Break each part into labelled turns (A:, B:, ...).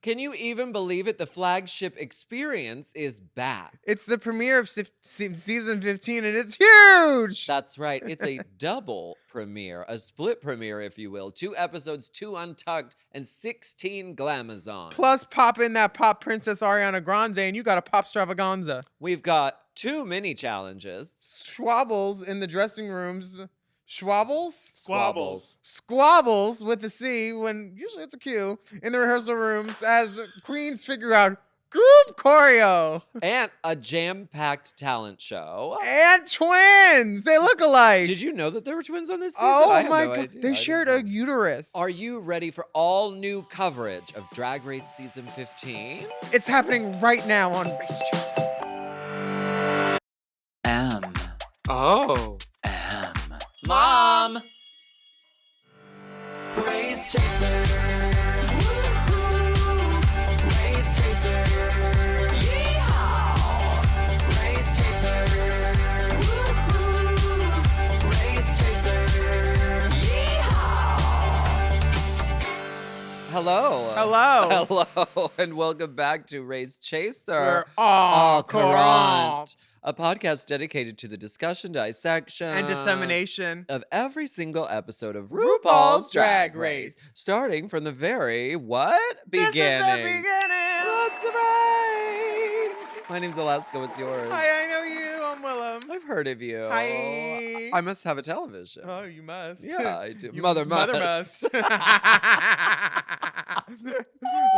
A: Can you even believe it? The flagship experience is back.
B: It's the premiere of season 15, and it's huge!
A: That's right. It's a double premiere, a split premiere, if you will. 2 episodes, 2 untucked, and 16 glamazons.
B: Plus, pop in that pop Princess Ariana Grande, and you got a pop stravaganza.
A: We've got 2 mini challenges.
B: Schwabbles in the dressing rooms. Schwabbles? Squabbles with a C, when usually it's a Q, in the rehearsal rooms as queens figure out group choreo.
A: And a jam-packed talent show.
B: And twins! They look alike.
A: Did you know that there were twins on this season?
B: Oh my
A: no
B: god,
A: idea.
B: they shared a uterus.
A: Are you ready for all new coverage of Drag Race Season 15?
B: It's happening right now on Race Chaser.
C: Oh.
A: Mom!
D: Race Chaser. Race Chaser. Yeehaw. Race Chaser. Race Chaser. Yeehaw.
A: Hello. Hello, and welcome back to Race Chaser.
B: We're all current.
A: A podcast dedicated to the discussion, dissection,
B: And dissemination
A: of every single episode of
B: RuPaul's
A: RuPaul's
B: Drag
A: Drag
B: Race.
A: Race. Starting from the very, what?
B: This is the
A: Beginning.
B: beginning.
A: That's right. My name's Alaska, what's yours?
B: Hi, I know you. I'm Willam.
A: I've heard of you.
B: Hi.
A: I must have a television.
B: Oh, you must.
A: Yeah, I do.
B: You
A: Mother must.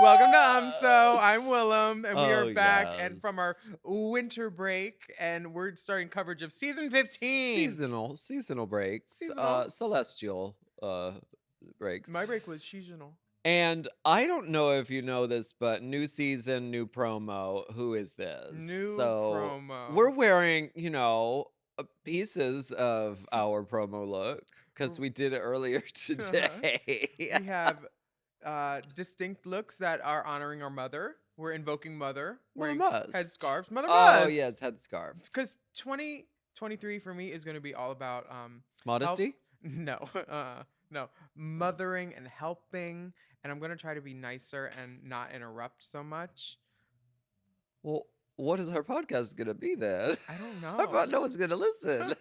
B: Welcome to So. I'm Willam, and we are
A: Oh,
B: back
A: yes.
B: and from our winter break, and we're starting coverage of season 15.
A: Seasonal breaks.
B: Seasonal.
A: Celestial breaks.
B: My break was seasonal.
A: And I don't know if you know this, but new season, new promo. Who is this?
B: New
A: so
B: promo.
A: We're wearing, pieces of our promo look because we did it earlier today.
B: We have distinct looks that are honoring our mother. We're invoking mother.
A: Mother
B: Wearing
A: Must.
B: headscarves. Mother
A: Oh,
B: Must.
A: yes, headscarf.
B: Because 2023 for me is going to be all about
A: Modesty?
B: No, mothering and helping, and I'm gonna try to be nicer and not interrupt so much.
A: Well, what is our podcast going to be then?
B: I don't
A: How
B: know.
A: about no one's going to listen?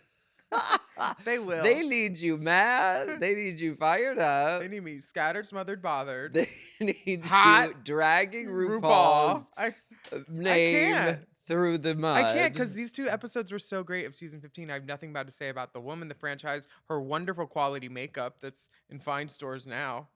B: They will.
A: They need you mad. They need you fired up.
B: They need me scattered, smothered, bothered.
A: They need
B: Hot
A: you dragging RuPaul's
B: I
A: name
B: can't.
A: through the mud.
B: I can't, because these 2 episodes were so great of season 15. I have nothing bad to say about the woman, the franchise, her wonderful quality makeup that's in fine stores now.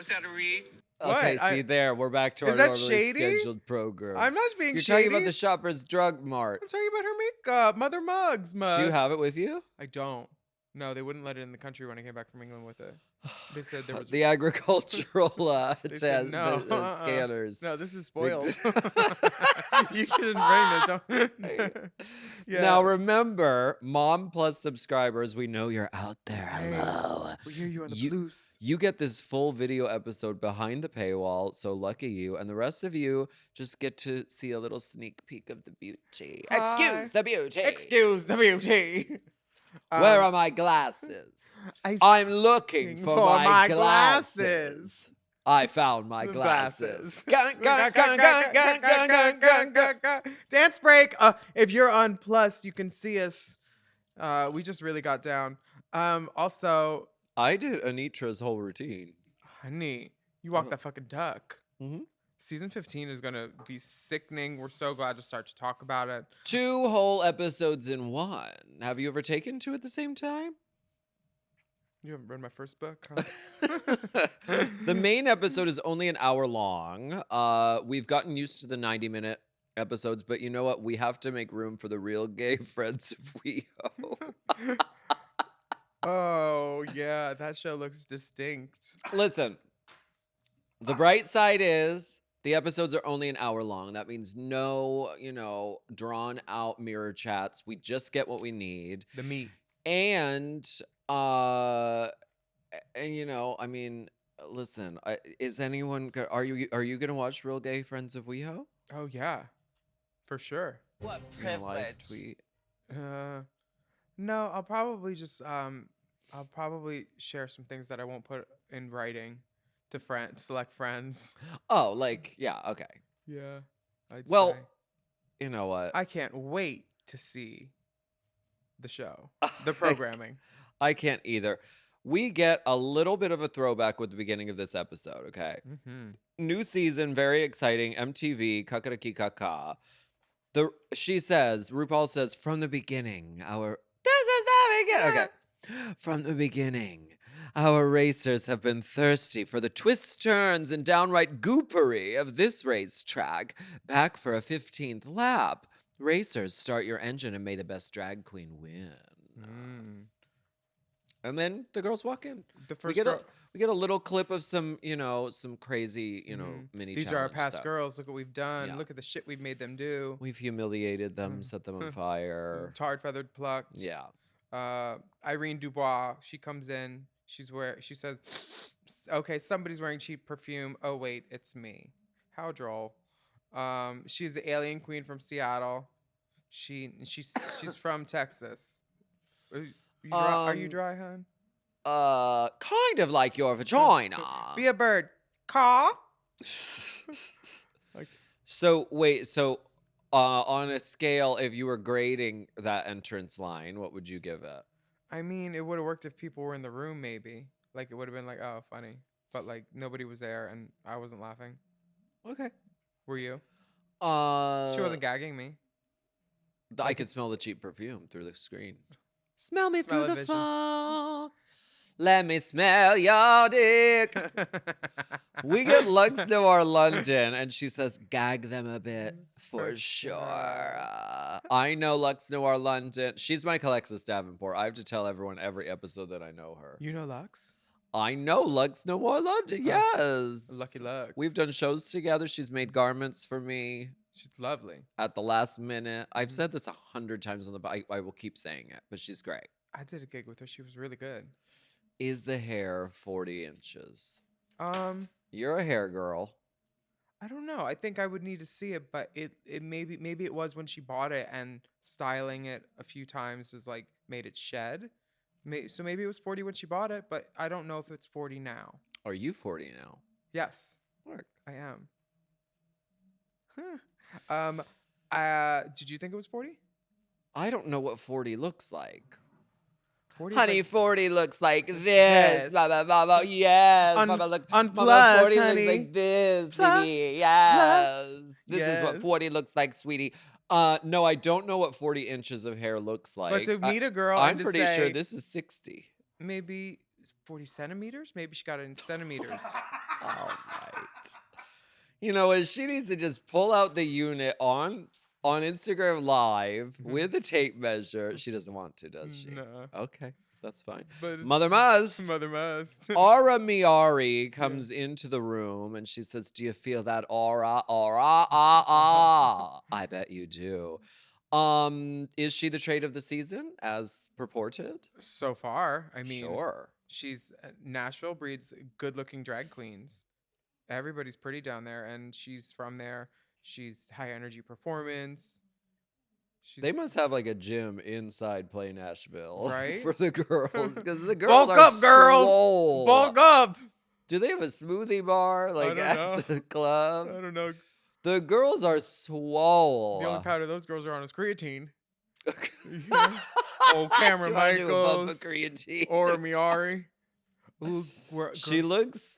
E: Is that a read?
A: Okay,
B: What?
A: see there, we're back to
B: Is
A: our
B: that
A: normally
B: shady?
A: scheduled program.
B: I'm not being
A: You're
B: shady.
A: talking about the Shoppers Drug Mart.
B: I'm talking about her makeup, Mother Mugs.
A: Do you have it with you?
B: I don't. No, they wouldn't let it in the country when I came back from England with it. They said there was
A: The agricultural
B: They said no.
A: scanners.
B: No, this is spoiled. You couldn't bring it. Yeah.
A: Now remember, Mom Plus subscribers, we know you're out there.
B: Hey.
A: Hello.
B: We hear you on the
A: You-
B: blues.
A: You get this full video episode behind the paywall, so lucky you. And the rest of you just get to see a little sneak peek of the beauty.
B: Hi.
A: Excuse the beauty.
B: Excuse the beauty.
A: Where are my glasses?
B: I
A: I'm looking for my glasses. I found my
B: Glasses.
A: glasses.
B: Dance break. If you're on Plus, you can see us. We just really got down. Also,
A: I did Anitra's whole routine.
B: honey, you walk that fucking duck.
A: Mhm.
B: Season 15 is gonna be sickening. We're so glad to start to talk about it.
A: 2 whole episodes in one. Have you ever taken 2 at the same time?
B: You haven't read my first book, huh?
A: The main episode is only an hour long. We've gotten used to the 90-minute episodes, but you know what? We have to make room for the real gay friends of WeHo.
B: Oh yeah, that show looks distinct.
A: Listen, the bright side is the episodes are only an hour long. That means no, drawn out mirror chats. We just get what we need.
B: The meat.
A: And listen, is anyone are you gonna watch Real Gay Friends of WeHo?
B: Oh yeah, for sure.
D: What
A: In a live
D: privilege.
A: tweet?
B: No, I'll probably just I'll probably share some things that I won't put in writing, to select friends.
A: Oh, like, yeah, okay.
B: Yeah, I'd
A: Well,
B: say.
A: you know what?
B: I can't wait to see the show, the programming.
A: I can't either. We get a little bit of a throwback with the beginning of this episode, okay?
B: Mm-hmm.
A: New season, very exciting. MTV, kakaraki kaka. She says, RuPaul says, from the beginning, this is the beginning. Okay. From the beginning, our racers have been thirsty for the twists, turns, and downright goopery of this racetrack. Back for a 15th lap. Racers, start your engine and may the best drag queen win. And then the girls walk in.
B: The
A: We
B: first
A: get
B: girl.
A: we get a little clip of some, some crazy, mini
B: These are our
A: challenge
B: past
A: stuff.
B: girls. Look what we've done.
A: Yeah.
B: Look at the shit we've made them do.
A: We've humiliated them, set them on fire.
B: Tarred, feathered, plucked.
A: Yeah.
B: Irene Dubois. She comes in. She says, "Okay, somebody's wearing cheap perfume. Oh wait, it's me. How droll." She's the alien queen from Seattle. She's from Texas. Are you dry, hon?
A: Kind of like your vagina.
B: Be a bird. Caw. Like,
A: So wait, on a scale, if you were grading that entrance line, what would you give it?
B: I mean, it would have worked if people were in the room, maybe. Like, it would have been like, oh, funny. But, like, nobody was there, and I wasn't laughing.
A: Okay.
B: Were you?
A: Uh,
B: She wasn't gagging me.
A: I could smell the cheap perfume through the screen. Smell me through the
B: Smell-o-vision.
A: fall. Let me smell your dick. We get Lux Noir London, and she says, gag them a bit for sure. I know Lux Noir London. She's my Alexis Davenport. I have to tell everyone every episode that I know her.
B: You know Lux?
A: I know Lux Noir London, yes.
B: Lucky Lux.
A: We've done shows together. She's made garments for me
B: She's lovely.
A: at the last minute. I've said this 100 times on the I will keep saying it, but she's great.
B: I did a gig with her. She was really good.
A: Is the hair 40 inches?
B: I
A: You're a hair girl.
B: don't know. I think I would need to see it, but it maybe it was when she bought it and styling it a few times has like made it shed. So maybe it was 40 when she bought it, but I don't know if it's 40 now.
A: Are you 40 now?
B: Yes,
A: Mark.
B: I am. Did you think it was 40?
A: I don't know what 40 looks like.
B: 40 is
A: Honey,
B: like-
A: 40 looks like this.
B: Yes.
A: Blah, blah, blah, blah. Yes.
B: On-
A: Mama, look.
B: on
A: Mama,
B: plus,
A: 40
B: honey.
A: looks like this,
B: Plus,
A: sweetie. Yes. This is what
B: yes.
A: 40 looks like, sweetie. No, I don't know what 40 inches of hair looks like.
B: But to meet a girl
A: I'm
B: and to
A: pretty sure
B: say
A: this is 60.
B: maybe 40 centimeters? Maybe she got it in centimeters.
A: All right. You know what? She needs to just pull out the unit on Instagram Live with a tape measure. She doesn't want to, does she?
B: No.
A: Okay, that's fine.
B: But it's-
A: Mother must.
B: Mother must.
A: Aura Miari comes into the room and she says, "Do you feel that aura? Aura, I bet you do." Is she the trade of the season as purported?
B: So far, I mean,
A: Sure.
B: she's Nashville breeds good-looking drag queens. Everybody's pretty down there, and she's from there. She's high energy performance. She's
A: They must have like a gym inside Play Nashville,
B: Right?
A: for the girls, because the girls
B: Bulk
A: are
B: up, girls!
A: swole.
B: bulk up.
A: Do they have a smoothie bar like
B: don't
A: at
B: know.
A: the club?
B: I don't know.
A: The girls are swole.
B: The only powder those girls are on is creatine. Oh, Cameron
A: Do I do a bump of
B: Michaels
A: creatine?
B: or Miari. Ooh,
A: She looks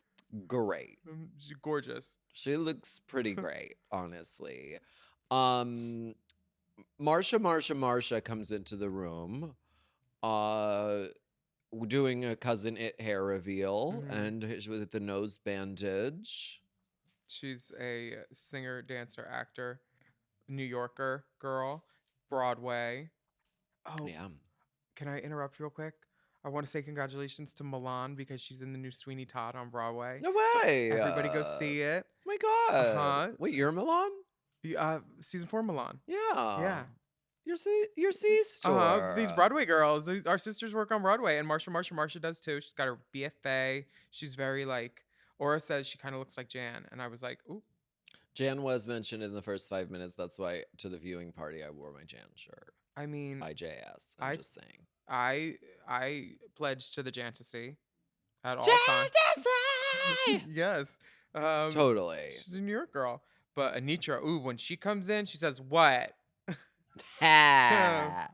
A: great.
B: she's gorgeous.
A: She looks pretty great, honestly. Marsha comes into the room, doing a Cousin It hair reveal,
B: Mhm.
A: and with the nose bandage.
B: She's a singer, dancer, actor, New Yorker girl, Broadway. Oh,
A: Yeah.
B: can I interrupt real quick? I want to say congratulations to Milan because she's in the new Sweeney Todd on Broadway.
A: No way.
B: Everybody go see it.
A: Oh my God.
B: Uh-huh.
A: Wait, you're Milan?
B: Season 4 Milan.
A: Yeah.
B: Yeah.
A: Your C-store.
B: These Broadway girls, our sisters work on Broadway, and Marsha does too. She's got her BFA. She's very like, Aura says she kind of looks like Jan, and I was like, ooh.
A: Jan was mentioned in the first 5 minutes. That's why to the viewing party I wore my Jan shirt.
B: I mean,
A: IJS. I'm just saying.
B: I pledge to the Jantasy at all times.
A: Honey!
B: Yes.
A: Totally.
B: She's a New York girl. But Anitra, ooh, when she comes in, she says, "What?"
A: Ha!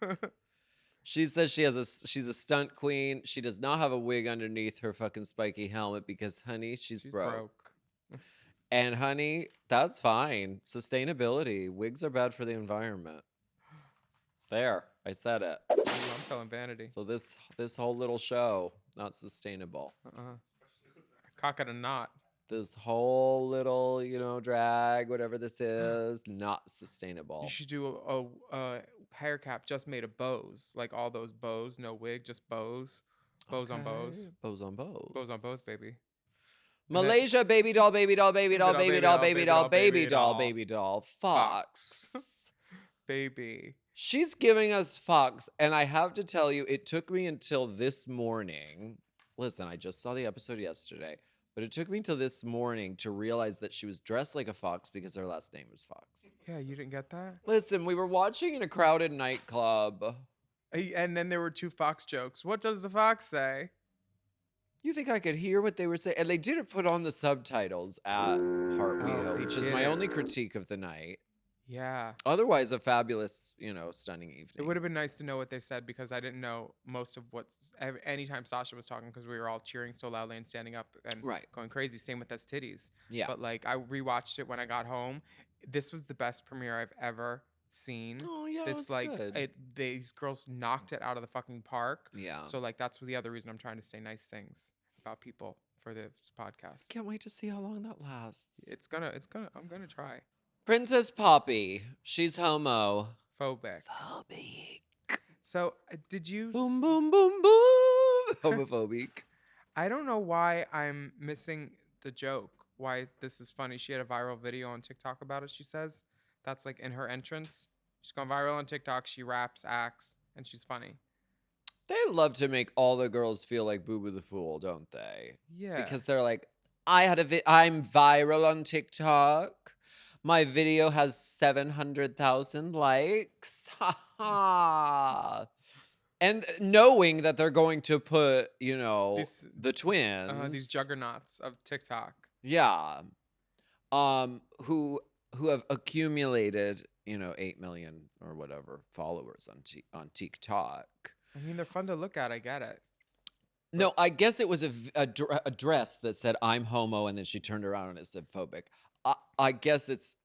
A: She says she's a stunt queen. She does not have a wig underneath her fucking spiky helmet because, honey, she's broke. And, honey, that's fine. Sustainability. Wigs are bad for the environment. There, I said it.
B: Ooh, I'm telling Vanity.
A: So this whole little show, not sustainable.
B: Cock at a knot.
A: This whole little, drag, whatever this is, not sustainable.
B: You should do a hair cap just made of bows, like all those bows, no wig, just bows, bows on bows,
A: bows on bows,
B: bows on bows, baby.
A: Malaysia, baby doll, baby doll, baby doll, baby doll, baby doll, baby doll, baby doll, Fox,
B: baby.
A: She's giving us Fox, and I have to tell you, it took me until this morning. Listen, I just saw the episode yesterday. But it took me till this morning to realize that she was dressed like a fox because her last name was Fox.
B: Yeah, you didn't get that?
A: Listen, we were watching in a crowded nightclub.
B: And then there were 2 fox jokes. What does the fox say?
A: You think I could hear what they were saying? And they didn't put on the subtitles at Heart We Hope, which is my only critique of the night.
B: Yeah.
A: Otherwise, a fabulous, stunning evening.
B: It would have been nice to know what they said because I didn't know most of anytime Sasha was talking because we were all cheering so loudly and standing up and going crazy. Same with us titties.
A: Yeah.
B: But like I rewatched it when I got home. This was the best premiere I've ever seen.
A: Oh yeah,
B: this
A: good.
B: These girls knocked it out of the fucking park.
A: Yeah.
B: So like that's the other reason I'm trying to say nice things about people for this podcast.
A: Can't wait to see how long that lasts.
B: I'm gonna try.
A: Princess Poppy, she's homophobic.
B: So did you?
A: Boom, boom, boom, boom. Homophobic.
B: I don't know why I'm missing the joke. Why this is funny. She had a viral video on TikTok about it. She says that's like in her entrance. She's gone viral on TikTok. She raps, acts, and she's funny.
A: They love to make all the girls feel like Boo Boo the Fool, don't they?
B: Yeah.
A: Because they're like, I'm viral on TikTok. My video has 700,000 likes. Ha ha. And knowing that they're going to put, the twins.
B: These juggernauts of TikTok.
A: Yeah. Who have accumulated, 8 million or whatever followers on TikTok.
B: I mean, they're fun to look at. I get it.
A: No, I guess it was a dress that said I'm homo, and then she turned around and it said phobic. I guess it's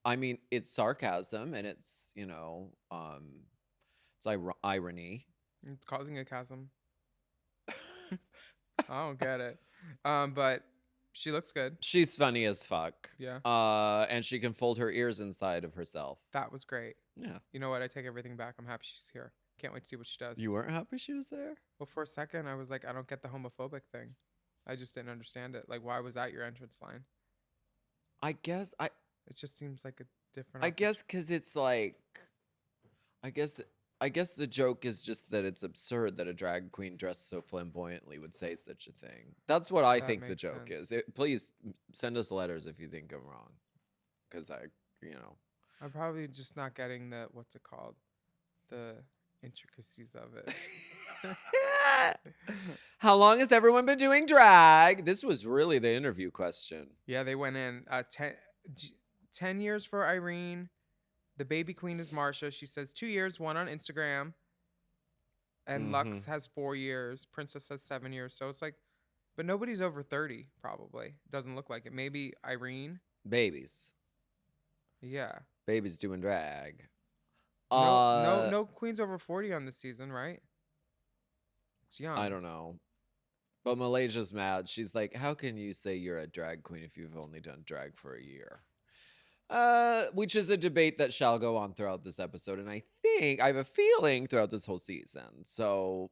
A: sarcasm, and it's, it's irony.
B: It's causing a chasm. I don't get it. But she looks good.
A: She's funny as fuck.
B: Yeah.
A: And she can fold her ears inside of herself.
B: That was great.
A: Yeah.
B: You know what? I take everything back. I'm happy she's here. Can't wait to see what she does.
A: You weren't happy she was there?
B: Well, for a second, I was like, I don't get the homophobic thing. I just didn't understand it. Like, why was that your entrance line?
A: I guess
B: It just seems like a different.
A: I guess because it's like, I guess the joke is just that it's absurd that a drag queen dressed so flamboyantly would say such a thing. That's what I think the joke is. Please send us letters if you think I'm wrong, because
B: I'm probably just not getting the what's it called, the intricacies of it.
A: How long has everyone been doing drag? This was really the interview question.
B: Yeah, they went in 10 years for Irene. The baby queen is Marsha. She says 2 years, 1 on Instagram. And Lux has 4 years. Princess has 7 years. So it's like, but nobody's over 30, probably. Doesn't look like it. Maybe Irene.
A: Babies.
B: Yeah.
A: Babies doing drag.
B: No queens over 40 on this season, right? It's young.
A: I don't know. But Malaysia's mad. She's like, how can you say you're a drag queen if you've only done drag for a year? Which is a debate that shall go on throughout this episode. And I have a feeling throughout this whole season. So,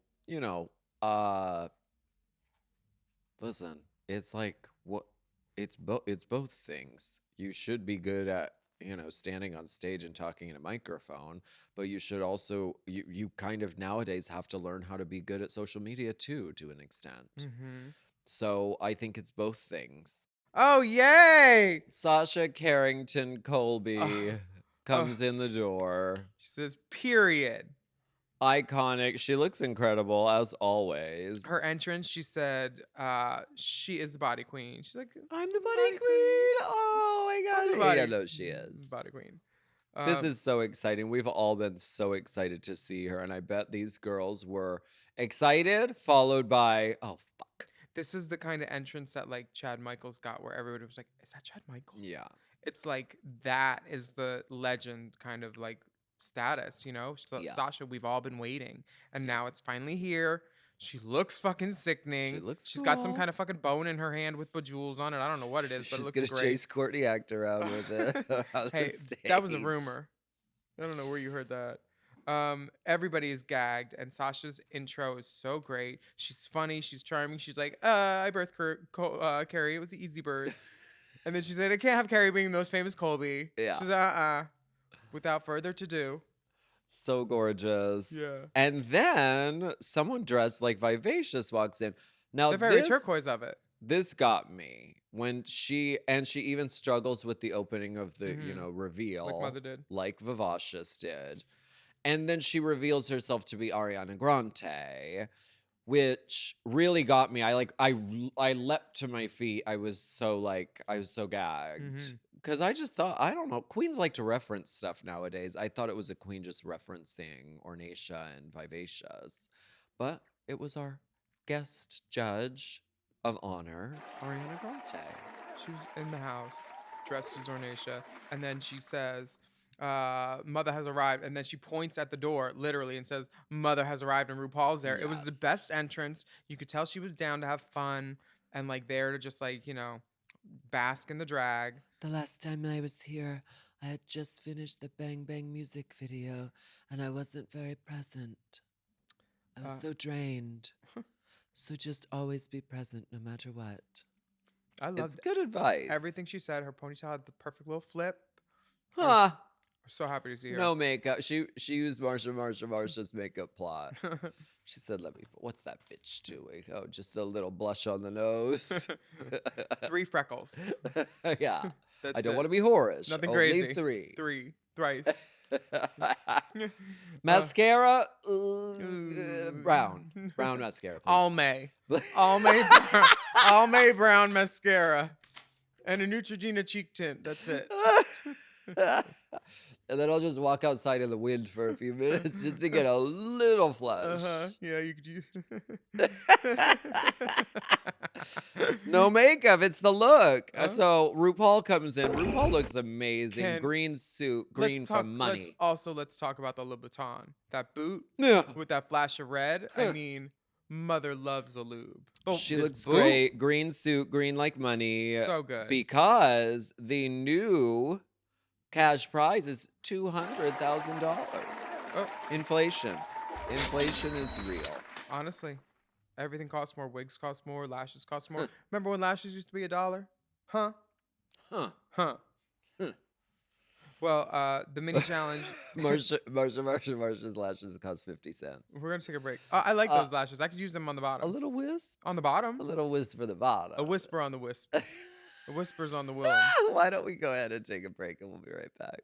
A: listen, it's like, it's both things. You should be good at, standing on stage and talking in a microphone, but you should also, you kind of nowadays have to learn how to be good at social media too, to an extent.
B: Mm-hmm.
A: So I think it's both things.
B: Oh, yay!
A: Sasha Carrington Colby comes in the door.
B: She says, period.
A: Iconic. She looks incredible as always.
B: Her entrance, she said, she is the body queen. She's like,
A: I'm the body queen. Oh my
B: I'm the
A: god. Yeah,
B: body,
A: no, she is.
B: body queen.
A: This is so exciting. We've all been so excited to see her, and I bet these girls were excited, followed by, oh fuck.
B: This is the kind of entrance that like Chad Michaels got, where everybody was like, "Is that Chad Michaels?"
A: Yeah.
B: It's like that is the legend kind of like status, you know?
A: Yeah.
B: Sasha, we've all been waiting, and now it's finally here. She looks fucking sickening.
A: She looks
B: She's got some
A: cool.
B: kind of fucking bone in her hand with bejewels on it. I don't know what it is, but
A: She's
B: it looks
A: gonna
B: great.
A: chase Courtney Act around with it. on the
B: Hey, that was a
A: stage.
B: rumor. I don't know where you heard that. Everybody is gagged, and Sasha's intro is so great. She's funny. She's charming. She's like, I birthed Carrie. It was the easy birth. And then she said, I can't have Carrie being the most famous Colby.
A: Yeah.
B: She's without further ado.
A: So gorgeous.
B: Yeah.
A: And then someone dressed like Vivacious walks in. Now
B: The very
A: this,
B: turquoise of it.
A: This got me when she even struggles with the opening of the reveal,
B: Like Mother did.
A: like Vivacious did, and then she reveals herself to be Ariana Grande, which really got me. I leapt to my feet. I was so gagged. Because I just thought, I don't know, queens like to reference stuff nowadays. I thought it was a queen just referencing Ornacia and Vivacious. But it was our guest judge of honor, Ariana Grande.
B: She was in the house, dressed as Ornacia. And then she says, Mother has arrived. And then she points at the door, literally, and says, Mother has arrived, and RuPaul's there. It was the best entrance. You could tell she was down to have fun and, like, there to just, like, bask in the drag.
A: The last time I was here, I had just finished the Bang Bang music video, and I wasn't very present. I was so drained. So just always be present no matter what.
B: I loved
A: It's good advice.
B: everything she said. Her ponytail had the perfect little flip.
A: Huh.
B: I'm so happy to see her.
A: No makeup. She used Marsha's makeup plot. She said, what's that bitch doing? Oh, just a little blush on the nose.
B: 3 freckles.
A: Yeah.
B: That's
A: I don't
B: it.
A: want to be whorish.
B: Nothing
A: Only
B: crazy.
A: 3.
B: 3. Thrice.
A: Mascara,
B: Ooh.
A: brown mascara. Please.
B: Almay. Almay brown mascara. And a Neutrogena cheek tint. That's it.
A: And then I'll just walk outside in the wind for a few minutes just to get a little flush.
B: Yeah, you could use.
A: No makeup, it's the look. So RuPaul comes in. RuPaul looks amazing.
B: Ken,
A: Green suit, green from money.
B: Let's talk about the Louboutin. That boot
A: Yeah.
B: with that flash of red. I mean, Mother loves a lube. But
A: She
B: this
A: looks
B: boot,
A: great. Green suit, green like money.
B: So good.
A: Because the new cash prize is $200,000.
B: Oh.
A: Inflation. Inflation is real.
B: Honestly, everything costs more. Wigs cost more. Lashes cost more. Remember when lashes used to be $1? Huh?
A: Huh.
B: Huh. Well, the mini challenge.
A: Marsha's lashes cost 50 cents.
B: We're gonna take a break. I like those lashes. I could use them on the
A: A
B: bottom.
A: little wisp?
B: On the bottom.
A: A little wisp for the bottom.
B: A whisper on the wisp. The whispers on the Willam.
A: Why don't we go ahead and take a break and we'll be right back.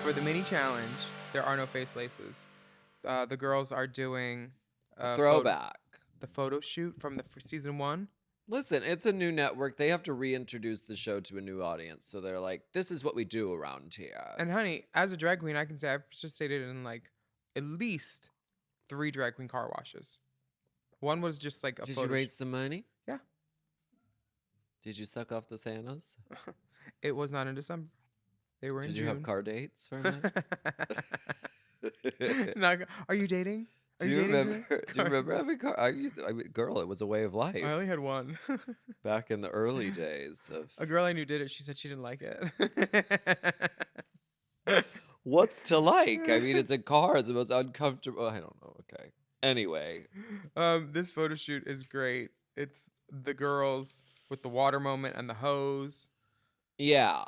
B: For the mini challenge, there are no face laces. The girls are doing
A: Throwback.
B: the photo shoot from season 1.
A: Listen, it's a new network. They have to reintroduce the show to a new audience. So they're like, this is what we do around here.
B: And honey, as a drag queen, I can say I've participated in like at least 3 drag queen car washes. One was just like a
A: Did
B: photo
A: you raise the money?
B: Yeah.
A: Did you suck off the Santas?
B: It was not in December. They were in
A: Did
B: June.
A: you have car dates for a
B: minute? Are you dating? Are
A: Do
B: you
A: you
B: dating
A: remember?
B: today?
A: Do you remember having car? I mean, girl, it was a way of life
B: I only had one.
A: back in the early days of.
B: A girl I knew did it. She said she didn't like it.
A: What's to like? I mean, it's a car. It's the most uncomfortable. I don't know. Okay. Anyway,
B: this photo shoot is great. It's the girls with the water moment and the hose.
A: yeah.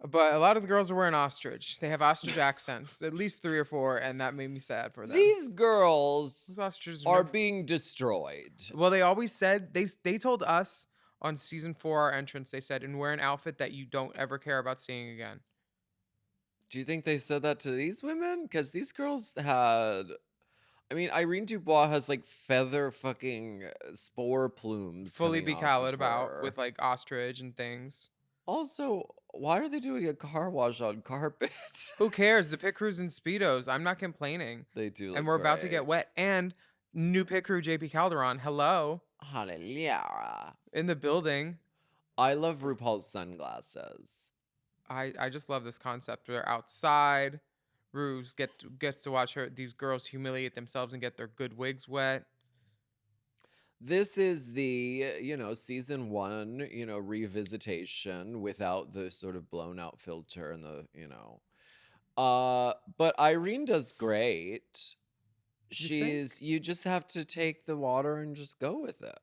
B: But a lot of the girls are wearing ostrich. They have ostrich accents, at least 3 or 4, and that made me sad for them.
A: These girls
B: Those ostriches
A: are
B: never-
A: being destroyed.
B: Well, they always said they told us on season 4 our entrance. They said, and wear an outfit that you don't ever care about seeing again.
A: Do you think they said that to these women? Because these girls had. I mean, Irene Dubois has like feather fucking spore plumes.
B: Fully
A: coming off
B: becaled
A: of
B: about
A: her.
B: with like ostrich and things.
A: Also, why are they doing a car wash on carpet?
B: Who cares? The pit crew's in Speedos. I'm not complaining.
A: They do. Look
B: And we're about to get
A: great.
B: wet. And new pit crew JP Calderon, hello,
A: Hallelujah.
B: in the building.
A: I love RuPaul's sunglasses.
B: I just love this concept. They're outside. Ru's gets to watch these girls humiliate themselves and get their good wigs wet.
A: This is the, season 1, revisitation without the sort of blown out filter and but Irene does great. You just have to take the water and just go with it.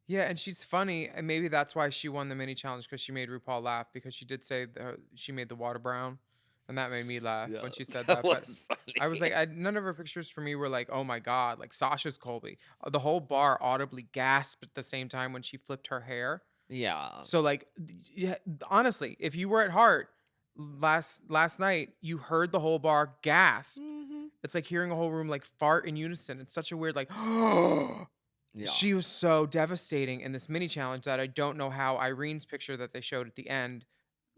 B: Yeah, and she's funny, and maybe that's why she won the mini challenge, because she made RuPaul laugh, because she did say she made the water brown, and that made me laugh when she said that. But
A: was funny.
B: I was like, none of her pictures for me were like, oh my god, like Sasha's Colby. The whole bar audibly gasped at the same time when she flipped her hair.
A: Yeah.
B: So like, yeah, honestly, if you were at Heart last night, you heard the whole bar gasp.
A: Mhm.
B: It's like hearing a whole room like fart in unison. It's such a weird like.
A: Yeah.
B: She was so devastating in this mini challenge that I don't know how Irene's picture that they showed at the end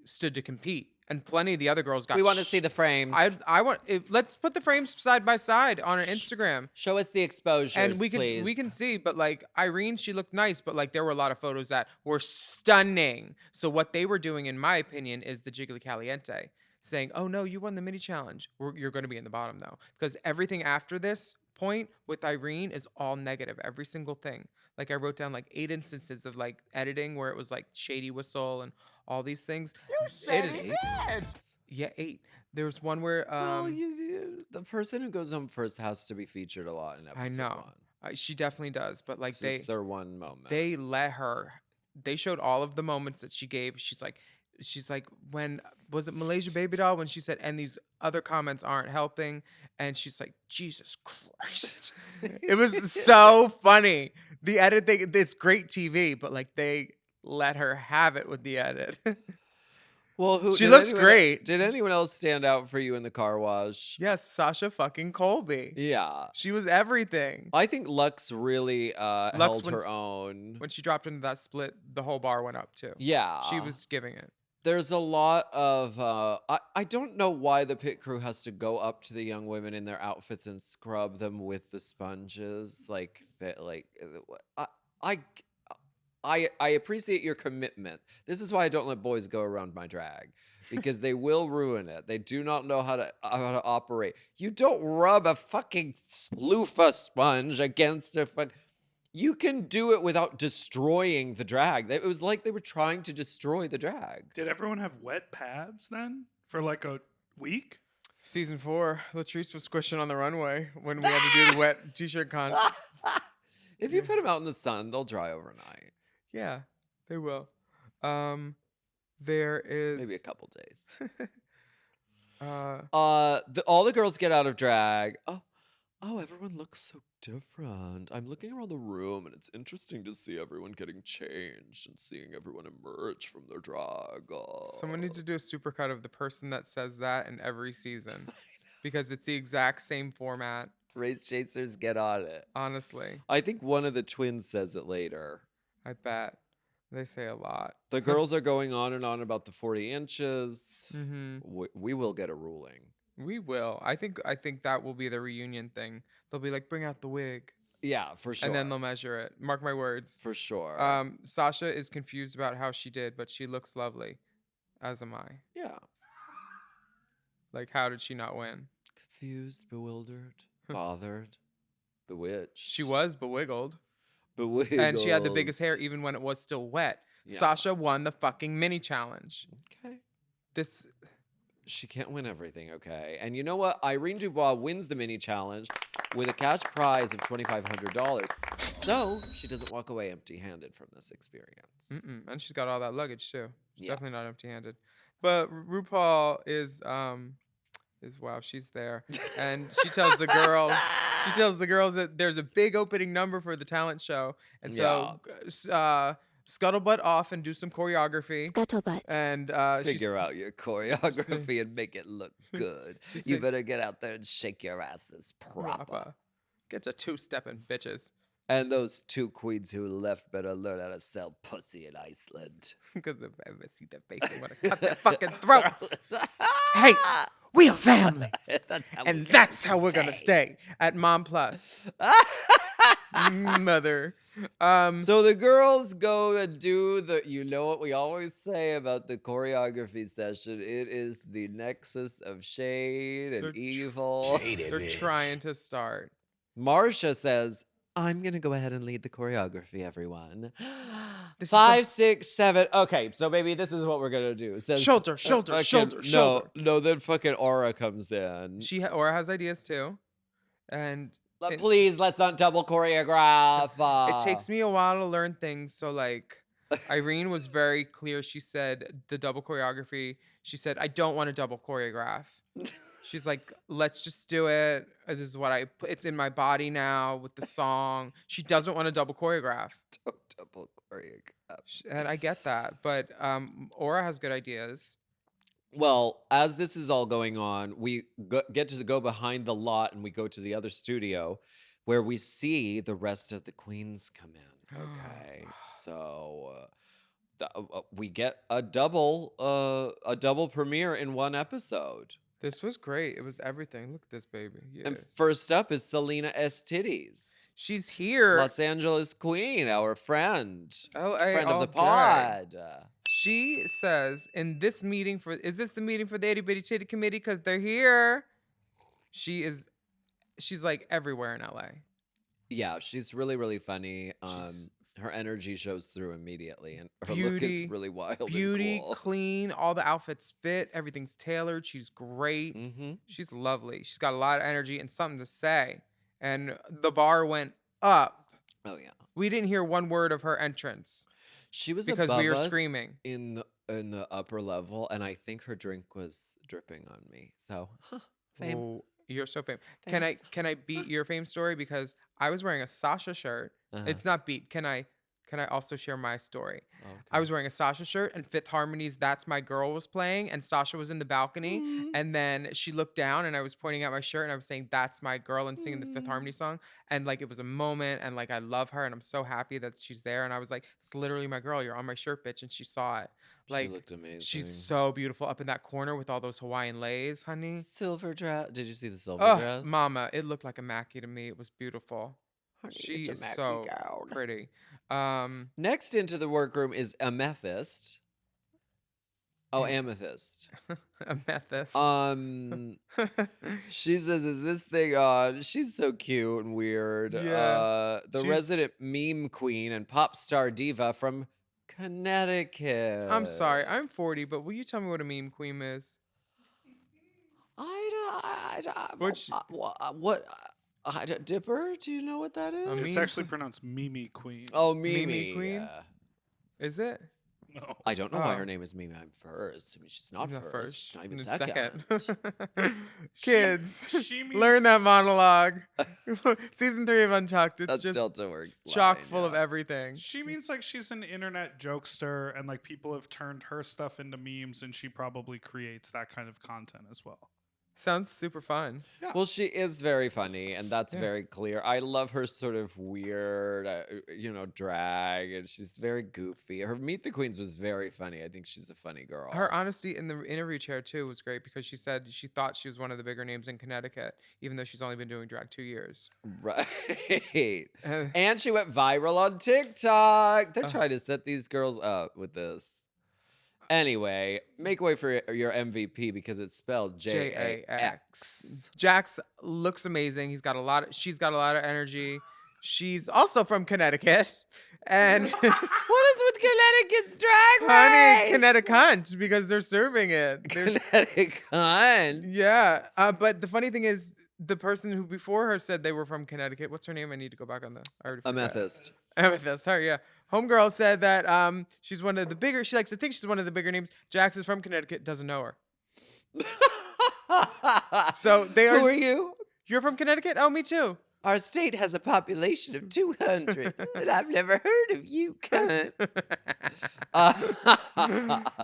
B: stood to compete. And plenty of the other girls got.
A: We want to see the frames.
B: I want. Let's put the frames side by side on our Instagram,
A: Show us the exposures,
B: and we
A: please.
B: can see. But like Irene, she looked nice, but like there were a lot of photos that were stunning. So what they were doing, in my opinion, is the Jiggly Caliente, saying, "Oh no, you won the mini challenge. You're going to be in the bottom though, because everything after this point with Irene is all negative. Every single thing. Like I wrote down like 8 instances of like editing where it was like shady whistle and all these things.
D: You said it.
B: Yeah, 8. There was one where
A: Well, the person who goes home first has to be featured a lot in episode
B: I know.
A: 1.
B: She definitely does, but like
A: This is their one moment.
B: they let her. They showed all of the moments that she gave. She's like, when was it Malaysia Baby Doll when she said, and these other comments aren't helping, and she's like, Jesus Christ. It was so funny. The edit thing, it's great TV, but like they let her have it with the edit.
A: Well,
B: She
A: did
B: looks
A: anyone-
B: great.
A: Did anyone else stand out for you in the car wash?
B: Yes, Sasha fucking Colby.
A: Yeah.
B: She was everything.
A: I think Lux really held
B: when-
A: her own.
B: When she dropped into that split, the whole bar went up too.
A: Yeah.
B: She was giving it.
A: There's a lot of I don't know why the pit crew has to go up to the young women in their outfits and scrub them with the sponges. Like that, I appreciate your commitment. This is why I don't let boys go around my drag, because they will ruin it. They do not know how to operate. You don't rub a fucking loofah sponge against a You can do it without destroying the drag. It was like they were trying to destroy the drag.
C: Did everyone have wet pads then for like a week?
B: Season 4, Latrice was squishing on the runway when we had to do the wet t-shirt con.
A: If you put them out in the sun, they'll dry overnight.
B: Yeah, they will. There is
A: Maybe a couple days.
B: uh
A: All the girls get out of drag. Oh, everyone looks so different. I'm looking around the room, and it's interesting to see everyone getting changed and seeing everyone emerge from their drag.
B: someone needs to do a supercut of the person that says that in every season, because it's the exact same format.
A: Race chasers, get on it.
B: Honestly,
A: I think one of the twins says it later.
B: I bet they say a lot.
A: The girls are going on and on about the 40 inches.
B: Mm-hmm.
A: We will get a ruling.
B: We will. I think that will be the reunion thing. They'll be like, bring out the wig,
A: Yeah, for sure.
B: and then they'll measure it. Mark my words.
A: For sure.
B: Sasha is confused about how she did, but she looks lovely, as am I.
A: Yeah.
B: Like, how did she not win?
A: Confused, bewildered, bothered, bewitched.
B: She was bewiggled,
A: bewildered.
B: and she had the biggest hair even when it was still wet.
A: Yeah.
B: Sasha won the fucking mini challenge.
A: Okay.
B: This
A: She can't win everything, okay? And you know what? Irene Dubois wins the mini challenge with a cash prize of $2,500. So she doesn't walk away empty-handed from this experience.
B: and she's got all that luggage too. She's
A: Yeah.
B: definitely not empty-handed. But RuPaul is wow, she's there. And she tells the girls that there's a big opening number for the talent show. And so scuttlebutt off and do some choreography.
E: Scuttlebutt.
B: And
A: Figure out your choreography and make it look good.
B: she
A: You
B: said-
A: better get out there and shake your asses proper.
B: Get to two-stepping, bitches.
A: And those two queens who left better learn how to sell pussy in Iceland.
B: Because if I ever see their face, I'm going to cut their fucking throats. Hey, we a family.
A: That's how
B: And that's how we're going to stay at Mom Plus. Mother.
A: So the girls go and do you know what we always say about the choreography session? It is the nexus of shade and
B: They're tr-
A: evil.
B: They're trying to start.
A: Marcia says, I'm going to go ahead and lead the choreography, everyone.
B: This is
A: 5, 6, 7. Okay, so maybe this is what we're going to do. Says,
B: Shoulder, shoulder,
A: fucking-
B: shoulder, shoulder.
A: No, then fucking Aura comes in.
B: Aura has ideas too. And it-
A: Please, let's not double choreograph.
B: it takes me a while to learn things. So like Irene was very clear. She said the double choreography. She said, I don't want to double choreograph. She's like, let's just do it. This is what it's in my body now with the song. She doesn't want to double choreograph.
A: Don't double choreograph.
B: And I get that. But Aura has good ideas.
A: Well, as this is all going on, we get to go behind the lot and we go to the other studio where we see the rest of the queens come in. Okay, so we get a double premiere in one episode.
B: This was great. It was everything. Look at this baby. Yeah.
A: And first up is Selena S. Titties,
B: She's here.
A: Los Angeles queen, our friend,
B: LA
A: friend
B: all
A: of the
B: day.
A: pod.
B: She says in this meeting is this the meeting for the itty bitty titty committee? Because they're here. She's like everywhere in LA.
A: Yeah, she's really, really funny.
B: She's-
A: Her energy shows through immediately, and her look
B: Beauty,
A: is really wild
B: Beauty,
A: and cool.
B: clean, all the outfits fit, everything's tailored. She's great.
A: Mm-hmm.
B: She's lovely. She's got a lot of energy and something to say. And the bar went up.
A: Oh yeah,
B: We didn't hear one word of her entrance
A: she was
B: because
A: above
B: we were
A: us
B: screaming.
A: in the upper level, and I think her drink was dripping on me. So fame.
B: Oh, you're so famous. Can I beat your fame story? Because I was wearing a Sasha shirt.
A: Uh-huh.
B: It's not beat. Can I also share my story?
A: Okay.
B: I was wearing a Sasha shirt and Fifth Harmony's That's My Girl was playing and Sasha was in the balcony
A: Mhm.
B: and then she looked down and I was pointing at my shirt and I was saying That's My Girl and singing the Fifth Harmony song and like it was a moment and like I love her and I'm so happy that she's there and I was like, it's literally my girl, you're on my shirt, bitch, and she saw it. Like
A: she looked amazing.
B: she's so beautiful up in that corner with all those Hawaiian lays, honey.
A: silver dress. Did you see the silver
B: Oh,
A: dress?
B: mama, it looked like a Mackie to me. It was beautiful.
A: Honey,
B: She
A: it's a
B: is
A: Mackie
B: so
A: gown.
B: pretty.
A: Next into the workroom is Amethyst. Oh, Amethyst.
B: Amethyst.
A: She says, "Is this thing on?" She's so cute and weird.
B: Yeah,
A: The
B: she's-
A: resident meme queen and pop star diva from Connecticut.
B: I'm sorry, I'm 40, but will you tell me what a meme queen is? Which-
A: Dipper? Do you know what that is?
B: A
C: It's
B: meme
C: actually pronounced Mimi Queen.
A: Oh, Mimi.
B: Mimi queen?
A: yeah.
B: Is it?
C: No.
A: I don't know why
B: Oh.
A: her name is Mimi. I'm first. I mean, she's not
B: Not
A: first. She's not even
B: n-
A: second.
B: Kids,
C: She
B: learn
C: means-
B: that monologue. Season 3 of Untucked. It's
A: That's
B: just
A: Delta Works.
B: chock
A: line,
B: full of
A: yeah.
B: everything.
C: She means like she's an internet jokester and like people have turned her stuff into memes and she probably creates that kind of content as well.
B: Sounds super fun.
A: Well, she is very funny, and that's
B: Yeah.
A: very clear. I love her sort of weird, drag, and she's very goofy. Her Meet the Queens was very funny. I think she's a funny girl.
B: Her honesty in the interview chair too was great because she said she thought she was one of the bigger names in Connecticut, even though she's only been doing drag 2 years.
A: Right.
B: Uh,
A: And she went viral on TikTok. They're
B: Uh.
A: trying to set these girls up with this. Anyway, make way for your MVP because it's spelled Jax.
B: Jax looks amazing. She's got a lot of energy. She's also from Connecticut. And
A: What is with Connecticut's drag race?
B: honey, Connecticut because they're serving it. There's-
A: Connecticut.
B: yeah. But the funny thing is the person who before her said they were from Connecticut. What's her name? I need to go back on the I already forgot.
A: Amethyst.
B: Amethyst. Sorry, yeah. Homegirl said that she's one of the bigger. She likes to think she's one of the bigger names. Jax is from Connecticut. Doesn't know her. So they are.
A: Who are you?
B: You're from Connecticut? Oh, me too.
A: Our state has a population of 200, and I've never heard of you, cunt.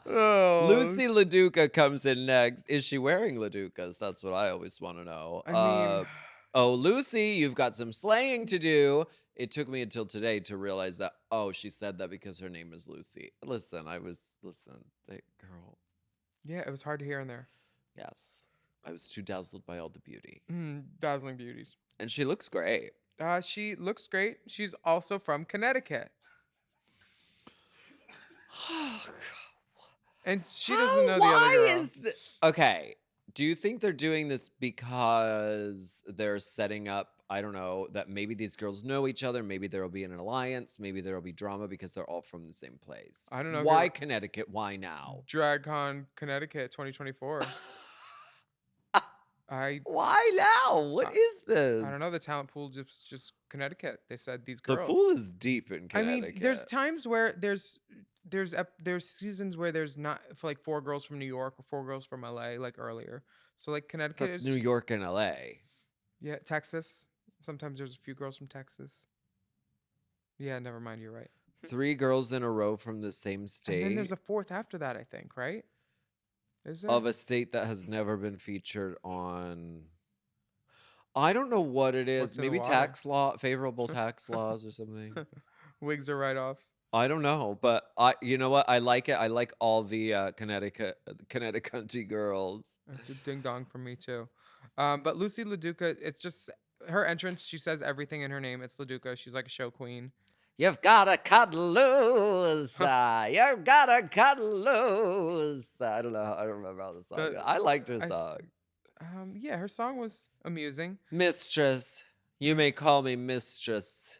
B: Oh.
A: Lucy LaDuca comes in next. Is she wearing LaDucas? That's what I always want to know.
B: I mean,
A: Oh, Lucy, you've got some slaying to do. It took me until today to realize that, oh, she said that because her name is Lucy. Listen, girl,
B: yeah, it was hard to hear in there.
A: yes. I was too dazzled by all the beauty.
B: Dazzling beauties.
A: And she looks great.
B: She looks great. She's also from Connecticut. And she doesn't know the other girl.
A: Okay. Do you think they're doing this because they're setting up, I don't know, that maybe these girls know each other, maybe there will be an alliance, maybe there will be drama because they're all from the same place?
B: I don't know.
A: Why Connecticut? Why now?
B: DragCon Connecticut 2024.
A: Why now? What is this?
B: I don't know. The talent pool just Connecticut. They said these girls.
A: The pool is deep in
B: I
A: Connecticut.
B: mean, there's times where there's seasons where there's not for like 4 girls from New York or 4 girls from LA like earlier. So like Connecticut
A: That's
B: is
A: New York and LA.
B: Yeah, Texas. Sometimes there's a few girls from Texas. Yeah, never mind. You're right.
A: 3 girls in a row from the same state.
B: And then there's a 4th after that, I think, right? Is there?
A: Of a state that has never been featured on. I don't know what it is.
B: What's in the
A: Maybe
B: water?
A: favorable tax laws or something.
B: Wigs or write-offs.
A: I don't know, but you know what? I like it. I like all the Connecticut girls.
B: It's a ding dong for me too. But Lucy LaDuca, it's just her entrance. She says everything in her name. It's LaDuca. She's like a show queen.
A: You've gotta cut loose. You've gotta cut loose. I don't know. I don't remember how the song goes. I liked her song.
B: Yeah, her song was amusing.
A: Mistress. You may call me mistress.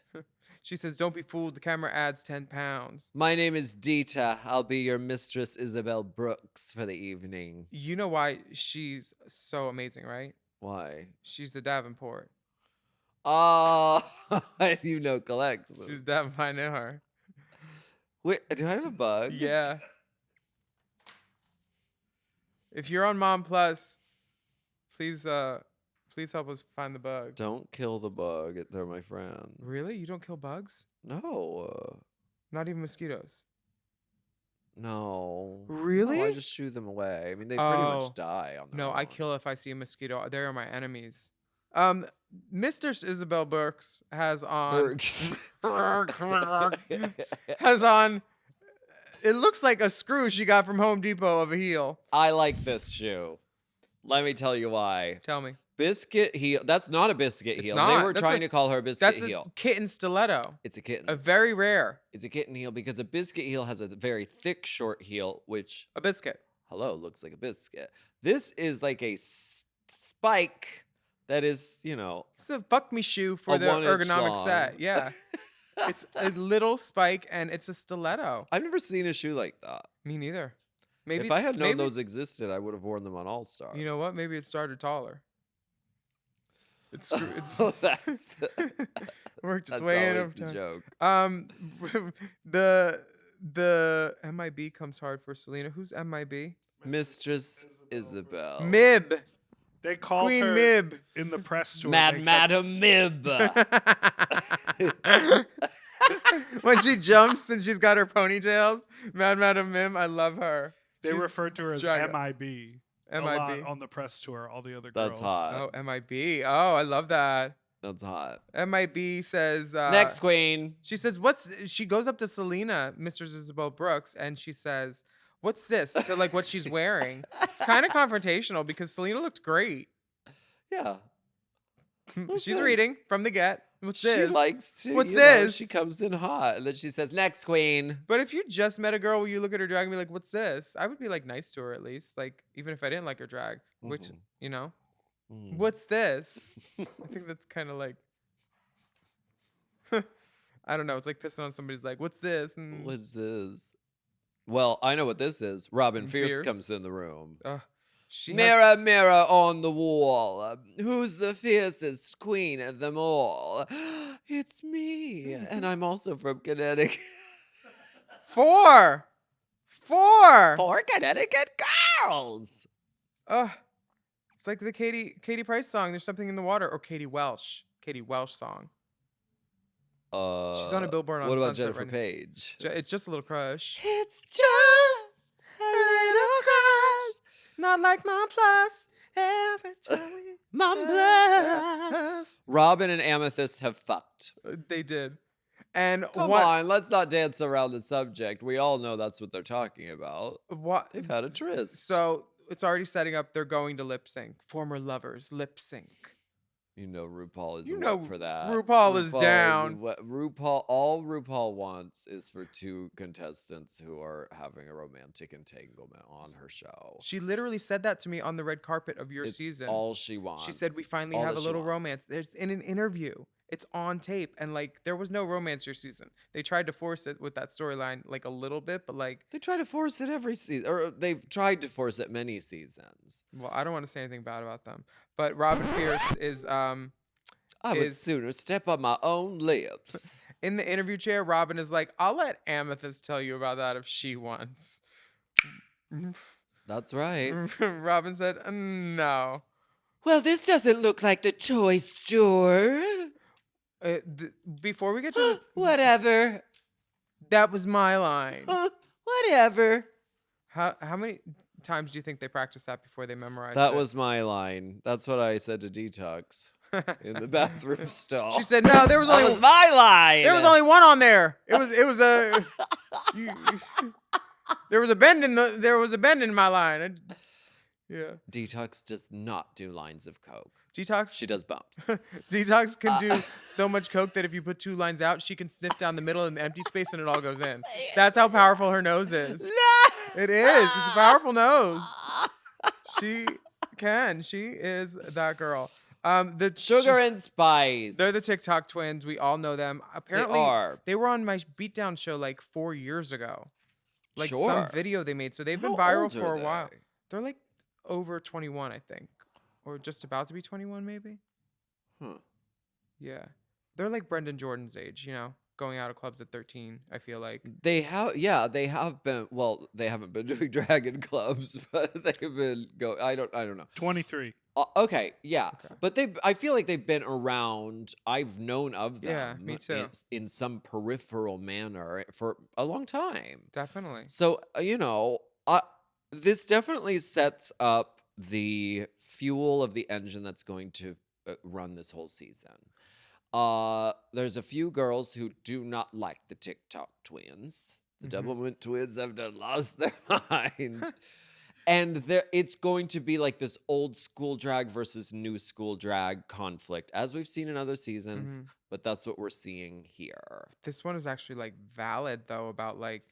B: She says, "Don't be fooled. The camera adds 10 pounds."
A: My name is Dita. I'll be your mistress, Isabel Brooks, for the evening.
B: You know why she's so amazing, right?
A: Why?
B: She's the Davenport.
A: Oh, you know, collects.
B: She's Davenport. I know her.
A: Wait, do I have a bug?
B: Yeah. If you're on Mom Plus, please help us find the bug.
A: Don't kill the bug. They're my friends.
B: Really? You don't kill bugs?
A: No.
B: Not even mosquitoes?
A: No.
B: Really?
A: No, I just shoo them away. I mean, they pretty
B: Oh.
A: much die on their
B: No, I
A: own.
B: kill if I see a mosquito. They are my enemies. Mr. Isabel Burks has on has on. It looks like a screw she got from Home Depot of a heel.
A: I like this shoe. Let me tell you why.
B: Tell me.
A: Biscuit heel. That's not a biscuit
B: It's
A: heel.
B: not.
A: They were
B: That's
A: trying
B: a-
A: to call her a biscuit
B: That's
A: heel.
B: a kitten stiletto.
A: It's a kitten.
B: A very rare.
A: It's a kitten heel because a biscuit heel has a very thick, short heel, which,
B: A biscuit.
A: hello, looks like a biscuit. This is like a spike that is,
B: It's a fuck me shoe for
A: A
B: the
A: 1 inch
B: ergonomic
A: long.
B: set. Yeah. It's a little spike and it's a stiletto.
A: I've never seen a shoe like that.
B: Me neither. Maybe
A: If I
B: it's-
A: had known
B: maybe-
A: those existed, I would have worn them on All Stars.
B: You know what? Maybe it started taller. It's
A: Oh, that's
B: worked its
A: that's
B: way in
A: always
B: over
A: the
B: time.
A: joke.
B: The MIB comes hard for Selena. Who's MIB?
A: Mistress Isabel.
B: Mib.
C: They called
B: Queen
C: her
B: Mib.
C: in the press tour.
A: Mad
C: they kept-
A: Madam Mib.
B: When she jumps and she's got her ponytails, Mad Madam Mim, I love her.
C: They
B: She's-
C: referred to her as
B: Draga.
C: MIB. A lot
B: MIB.
C: on the press tour. All the other
A: That's
C: girls.
A: hot.
B: Oh, MIB. Oh, I love that.
A: That's hot.
B: MIB says
A: Next queen.
B: She says, she goes up to Selena, Mistress Isabel Brooks, and she says, "What's this?" To like what she's wearing. It's kind of confrontational because Selena looked great.
A: Yeah. What's
B: She's
A: this?
B: reading from the get. What's
A: She
B: this?
A: likes to.
B: What's
A: you know,
B: this?
A: she comes in hot. And then she says, next queen.
B: But if you just met a girl where you look at her drag and be like, "What's this?" I would be like nice to her at least. Like even if I didn't like her drag, which
A: Mhm.
B: you know,
A: Mm.
B: what's this? I think that's kind of like. I don't know. It's like pissing on somebody's like, "What's this?" Mm.
A: What's this? Well, I know what this is. Robin Fierce
B: Fierce?
A: comes in the room.
B: She has-
A: Mirror, mirror on the wall, who's the fiercest queen of them all? It's me, and I'm also from Connecticut.
B: 4. 4.
A: 4 Connecticut girls.
B: Ugh. It's like the Katie Price song, There's Something in the Water, or Katie Welsh song. She's on a billboard on
A: What about
B: Sunset
A: Jennifer
B: right now.
A: Page?
B: It's just a little crush.
A: It's just a little crush.
B: Not like Mom Plus. Every time we
A: Mom
B: touch.
A: Robin and Amethyst have fucked.
B: They did. And
A: Come
B: what?
A: on, let's not dance around the subject. We all know that's what they're talking about.
B: What?
A: They've had a tryst.
B: So it's already setting up. They're going to lip sync. Former lovers lip sync.
A: You know RuPaul is
B: You
A: up
B: know
A: for that.
B: RuPaul is down.
A: All RuPaul wants is for 2 contestants who are having a romantic entanglement on her show.
B: She literally said that to me on the red carpet of your
A: It's
B: season.
A: all she wants.
B: She said we finally
A: All
B: have
A: that
B: a
A: she
B: little
A: wants.
B: romance. There's in an interview. It's on tape, and like there was no romance your season. They tried to force it with that storyline like a little bit, but like,
A: They try to force it every season, or they've tried to force it many seasons.
B: well, I don't want to say anything bad about them. But Robin Pierce is
A: I would
B: is-
A: sooner step on my own lips.
B: in the interview chair. Robin is like, I'll let Amethyst tell you about that if she wants.
A: That's right.
B: Robin said, no.
A: Well, this doesn't look like the toy store.
B: Before we get to
A: Whatever.
B: that was my line.
A: Whatever.
B: How many times do you think they practiced that before they memorized
A: That
B: it?
A: was my line. That's what I said to Detox in the bathroom stall.
B: She said, no, there was
A: that
B: only
A: was my line.
B: there was only one on there. It was a there was a bend in my line. Yeah.
A: Detox does not do lines of coke.
B: Detox
A: She does bumps.
B: Detox can do so much coke that if you put 2 lines out, she can sniff down the middle in the empty space and it all goes in. That's how powerful her nose is. It is. It's a powerful nose. She can. She is that girl. The
A: Sugar and Spice.
B: They're the TikTok twins. We all know them. Apparently,
A: are.
B: they were on my Beatdown show like 4 years ago. Like some
A: Sure.
B: video they made. So they've
A: How
B: been viral
A: old
B: for
A: are
B: a while.
A: they?
B: They're like over 21, I think. Or just about to be 21, maybe.
A: Huh.
B: Yeah. They're like Brendan Jordan's age, going out of clubs at 13, I feel like.
A: They have been. Well, they haven't been doing drag in clubs, but they've been I don't know.
C: 23.
A: Okay, yeah,
B: Okay.
A: but I feel like they've been around. I've known of them.
B: Yeah, me too.
A: In some peripheral manner for a long time.
B: Definitely.
A: So this definitely sets up the fuel of the engine that's going to run this whole season. There's a few girls who do not like the TikTok twins. The
B: Mhm.
A: Doublemint twins have done lost their mind. And it's going to be like this old school drag versus new school drag conflict, as we've seen in other seasons,
B: Mhm.
A: but that's what we're seeing here.
B: This one is actually like valid though about like,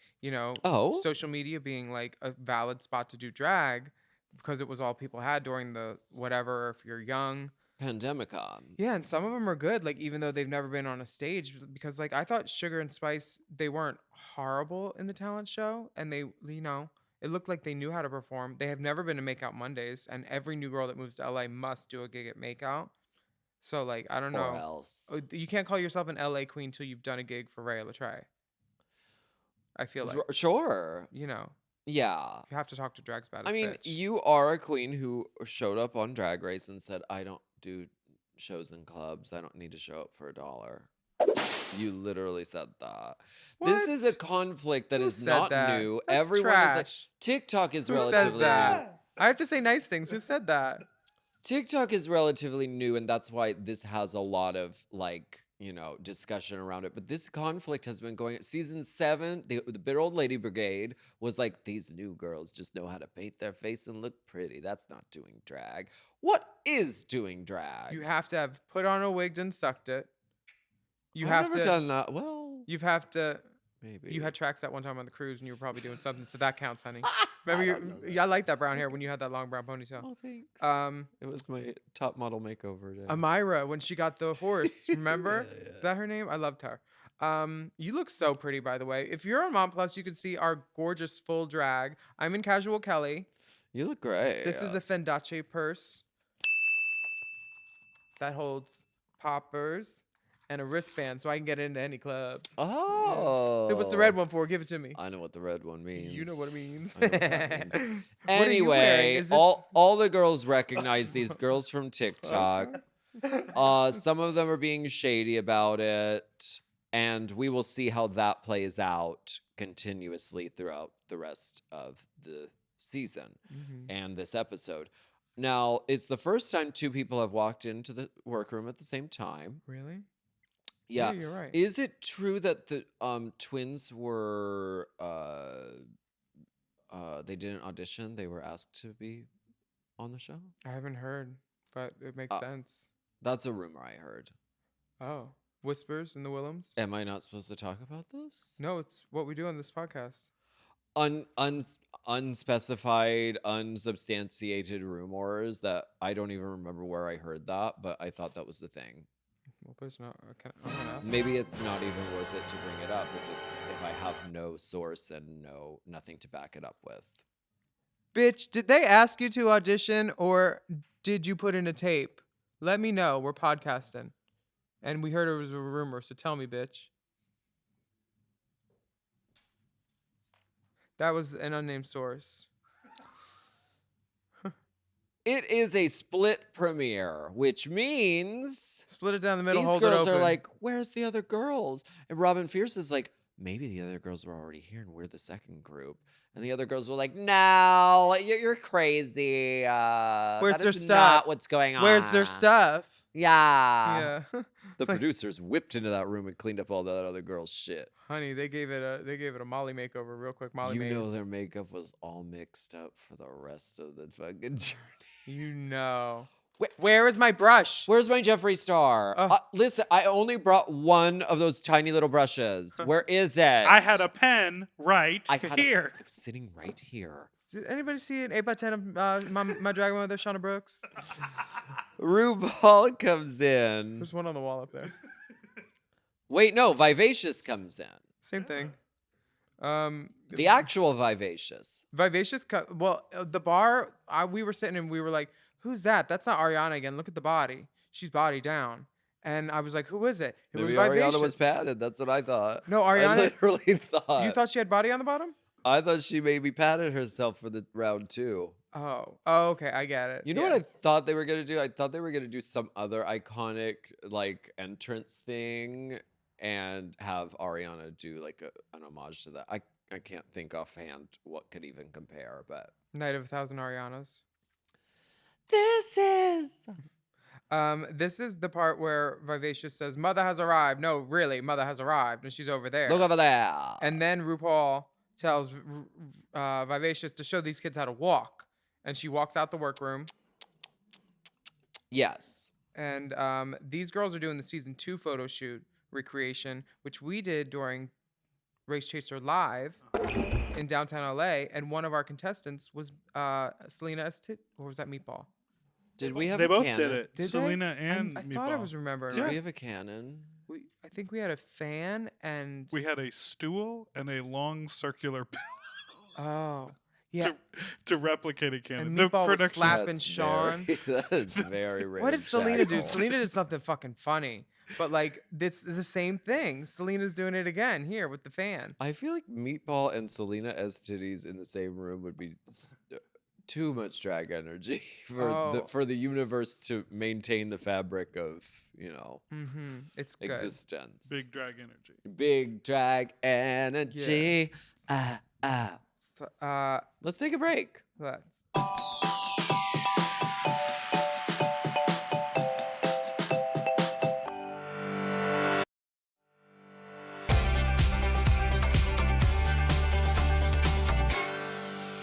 A: Oh?
B: social media being like a valid spot to do drag because it was all people had during the whatever if you're young.
A: Pandemicon.
B: Yeah, and some of them are good, like even though they've never been on a stage because like I thought Sugar and Spice, they weren't horrible in the talent show and they, it looked like they knew how to perform. They have never been to Makeout Mondays and every new girl that moves to LA must do a gig at Makeout. So like, I don't
A: Or
B: know.
A: else.
B: You can't call yourself an LA queen until you've done a gig for Ray Latre. I feel like,
A: Sure.
B: you
A: Yeah.
B: have to talk to Drag's baddest
A: I mean,
B: bitch.
A: you are a queen who showed up on Drag Race and said, I don't do shows in clubs. I don't need to show up for $1. You literally said that. This is a
B: What?
A: conflict that
B: Who
A: is
B: said
A: not
B: that?
A: new.
B: That's
A: Everyone is like,
B: trash.
A: TikTok is
B: Who says
A: relatively
B: that? I have to say nice things. Who said that?
A: TikTok is relatively new, and that's why this has a lot of discussion around it. But this conflict has been going. Season 7, the Bitter Old Lady Brigade was like, these new girls just know how to paint their face and look pretty. That's not doing drag. What is doing drag?
B: You have to have put on a wig and sucked it. You
A: I've
B: have
A: never
B: to.
A: done that. Well,
B: You have to.
A: maybe
B: You had tracks that one time on the cruise, and you were probably doing something, so that counts, honey. Remember,
A: I
B: you?
A: don't know that.
B: Yeah, I like that brown hair when you had that long brown ponytail.
A: Oh, thanks.
B: It
A: It was my top model makeover day.
B: Amira when she got the horse. Remember?
A: Yeah.
B: Is that her name? I loved her. You look so pretty, by the way. If you're on Mom Plus, you can see our gorgeous full drag. I'm in Casual Kelly.
A: You look great.
B: This is a Fendace purse that holds poppers and a wristband so I can get into any club.
A: Oh.
B: So what's the red one for? Give it to me.
A: I know what the red one means.
B: You know what it means.
A: I know what that means.
B: What are you wearing?
A: Anyway,
B: Is this-
A: all the girls recognize these girls from TikTok. Some of them are being shady about it, and we will see how that plays out continuously throughout the rest of the season
B: Mhm.
A: and this episode. Now, it's the first time two people have walked into the workroom at the same time.
B: Really?
A: Yeah.
B: You're right.
A: Is it true that the twins were they didn't audition, they were asked to be on the show?
B: I haven't heard, but it makes sense.
A: That's a rumor I heard.
B: Oh, whispers in the Willams?
A: Am I not supposed to talk about this?
B: No, it's what we do on this podcast.
A: Unspecified, unsubstantiated rumors that I don't even remember where I heard that, but I thought that was the thing.
B: Well, but it's not. I'm gonna ask.
A: Maybe it's not even worth it to bring it up if I have no source and nothing to back it up with.
B: Bitch, did they ask you to audition or did you put in a tape? Let me know. We're podcasting. And we heard it was a rumor, so tell me, bitch. That was an unnamed source.
A: It is a split premiere, which means
B: Split it down the middle,
A: these
B: hold it
A: girls
B: open.
A: are like, "Where's the other girls?" And Robin Fierce is like, "Maybe the other girls were already here, and we're the second group." And the other girls were like, "No, you're crazy.
B: Where's
A: that
B: their
A: is
B: stuff?
A: not what's going on?
B: Where's their stuff?
A: Yeah,
B: Yeah.
A: The producers whipped into that room and cleaned up all that other girl's shit.
B: Honey, they gave it a Molly makeover real quick. Molly
A: You know
B: Mates.
A: their makeup was all mixed up for the rest of the fucking journey.
B: You know. Where is my brush?
A: Where's my Jeffree Star?
B: Oh.
A: Listen, I only brought one of those tiny little brushes. Where is it?
C: I had a pen right
A: I had
C: here.
A: it was sitting right here.
B: Did anybody see an 8x10 of my Dragon Mother, Shauna Brooks?
A: RuPaul comes in.
B: There's one on the wall up there.
A: Wait, no, Vivacious comes in.
B: Same thing.
A: The actual Vivacious.
B: Vivacious. The bar. We were sitting and we were like, "Who's that? That's not Ariana again. Look at the body. She's body down." And I was like, "Who is it?" It
A: Maybe
B: was
A: Ariana
B: Vivacious.
A: was padded. That's what I thought.
B: No,
A: I
B: Ariana.
A: literally thought.
B: You thought she had body on the bottom?
A: I thought she maybe patted herself for the round 2.
B: Oh, okay, I get it.
A: You know what I thought they were gonna do? I thought they were gonna do some other iconic like entrance thing and have Ariana do like an homage to that. I can't think offhand what could even compare, but
B: Night of 1,000 Arianas.
A: this is
B: This is the part where Vivacious says, "Mother has arrived." No, really, Mother has arrived, and she's over there.
A: look over there.
B: And then RuPaul tells Vivacious to show these kids how to walk, and she walks out the workroom.
A: Yes.
B: And these girls are doing the season 2 photo shoot recreation, which we did during Race Chaser Live in downtown LA. And one of our contestants was Selena Estit, or was that Meatball?
A: Did we have
C: They
A: a
C: both
A: cannon?
C: did it.
B: Did they?
C: Selena and
B: I thought I
C: Meatball.
B: was remembering.
A: Did
B: right.
A: we have a cannon?
B: I think we had a fan and
C: We had a stool and a long circular
B: oh yeah.
C: to replicate a cannon.
B: And
C: The
B: Meatball was
C: production.
B: slapping That's Sean.
A: That's very
B: What did Selena do?
A: ramshackle.
B: Selena did something fucking funny. But like it's the same thing. Selena's doing it again here with the fan.
A: I feel like Meatball and Selena as titties in the same room would be too much drag energy for the universe to maintain the fabric of,
B: Mm-hmm. It's good.
A: existence.
C: Big drag energy.
A: Big drag energy.
B: So,
A: Let's take a break.
B: let's.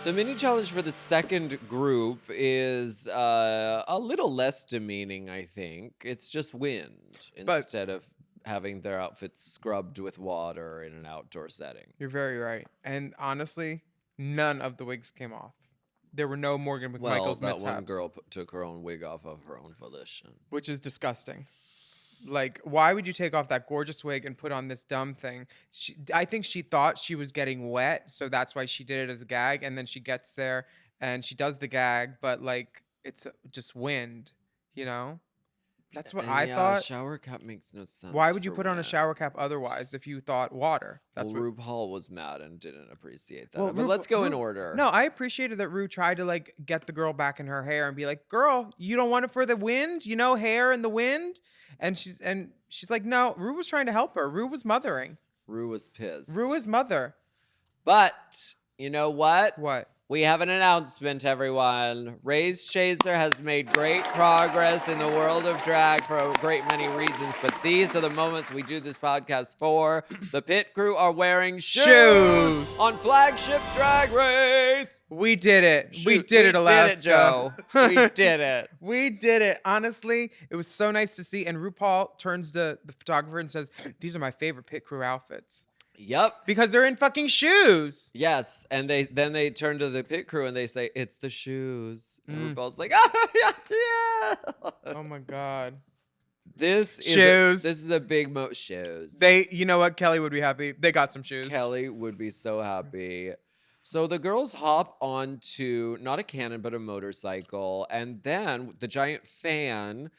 A: The mini challenge for the second group is a little less demeaning, I think. It's just wind instead of having their outfits scrubbed with water in an outdoor setting.
B: You're very right. And honestly, none of the wigs came off. There were no Morgan McMichael's
A: that
B: mishaps,
A: one girl took her own wig off of her own volition.
B: which is disgusting. Like, why would you take off that gorgeous wig and put on this dumb thing? I think she thought she was getting wet, so that's why she did it as a gag. And then she gets there and she does the gag, but like, it's just wind, you know? That's what
A: And
B: I
A: yeah,
B: thought.
A: shower cap makes no sense.
B: Why would you
A: for
B: put on a
A: when.
B: shower cap otherwise if you thought water? That's
A: Well,
B: what.
A: RuPaul was mad and didn't appreciate that.
B: Well,
A: But let's go in
B: Ru-
A: order.
B: No, I appreciated that Rue tried to like get the girl back in her hair and be like, "Girl, you don't want it for the wind, you know, hair in the wind." And she's like, "No." Rue was trying to help her. Rue was mothering.
A: Rue was pissed.
B: Rue is mother.
A: But you know what?
B: What?
A: We have an announcement, everyone. Race Chaser has made great progress in the world of drag for a great many reasons, but these are the moments we do this podcast for. The pit crew are wearing shoes on flagship drag race.
B: We did it. We
A: Shoot,
B: did it, Alaska.
A: Did it, Joe. We did it.
B: We did it. Honestly, it was so nice to see. And RuPaul turns to the photographer and says, "These are my favorite pit crew outfits."
A: Yep.
B: Because they're in fucking shoes.
A: Yes, and they turn to the pit crew and they say, "It's the shoes." And
B: Mm.
A: RuPaul's like, "Ah, yeah."
B: Oh my God.
A: This
B: Shoes.
A: is a big shoes.
B: You know what? Kelly would be happy. They got some shoes.
A: Kelly would be so happy. So the girls hop onto not a cannon but a motorcycle, and then the giant fan,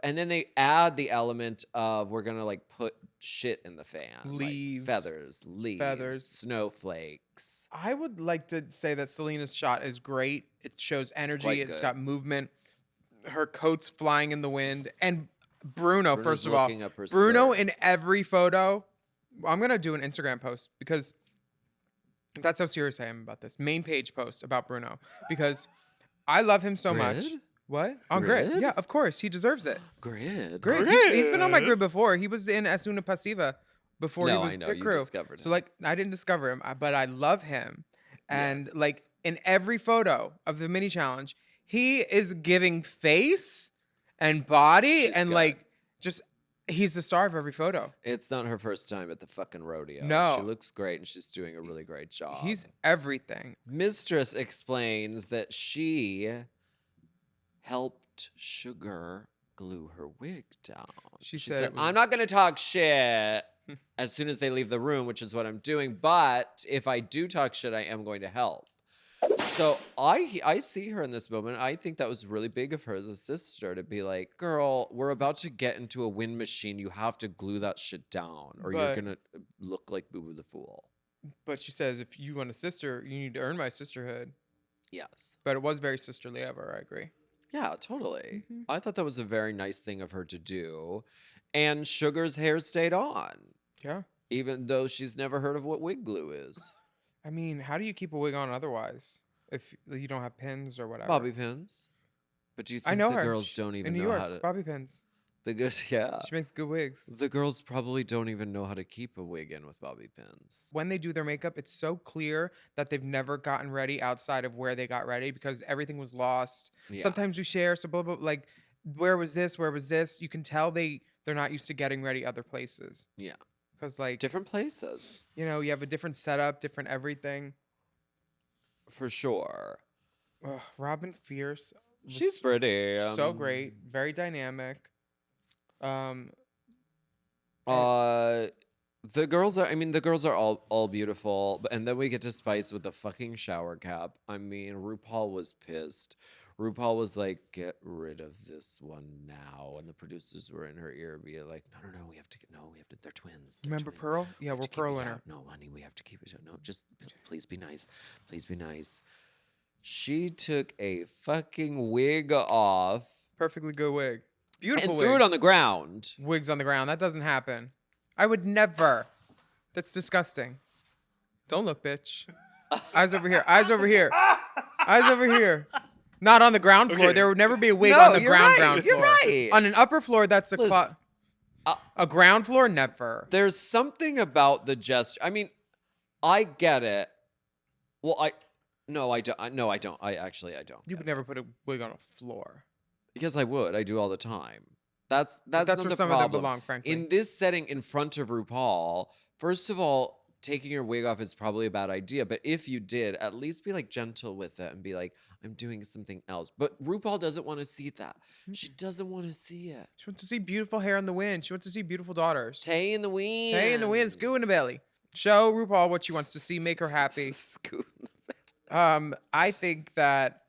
A: and then they add the element of we're gonna like put shit in the fan,
B: Leaves.
A: like feathers, leaves,
B: Feathers.
A: snowflakes.
B: I would like to say that Selena's shot is great. It shows energy.
A: quite
B: It's
A: good.
B: got movement. Her coat's flying in the wind. And Bruno,
A: Bruno's
B: first of all,
A: looking up her
B: Bruno
A: skirt.
B: in every photo. I'm going to do an Instagram post because that's how serious I am about this. Main page post about Bruno because I love him so much.
A: Grid?
B: What? On Grid?
A: Grid?
B: Yeah, of course. He deserves it.
A: Grid.
B: Grid. He's been on my Grid before. He was in As Una Pasiva before he
A: No,
B: was
A: I know,
B: pit
A: you
B: crew.
A: discovered
B: So
A: him.
B: like I didn't discover him, but I love him. And
A: Yes.
B: like in every photo of the mini challenge, he is giving face and body
A: She's
B: and
A: good.
B: like just he's the star of every photo.
A: It's not her first time at the fucking rodeo.
B: No.
A: She looks great and she's doing a really great job.
B: He's everything.
A: Mistress explains that she helped Sugar glue her wig down.
B: She said it was-
A: I'm not going to talk shit as soon as they leave the room, which is what I'm doing. But if I do talk shit, I am going to help. So I see her in this moment. I think that was really big of her as a sister to be like, girl, we're about to get into a wind machine. You have to glue that shit down or you're
B: But-
A: going to look like Boo Boo the Fool.
B: But she says if you want a sister, you need to earn my sisterhood.
A: Yes.
B: But it was very sisterly of her, I agree.
A: Yeah, totally.
B: Mhm.
A: I thought that was a very nice thing of her to do. And Sugar's hair stayed on,
B: Yeah.
A: even though she's never heard of what wig glue is.
B: I mean, how do you keep a wig on otherwise if you don't have pins or whatever?
A: Bobby pins. But do you think
B: I know
A: the
B: her.
A: girls don't even
B: in New
A: know
B: York,
A: how to
B: Bobby pins.
A: the good yeah.
B: She makes good wigs.
A: The girls probably don't even know how to keep a wig in with bobby pins.
B: When they do their makeup, it's so clear that they've never gotten ready outside of where they got ready because everything was lost.
A: Yeah.
B: Sometimes we share, so blah, blah, like, where was this? Where was this? You can tell they're not used to getting ready other places.
A: Yeah.
B: Because, like,
A: Different places.
B: you know, you have a different setup, different everything.
A: For sure.
B: Ugh, Robin Fierce. was
A: She's pretty.
B: so great. Very dynamic.
A: The girls are all beautiful, and then we get to Spice with the fucking shower cap. I mean, RuPaul was pissed. RuPaul was like, "Get rid of this one now," and the producers were in her ear, being like, "No, we have to. They're twins. They're
B: Remember
A: twins.
B: Pearl?
A: We
B: Yeah,
A: have
B: we're
A: to keep it
B: Pearling her.
A: out. No, honey, we have to keep it out. No, just please be nice. Please be nice." She took a fucking wig off
B: Perfectly good wig. Beautiful
A: and
B: wig.
A: threw it on the ground.
B: Wigs on the ground. That doesn't happen. I would never. That's disgusting. Don't look, bitch. Eyes over here. Eyes over here. Eyes over here. Not on the ground floor.
C: Okay.
B: There would never be a wig
A: No,
B: on the
A: you're
B: ground
A: right, you're
B: floor.
A: right.
B: On an upper floor, that's a
A: Listen,
B: a ground floor. Never.
A: There's something about the gesture. I mean, I get it. Well, I don't. No, I don't. I don't.
B: You would never put a wig on a floor.
A: Because I would. I do all the time. That's not
B: That's
A: the
B: where some of them
A: problem.
B: belong, frankly.
A: In this setting, in front of RuPaul, first of all, taking your wig off is probably a bad idea. But if you did, at least be like gentle with it and be like, "I'm doing something else." But RuPaul doesn't want to see that. She doesn't want to see it.
B: She wants to see beautiful hair in the wind. She wants to see beautiful daughters.
A: Tay in the wind.
B: Hey, in the wind, scoo in the belly. Show RuPaul what she wants to see. Make her happy.
A: Scoot.
B: I think that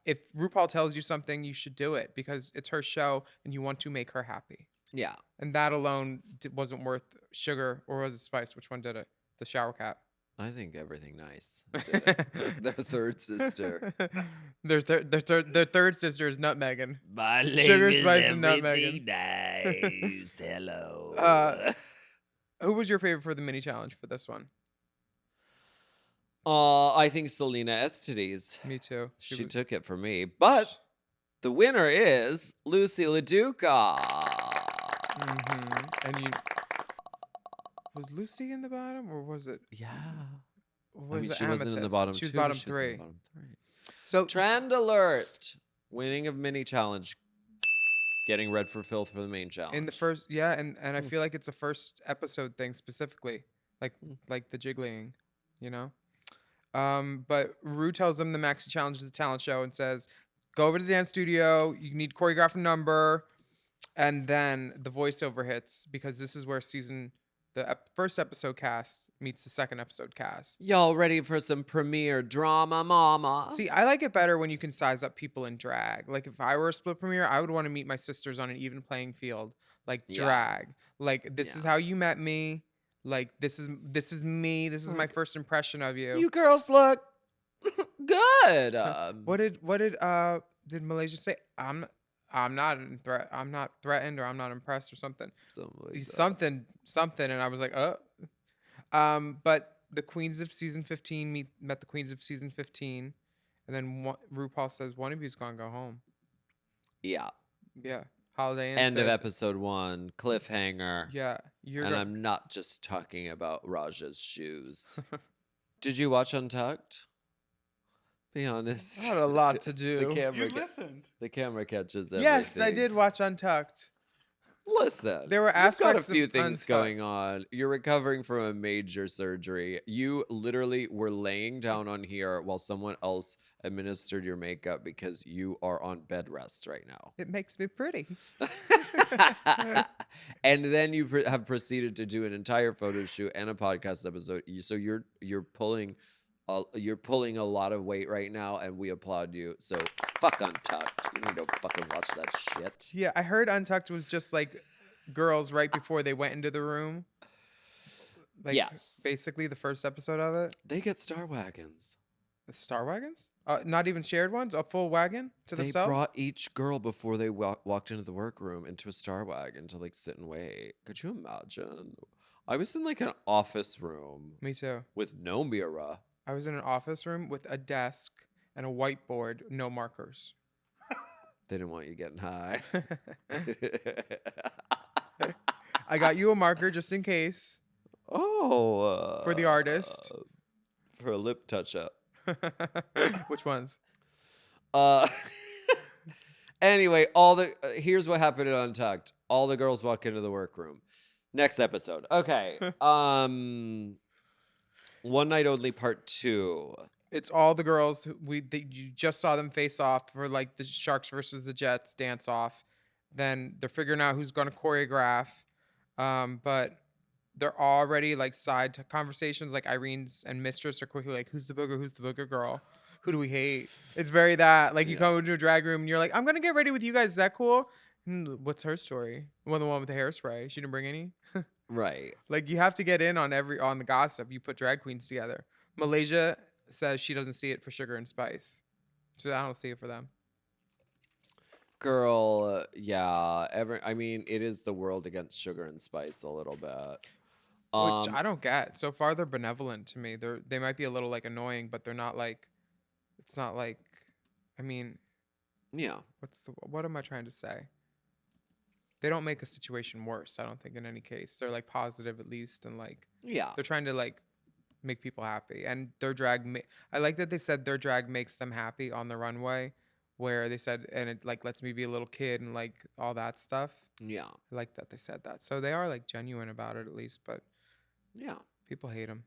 B: if RuPaul tells you something, you should do it because it's her show and you want to make her happy.
A: Yeah.
B: And that alone wasn't worth sugar, or was it spice? Which one did it? The shower cap.
A: I think everything nice. did it. Their third sister.
B: Their third sister is Nutmeggin.
A: My
B: Sugar, spice, and
A: everything
B: nutmeggin.
A: nice. Hello.
B: Who was your favorite for the mini challenge for this one?
A: I think Selena Estides.
B: Me too.
A: She took it for me. But the winner is Lucy LaDuca.
B: And you was Lucy in the bottom, or was it?
A: Yeah.
B: Or
A: I mean,
B: was it
A: she wasn't in the
B: Amethyst?
A: bottom
B: She was
A: two.
B: bottom
A: She was in the
B: three.
A: bottom three.
B: So
A: Trend alert. Winning of mini challenge. Getting red for filth for the main challenge.
B: in the first, yeah, and I feel like it's a first episode thing specifically, like the jiggling, you know. But Rue tells them the maxi challenge is a talent show and says, "Go over to the dance studio. You need to choreograph a number." And then the voiceover hits because this is where first episode cast meets the second episode cast.
A: Y'all ready for some premiere drama, mama?
B: See, I like it better when you can size up people in drag. Like if I were a split premiere, I would want to meet my sisters on an even playing field, like
A: Yeah.
B: drag. Like this is
A: Yeah.
B: how you met me. Like this is me. This is my first impression of you.
A: You girls look good.
B: Did Malaysia say? I'm not threatened, or I'm not impressed, or something. Something, and I was like, but the queens of season 15 met the queens of season 15, and then RuPaul says one of you's gonna go home.
A: Yeah.
B: Yeah, Holiday Inn
A: End of
B: said,
A: episode 1. Cliffhanger.
B: Yeah, you're.
A: And I'm not just talking about Raja's shoes. Did you watch Untucked? Be honest.
B: Not a lot to do.
C: You listened.
A: The camera catches everything.
B: Yes, I did watch Untucked.
A: Listen,
B: There were
A: you've got a
B: aspects of
A: few things
B: Untucked.
A: going on. You're recovering from a major surgery. You literally were laying down on here while someone else administered your makeup because you are on bed rest right now.
B: It makes me pretty.
A: And then you have proceeded to do an entire photo shoot and a podcast episode. So you're pulling a lot of weight right now, and we applaud you. So fuck Untucked. You need to fucking watch that shit.
B: Yeah, I heard Untucked was just like girls right before they went into the room. Like,
A: Yes.
B: basically the first episode of it.
A: They get star wagons.
B: The Star Wagons? Not even shared ones? A full wagon to
A: They
B: themselves?
A: brought each girl before they walked into the workroom into a star wagon to like sit and wait. Could you imagine? I was in like an office room
B: Me too.
A: with no mirror.
B: I was in an office room with a desk and a whiteboard, no markers.
A: They didn't want you getting high.
B: I got you a marker just in case
A: Oh.
B: for the artist.
A: For a lip touch up.
B: Which ones?
A: Anyway, here's what happened at Untucked. All the girls walk into the workroom. Next episode. Okay. One Night Only Part 2.
B: It's all the girls you just saw them face off for like the Sharks versus the Jets dance off. Then they're figuring out who's going to choreograph. But they're already like side conversations. Like Irene's and Mistress are quickly like, who's the booger girl? Who do we hate? It's very that. Like you come into a drag room and you're like, I'm going to get ready with you guys. Is that cool? What's her story? The one with the hairspray. She didn't bring any?
A: Right.
B: Like you have to get in on the gossip. You put drag queens together. Malaysia says she doesn't see it for Sugar and Spice. So I don't see it for them.
A: Girl, yeah. I mean, it is the world against Sugar and Spice a little bit.
B: Which I don't get. So far they're benevolent to me. They might be a little like annoying, but they're not like, it's not like, I mean,
A: Yeah.
B: what am I trying to say? They don't make a situation worse, I don't think, in any case. They're like positive at least, and like
A: Yeah.
B: they're trying to like make people happy. And their drag I like that they said their drag makes them happy on the runway, where they said, and it like lets me be a little kid and like all that stuff.
A: Yeah.
B: I like that they said that. So they are like genuine about it at least, but
A: Yeah.
B: people hate them.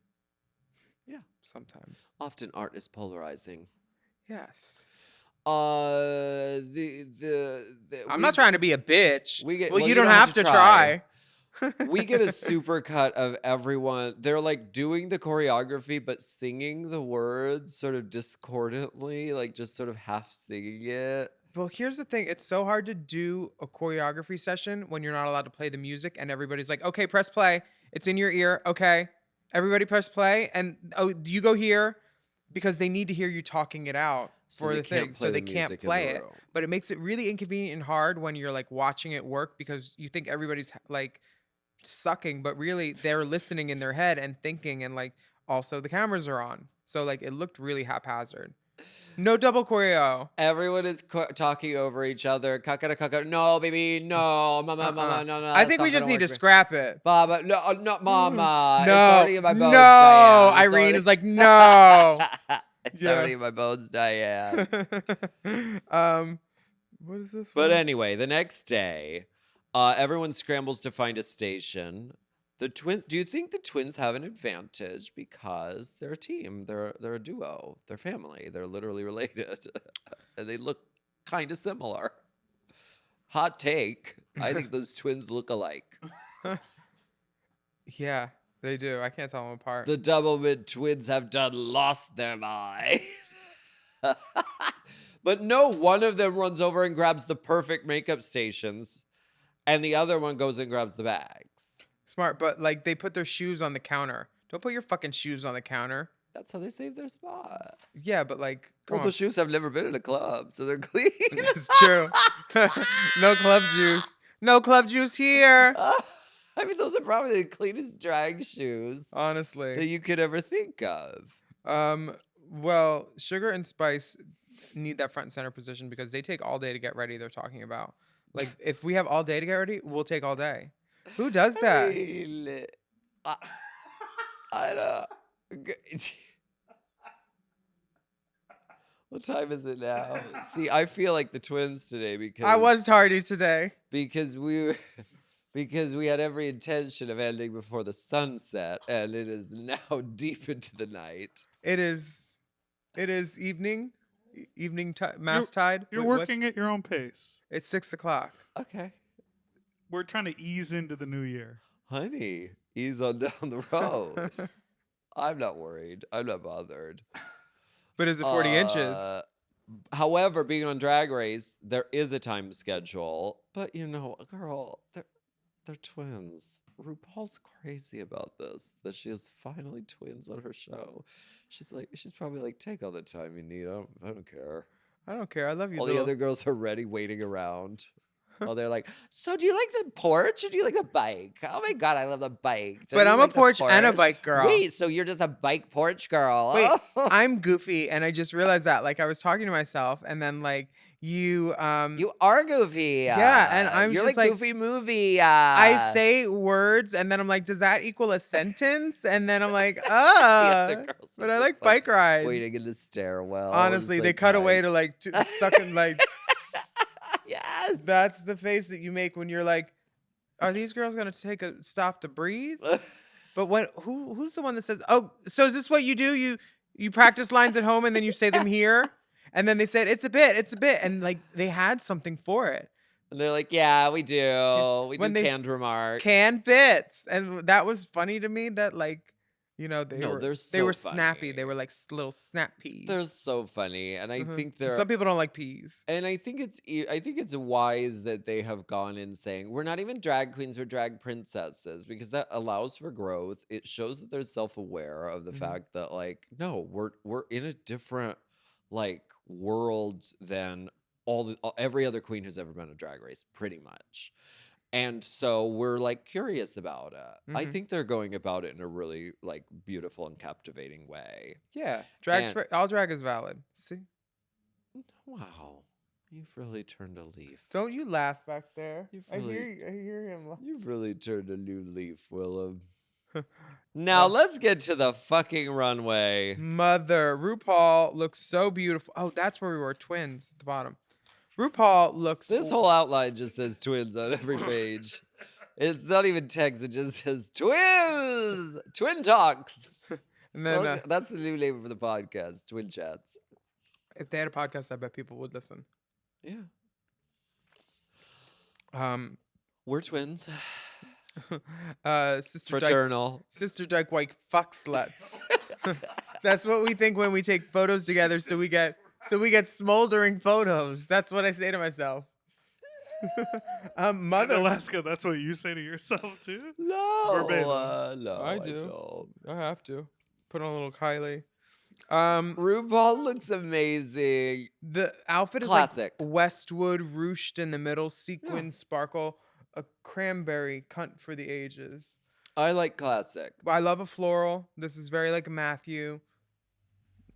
A: Yeah.
B: Sometimes.
A: Often art is polarizing.
B: Yes.
A: I'm
B: I'm not trying to be a bitch.
A: we get-
B: well,
A: well,
B: you don't have to try.
A: We get a super cut of everyone. They're like doing the choreography, but singing the words sort of discordantly, like just sort of half singing it.
B: Well, here's the thing. It's so hard to do a choreography session when you're not allowed to play the music and everybody's like, okay, press play. It's in your ear. Okay. Everybody press play. And you go here because they need to hear you talking it out
A: So
B: for
A: they
B: the
A: can't
B: thing.
A: play
B: So
A: the
B: they can't
A: music in
B: play
A: the
B: it.
A: room.
B: But it makes it really inconvenient and hard when you're like watching it work because you think everybody's like sucking, but really they're listening in their head and thinking, and like also the cameras are on. So like it looked really haphazard. No double choreo.
A: Everyone is talking over each other. Kaka, no, baby, no, mama,
B: Uh-uh.
A: mama, no, no.
B: I
A: that's
B: think
A: not
B: we just
A: gonna
B: need to
A: work for me.
B: scrap it.
A: Baba, no, not mama.
B: No,
A: It's already in my bones,
B: no.
A: Diane. It's
B: Irene
A: already-
B: is like, no.
A: It's
B: Yeah.
A: already in my bones, Diane.
B: What is this?
A: But
B: one?
A: anyway, the next day, everyone scrambles to find a station. Do you think the twins have an advantage because they're a team? They're a duo. They're family. They're literally related, and they look kind of similar. Hot take. I think those twins look alike.
B: Yeah, they do. I can't tell them apart.
A: The double mid twins have done lost their mind. But no, one of them runs over and grabs the perfect makeup stations, and the other one goes and grabs the bags.
B: Smart, but like they put their shoes on the counter. Don't put your fucking shoes on the counter.
A: That's how they save their spot.
B: Yeah, but like, come
A: Well,
B: on.
A: the shoes have never been in a club, so they're clean.
B: It's true. No club juice. No club juice here.
A: I mean, those are probably the cleanest drag shoes that
B: Honestly.
A: you could ever think of.
B: Well, Sugar and Spice need that front and center position because they take all day to get ready. They're talking about like if we have all day to get ready, we'll take all day. Who does that?
A: I don't. What time is it now? See, I feel like the twins today because
B: I was tardy today.
A: because we had every intention of ending before the sunset, and it is now deep into the night.
B: It is evening mass tide.
C: You're
B: Wait, what?
C: working at your own pace.
B: It's 6:00.
A: Okay,
C: We're trying to ease into the new year.
A: honey, ease on down the road. I'm not worried. I'm not bothered.
B: But is it 40 inches?
A: However, being on Drag Race, there is a time schedule. But you know, girl, they're twins. RuPaul's crazy about this. That she has finally twins on her show. She's probably like, take all the time you need. I don't care.
B: I don't care. I love you.
A: All the other girls are ready, waiting around. Oh, they're like, so do you like the porch or do you like the bike? Oh my God, I love the bike. Don't
B: But
A: you
B: I'm
A: like
B: a
A: the
B: porch and a bike girl.
A: Wait, so you're just a bike porch girl?
B: Wait,
A: Oh.
B: I'm goofy, and I just realized that. Like, I was talking to myself, and then like you
A: You are goofy.
B: Yeah, and I'm
A: you're
B: just
A: like
B: like-
A: goofy movie.
B: I say words, and then I'm like, does that equal a sentence? And then I'm like,
A: the other girls
B: but
A: are
B: I
A: just,
B: like bike rides.
A: waiting in the stairwell.
B: Honestly,
A: and
B: they
A: play
B: cut away
A: bike.
B: to like stuck in like.
A: Yes.
B: That's the face that you make when you're like, are these girls gonna take a stop to breathe? But when who's the one that says, oh, so is this what you do? You practice lines at home and then you say them here? And then they said, it's a bit. And like they had something for it.
A: And they're like, yeah, we do. We
B: When
A: do
B: they-
A: canned remarks.
B: Canned bits. And that was funny to me that like, you know, they
A: No,
B: were
A: they're
B: they were
A: so
B: snappy. They
A: funny.
B: were like little snap peas.
A: They're so funny, and I
B: Mhm.
A: think
B: And
A: they're.
B: some people don't like peas.
A: And I think it's wise that they have gone in saying we're not even drag queens, we're drag princesses, because that allows for growth. It shows that they're self-aware of the
B: Mhm.
A: fact that like no, we're in a different like world than every other queen who's ever been a Drag Race, pretty much. And so we're like curious about it. I
B: Mhm.
A: think they're going about it in a really like beautiful and captivating way.
B: Yeah.
A: And-
B: All drag is valid. See?
A: Wow, you've really turned a leaf.
B: Don't you laugh back there.
A: You've
B: I
A: really-
B: hear him laugh.
A: You've really turned a new leaf, Willam. Now let's get to the fucking runway.
B: Mother, RuPaul looks so beautiful. Oh, that's where we were twins at the bottom. RuPaul looks.
A: This whole outline just says twins on every page. It's not even text, it just says twins! Twin Talks.
B: And then
A: Well, that's the new name for the podcast, Twin Chats.
B: if they had a podcast, I bet people would listen.
A: Yeah.
B: Um,
A: We're twins. Fraternal.
B: Sister Dyke White fuck sluts. That's what we think when we take photos together. So we get smoldering photos. That's what I say to myself.
C: In
B: Mother.
C: Alaska, that's what you say to yourself too?
A: No,
C: Verbatim.
A: no,
B: I
A: I
B: do.
A: don't.
B: I have to put on a little Kylie.
A: RuPaul looks amazing.
B: The outfit is
A: Classic.
B: like Westwood ruched in the middle, sequin sparkle, a cranberry cunt for the ages.
A: I like classic.
B: I love a floral. This is very like Matthew.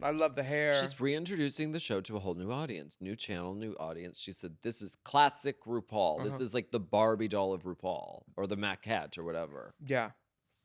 B: I love the hair.
A: She's reintroducing the show to a whole new audience, new channel, new audience. She said, "This is classic RuPaul. This is like the Barbie doll of RuPaul, or the maquette, or whatever."
B: Yeah,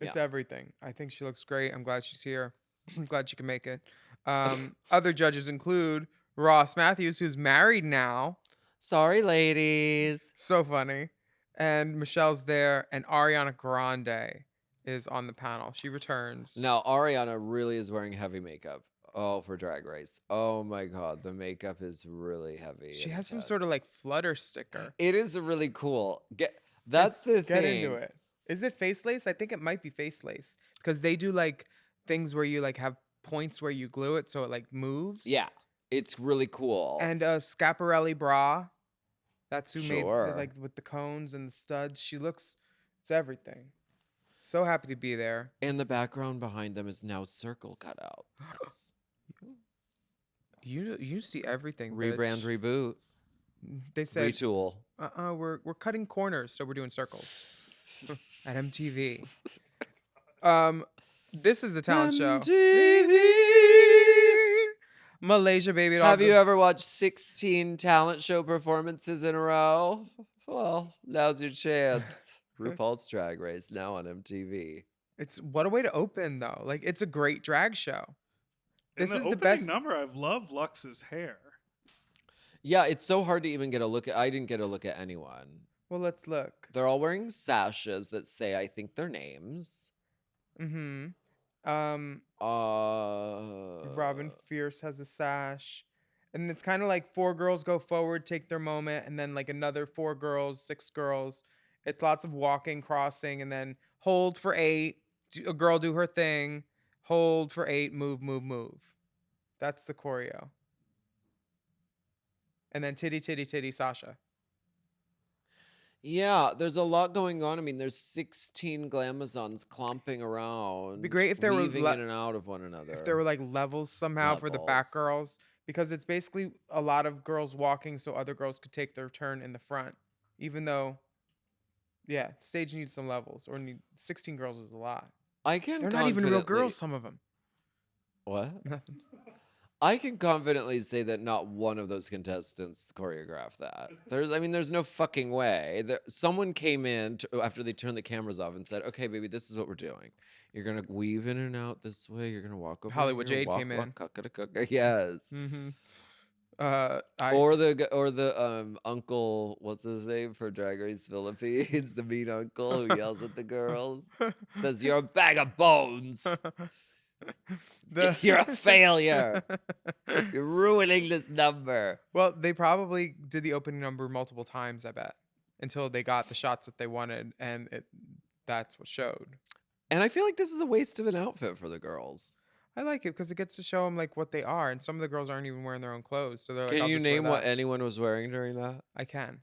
B: it's everything. I think she looks great. I'm glad she's here. I'm glad she can make it. Other judges include Ross Matthews, who's married now.
A: Sorry, ladies.
B: So funny. And Michelle's there, and Ariana Grande is on the panel. She returns.
A: Now, Ariana really is wearing heavy makeup. Oh, for Drag Race. Oh my God, the makeup is really heavy.
B: She
A: and
B: has some
A: intense.
B: sort of like flutter sticker.
A: It is really cool. That's the thing.
B: Get into it. Is it face lace? I think it might be face lace because they do like things where you like have points where you glue it so it like moves.
A: Yeah, it's really cool.
B: And a Schiaparelli bra. That's who made
A: Sure.
B: like with the cones and the studs. It's everything. So happy to be there.
A: And the background behind them is now circle cutouts.
B: You see everything.
A: Rebrand,
B: bitch.
A: reboot,
B: They said
A: retool.
B: we're cutting corners, so we're doing circles at MTV. This is a talent show. Malaysia, baby.
A: Have you ever watched 16 talent show performances in a row? Well, now's your chance. RuPaul's Drag Race, now on MTV.
B: It's what a way to open though. Like it's a great drag show.
C: In
B: This
C: the
B: is the
C: opening
B: best.
C: number, I've loved Lux's hair.
A: Yeah, it's so hard to even get a look at. I didn't get a look at anyone.
B: Well, let's look.
A: They're all wearing sashes that say, I think, their names.
B: Mm-hmm. Robin Fierce has a sash. And it's kind of like 4 girls go forward, take their moment, and then like another 4 girls, 6 girls. It's lots of walking, crossing, and then hold for 8. A girl do her thing. Hold for 8, move, move, move. That's the choreo. And then titty, titty, titty, Sasha.
A: Yeah, there's a lot going on. I mean, there's 16 glamazons clomping around.
B: It'd be great if there were
A: weaving in and out of one another.
B: If there were like levels somehow for the back
A: Levels.
B: girls, because it's basically a lot of girls walking so other girls could take their turn in the front, even though, yeah, the stage needs some levels, or 16 girls is a lot.
A: I can.
B: They're not even real
A: confidently-
B: girls, some of them.
A: What?
B: Nothing.
A: I can confidently say that not one of those contestants choreographed that. There's no fucking way. Someone came in after they turned the cameras off and said, "Okay, baby, this is what we're doing. You're gonna weave in and out this way. You're gonna walk over."
B: Hollywood
A: here,
B: Jade
A: walk,
B: came
A: walk,
B: in.
A: cuck. Yes.
B: Mm-hmm.
A: Or the uncle, what's his name for Drag Race Philippines? The mean uncle who yells at the girls, says, "You're a bag of bones. You're a failure. You're ruining this number."
B: Well, they probably did the opening number multiple times, I bet, until they got the shots that they wanted, and that's what showed.
A: And I feel like this is a waste of an outfit for the girls.
B: I like it because it gets to show them like what they are, and some of the girls aren't even wearing their own clothes. So they're like,
A: Can
B: I'll
A: you
B: just wear
A: name what
B: that.
A: anyone was wearing during that?
B: I can.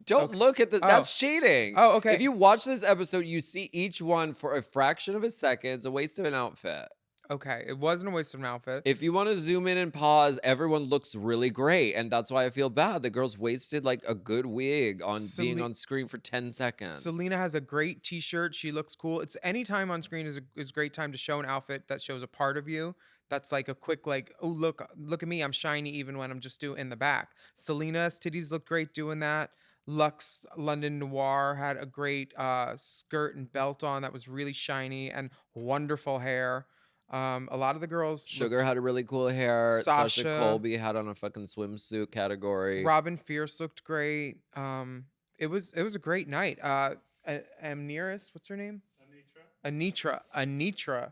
A: Don't
B: Okay.
A: look at this. That's cheating.
B: Oh, okay.
A: If you watch this episode, you see each one for a fraction of a second. It's a waste of an outfit.
B: Okay, it wasn't a waste of an outfit.
A: If you want to zoom in and pause, everyone looks really great. And that's why I feel bad. The girls wasted like a good wig on being on screen for 10 seconds.
B: Selena has a great t-shirt. She looks cool. It's any time on screen is a great time to show an outfit that shows a part of you. That's like a quick like, oh, look at me. I'm shiny even when I'm just doing in the back. Selena's titties look great doing that. Lux London Noir had a great skirt and belt on that was really shiny and wonderful hair. A lot of the girls.
A: Sugar had a really cool hair. Sasha
B: Sasha.
A: Colby had on a fucking swimsuit category.
B: Robin Fierce looked great. It was a great night. Amneris, what's her name? Anitra.
A: Amneris?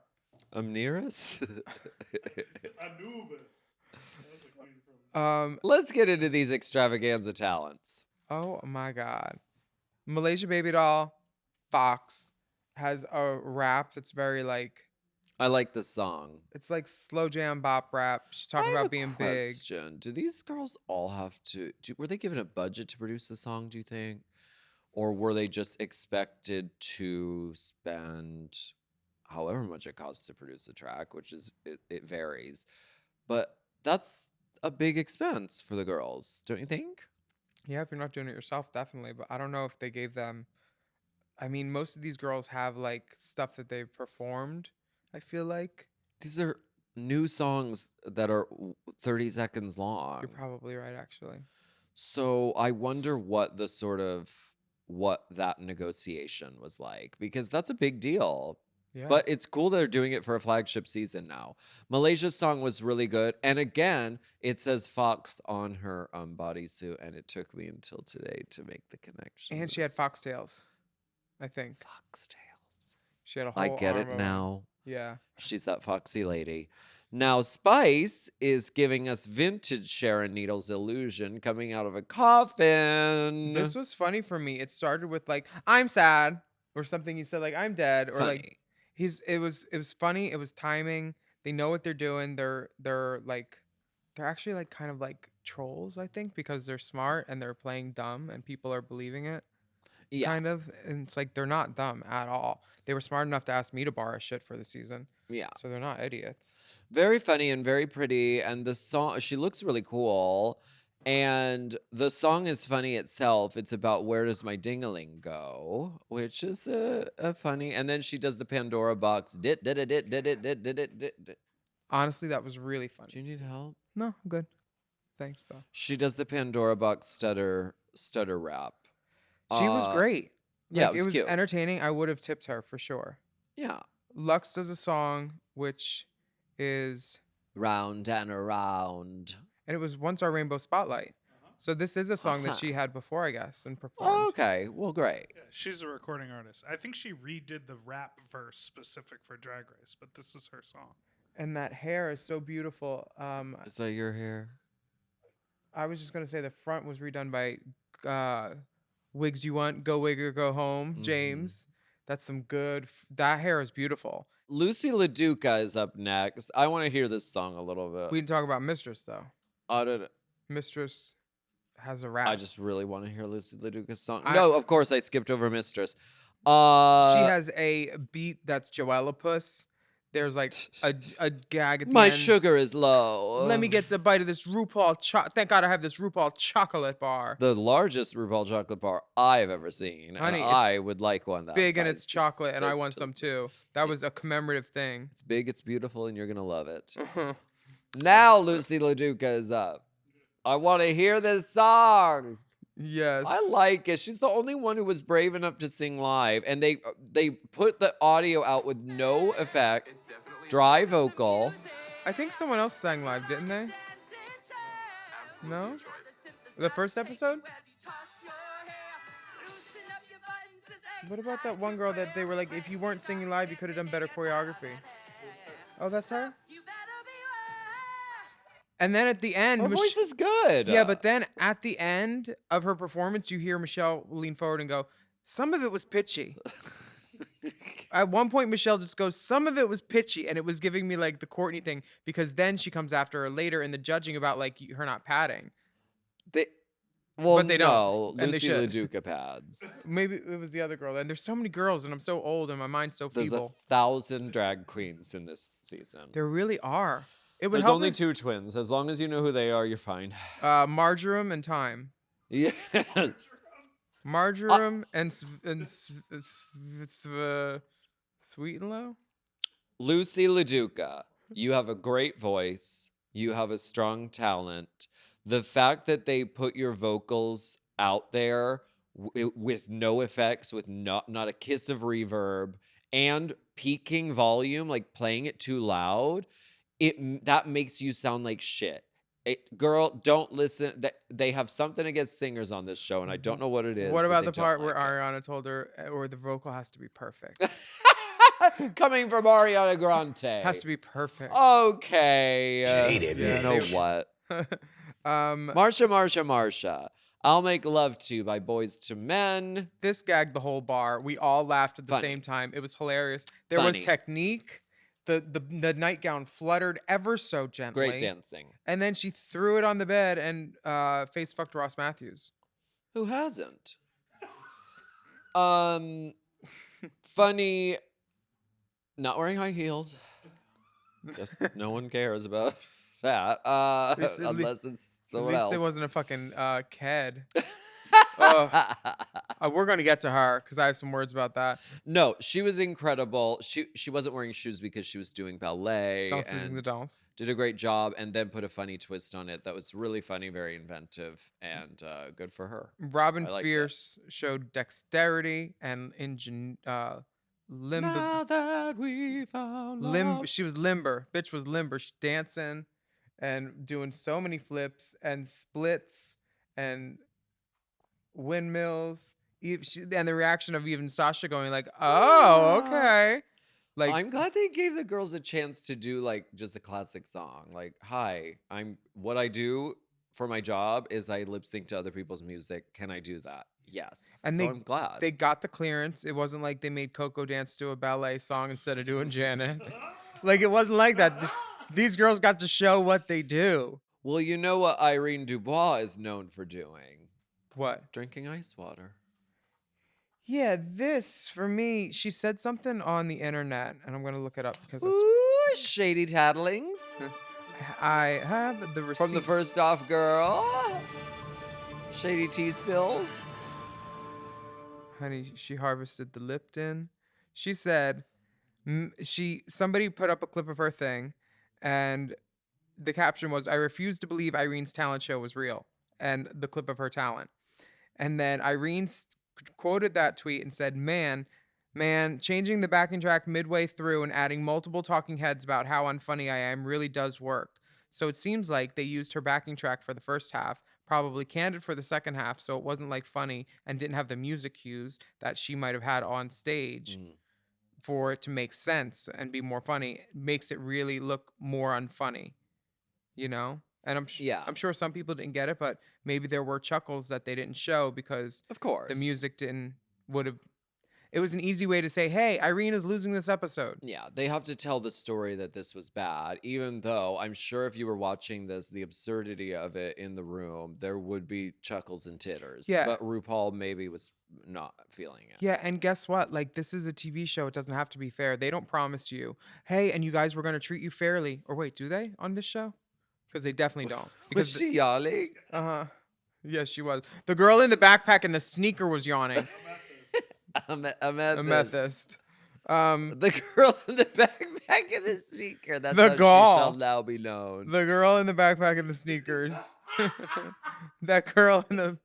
C: Anubis.
A: Let's get into these extravaganza talents.
B: Oh my God. Malaysia Baby Doll, Fox, has a rap that's very like,
A: I like the song.
B: it's like slow jam bop rap. She's talking
A: I have
B: about
A: a
B: being big.
A: question. Do these girls all have to? Were they given a budget to produce the song? Do you think, or were they just expected to spend however much it costs to produce the track, which is it varies, but that's a big expense for the girls, don't you think?
B: Yeah, if you're not doing it yourself, definitely. But I don't know if they gave them. I mean, most of these girls have like stuff that they've performed. I feel like
A: These are new songs that are 30 seconds long.
B: you're probably right, actually.
A: So I wonder what the sort of what that negotiation was like, because that's a big deal.
B: Yeah.
A: But it's cool they're doing it for a flagship season now. Malaysia's song was really good. And again, it says Fox on her bodysuit. And it took me until today to make the connection.
B: And she had foxtails, I think.
A: Foxtails.
B: She had a whole
A: I get it
B: arm of 'em.
A: now.
B: Yeah.
A: She's that foxy lady. Now, Spice is giving us vintage Sharon Needles illusion coming out of a coffin.
B: This was funny for me. It started with like, I'm sad, or something. He said like, I'm dead, or like
A: Funny.
B: it was funny. It was timing. They know what they're doing. They're like, they're actually like kind of like trolls, I think, because they're smart and they're playing dumb and people are believing it.
A: Yeah.
B: Kind of. And it's like they're not dumb at all. They were smart enough to ask me to borrow shit for the season.
A: Yeah.
B: So they're not idiots.
A: Very funny and very pretty. And the song, she looks really cool. And the song is funny itself. It's about where does my ding-a-ling go, which is a funny. And then she does the Pandora box. Dit, dit, dit, dit, dit, dit, dit, dit, dit, dit.
B: Honestly, that was really funny.
A: Do you need help?
B: No, I'm good. Thanks though.
A: She does the Pandora box stutter rap.
B: She was great.
A: yeah,
B: Like,
A: it was cute.
B: entertaining. I would have tipped her for sure.
A: Yeah.
B: Lux does a song which is,
A: Round and around.
B: and it was Once Our Rainbow Spotlight. So this is a song that she had before, I guess, and performed.
A: Okay. Well, great.
C: Yeah, she's a recording artist. I think she redid the rap verse specific for Drag Race, but this is her song.
B: And that hair is so beautiful.
A: Is that your hair?
B: I was just gonna say the front was redone by Wigs You Want, Go Wig or Go Home, James. That's some good. That hair is beautiful.
A: Lucy LaDuca is up next. I want to hear this song a little bit.
B: We didn't talk about Mistress though.
A: I
B: Mistress has a rap.
A: just really want to hear Lucy LaDuca's song.
B: I-
A: No, of course I skipped over Mistress.
B: She has a beat that's Joellapus. There's like a gag at the
A: My
B: end.
A: sugar is low.
B: Let me get a bite of this RuPaul. Thank God I have this RuPaul chocolate bar.
A: the largest RuPaul chocolate bar I've ever seen.
B: Honey,
A: and
B: it's
A: I would like one that
B: Big and
A: size.
B: it's chocolate, and I
A: big
B: want
A: to-
B: some too. That was a commemorative thing.
A: It's big, it's beautiful, and you're gonna love it. Now Lucy LaDuca is up. I want to hear this song.
B: Yes.
A: I like it. She's the only one who was brave enough to sing live, and they put the audio out with no effect, dry vocal.
B: I think someone else sang live, didn't they? No? The first episode? What about that one girl that they were like, if you weren't singing live, you could have done better choreography? Oh, that's her? And then at the end,
A: Her voice is good.
B: yeah, but then at the end of her performance, you hear Michelle lean forward and go, some of it was pitchy. At one point, Michelle just goes, some of it was pitchy. And it was giving me like the Courtney thing, because then she comes after her later in the judging about like her not padding.
A: Well,
B: but they don't,
A: no,
B: and they
A: Lucy
B: should.
A: LaDuca pads.
B: Maybe it was the other girl. And there's so many girls, and I'm so old, and my mind's so
A: There's
B: feeble.
A: 1,000 drag queens in this season.
B: There really are. It would
A: There's
B: help
A: only
B: if-
A: 2 twins. As long as you know who they are, you're fine.
B: Marjoram and Time.
A: Yeah.
B: Marjoram and Sweet and Low.
A: Lucy LaDuca, you have a great voice. You have a strong talent. The fact that they put your vocals out there with no effects, with not a kiss of reverb, and peaking volume, like playing it too loud, that makes you sound like shit. Girl, don't listen. They have something against singers on this show, and I don't know what it is.
B: What
A: but
B: about
A: they
B: the
A: don't
B: part where
A: like it.
B: Ariana told her, or the vocal has to be perfect?
A: Coming from Ariana Grande.
B: Has to be perfect.
A: Okay.
B: Yeah,
A: you know
B: they-
A: what?
B: Um,
A: Marsha. I'll Make Love To by Boys to Men.
B: This gagged the whole bar. We all laughed at the
A: Funny.
B: same time. It was hilarious. There was
A: Funny.
B: technique. The nightgown fluttered ever so gently.
A: Great dancing.
B: And then she threw it on the bed and face fucked Ross Matthews.
A: Who hasn't? Funny. Not wearing high heels. Guess no one cares about that. Unless it's
B: At
A: someone
B: least
A: else.
B: it wasn't a fucking ked. We're gonna get to her because I have some words about that.
A: No, she was incredible. She wasn't wearing shoes because she was doing ballet
B: Don't using the
A: and
B: dolls.
A: did a great job, and then put a funny twist on it that was really funny, very inventive, and good for her.
B: Robin
A: I liked it.
B: Fierce showed dexterity and limber.
A: Now that we found love.
B: She was limber. Bitch was limber. She dancing and doing so many flips and splits and windmills. And the reaction of even Sasha going like, "Oh, okay." Like,
A: I'm glad they gave the girls a chance to do like just a classic song. Like, hi, what I do for my job is I lip sync to other people's music. Can I do that? Yes.
B: And
A: so I'm glad.
B: they got the clearance. It wasn't like they made Coco dance to a ballet song instead of doing Janet. Like, it wasn't like that. These girls got to show what they do.
A: Well, you know what Irene Dubois is known for doing?
B: What?
A: Drinking ice water.
B: Yeah, this for me. She said something on the internet, and I'm gonna look it up because
A: Ooh, shady tattlings
B: I have the receipt.
A: from the first off girl. Shady tea spills.
B: Honey, she harvested the Lipton. She said, somebody put up a clip of her thing, and the caption was, "I refuse to believe Irene's talent show was real," and the clip of her talent. And then Irene quoted that tweet and said, man, changing the backing track midway through and adding multiple talking heads about how unfunny I am really does work. So it seems like they used her backing track for the first half, probably canned it for the second half, so it wasn't like funny and didn't have the music cues that she might have had on stage for it to make sense and be more funny. It makes it really look more unfunny, you know? And I'm sure some people didn't get it, but maybe there were chuckles that they didn't show because
A: Of course.
B: the music it was an easy way to say, hey, Irene is losing this episode.
A: Yeah, they have to tell the story that this was bad, even though I'm sure if you were watching this, the absurdity of it in the room, there would be chuckles and titters.
B: Yeah.
A: But RuPaul maybe was not feeling it.
B: Yeah, and guess what? Like, this is a TV show. It doesn't have to be fair. They don't promise you, hey, and you guys were going to treat you fairly. Or wait, do they on this show? Because they definitely don't.
A: Was she yawning?
B: Yes, she was. The girl in the backpack and the sneaker was yawning.
A: Amethyst.
B: The
A: The girl in the backpack and the sneaker. That's
B: The
A: how
B: gall.
A: she shall now be known.
B: girl in the backpack and the sneakers. That girl in the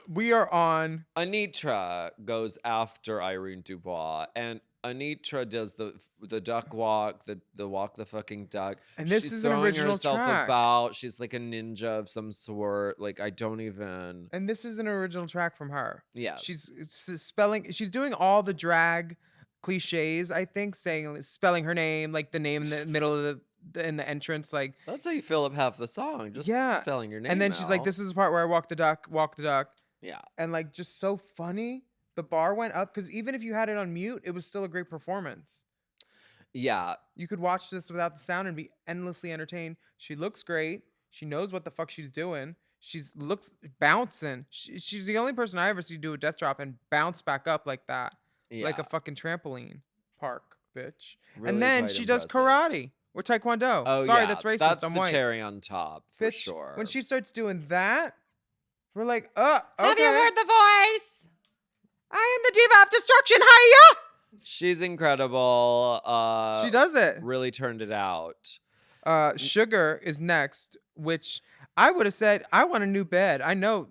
B: we are on
A: Anitra goes after Irene Dubois, and Anitra does the duck walk, the walk the fucking duck.
B: And this
A: She's
B: is an
A: throwing
B: original
A: herself
B: track.
A: about. She's like a ninja of some sort. Like, I don't even.
B: and this is an original track from her.
A: Yes.
B: She's doing all the drag cliches, I think, spelling her name, like the name in the middle of in the entrance, like,
A: That's how you fill up half the song. Just
B: Yeah.
A: spelling your name.
B: and then she's like,
A: out.
B: this is the part where I walk the duck,
A: Yeah.
B: and like just so funny. The bar went up because even if you had it on mute, it was still a great performance.
A: Yeah.
B: You could watch this without the sound and be endlessly entertained. She looks great. She knows what the fuck she's doing. She's looks bouncing. She's the only person I ever see do a death drop and bounce back up like that, like a fucking trampoline park, bitch.
A: Really
B: and then
A: quite
B: she does
A: impressive.
B: karate or taekwondo.
A: Oh,
B: Sorry,
A: yeah.
B: that's racist.
A: That's
B: I'm
A: the
B: white.
A: cherry on top, for
B: Bitch,
A: sure.
B: when she starts doing that, we're like, okay.
A: Have you heard the voice?
B: I am the diva of destruction. Hiya!
A: She's incredible.
B: She does it.
A: Really turned it out.
B: Sugar is next, which I would have said, I want a new bed. I know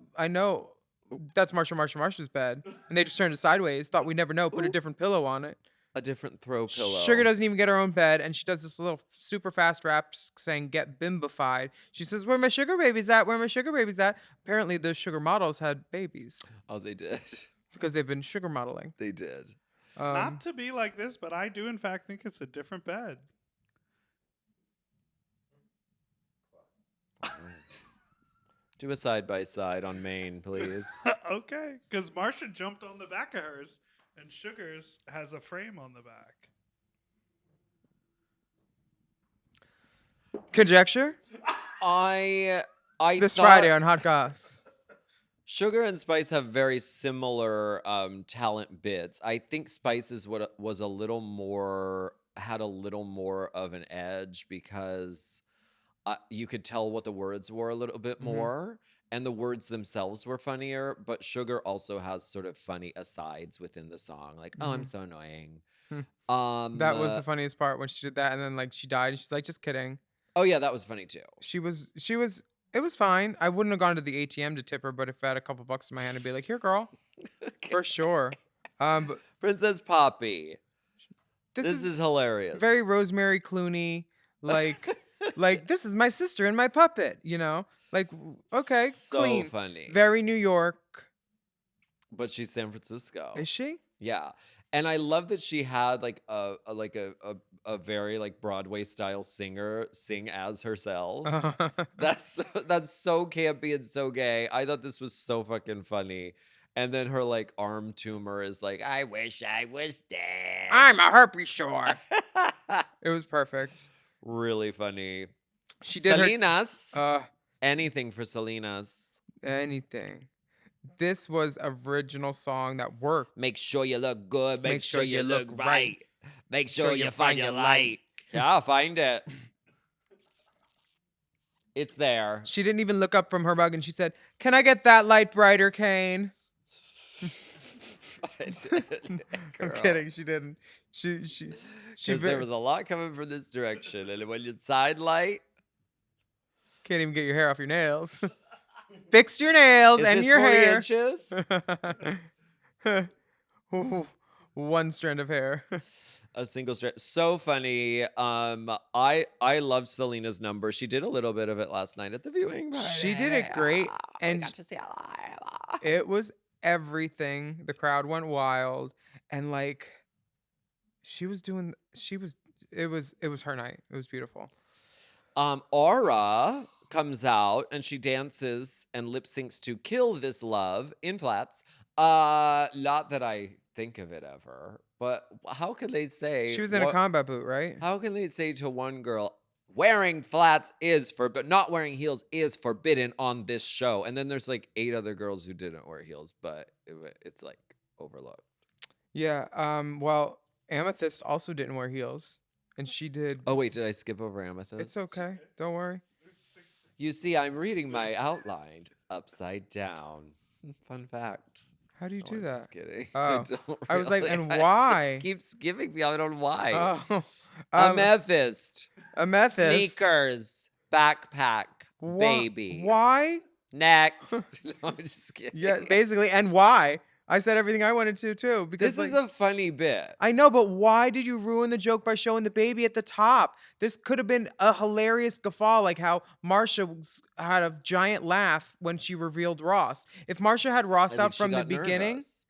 B: that's Marsha's bed. And they just turned it sideways. Thought we'd never know. Put a different pillow on it.
A: A different throw pillow.
B: Sugar doesn't even get her own bed. And she does this little super fast rap saying, get bimbified. She says, where my sugar babies at? Where my sugar babies at? Apparently the sugar models had babies
A: Oh, they did.
B: because they've been sugar modeling.
A: They did.
C: Not to be like this, but I do in fact think it's a different bed.
A: Do a side by side on Maine, please.
C: Okay, because Marsha jumped on the back of hers, and Sugar's has a frame on the back.
B: Conjecture?
A: I
B: This
A: thought
B: Friday on Hot Goss.
A: Sugar and Spice have very similar talent bits. I think Spice is what was a little more had a little more of an edge because you could tell what the words were a little bit more, and the words themselves were funnier. But Sugar also has sort of funny asides within the song, like "Oh, I'm so annoying."
B: That was the funniest part when she did that, and then like she died. And she's like, "Just kidding."
A: Oh yeah, that was funny too.
B: She was. It was fine. I wouldn't have gone to the ATM to tip her, but if I had a couple bucks in my hand, I'd be like, "Here, girl," for sure. But
A: Princess Poppy.
B: this
A: This is hilarious.
B: very Rosemary Clooney, like, like this is my sister and my puppet. You know, like okay,
A: so
B: clean,
A: funny.
B: very New York.
A: But she's San Francisco.
B: Is she?
A: Yeah. And I love that she had like a very like Broadway style singer sing as herself. That's so campy and so gay. I thought this was so fucking funny. And then her like arm tumor is like, I wish I was dead.
B: I'm a herpes sore. It was perfect.
A: Really funny.
B: She did
A: Salinas.
B: her
A: Anything for Salinas.
B: anything. This was original song that worked.
A: Make sure you look good. Make sure you look right. Make sure you find your
B: light.
A: light. Yeah, find it. It's there.
B: She didn't even look up from her mug and she said, "Can I get that light brighter, Kane?" I'm kidding. She didn't. She
A: There was a lot coming from this direction, and when you side light,
B: can't even get your hair off your nails. Fix your nails
A: is
B: and
A: this
B: your
A: 40
B: hair.
A: inches?
B: One strand of hair.
A: A single strand. So funny. I loved Selena's number. She did a little bit of it last night at the viewing party.
B: She did it great, and
A: I got to see it live.
B: it was everything. The crowd went wild, and like it was her night. It was beautiful.
A: Aura comes out and she dances and lip syncs to Kill This Love in flats. Not that I think of it ever, but how can they say
B: She was in a combat boot, right?
A: how can they say to one girl wearing flats is but not wearing heels is forbidden on this show, and then there's like 8 other girls who didn't wear heels, but it's like overlooked.
B: Yeah. Well, Amethyst also didn't wear heels, and she did.
A: Oh wait, did I skip over Amethyst?
B: It's okay. Don't worry.
A: You see, I'm reading my outline upside down. Fun fact.
B: How do you
A: No,
B: do
A: I'm
B: that?
A: just kidding.
B: Oh.
A: don't
B: I was like,
A: really.
B: and
A: It
B: why?
A: just keeps giving me. I don't know why.
B: Oh.
A: Amethyst.
B: Amethyst.
A: Sneakers. Backpack.
B: Wha-
A: Baby.
B: Why?
A: Next. No, I'm just kidding.
B: Yeah, basically, and why? I said everything I wanted to too because
A: This is
B: like,
A: a funny bit.
B: I know, but why did you ruin the joke by showing the baby at the top? This could have been a hilarious guffaw, like how Marsha had a giant laugh when she revealed Ross. If Marsha had
A: I
B: Ross
A: think
B: out
A: she
B: from the
A: got
B: beginning,
A: nervous.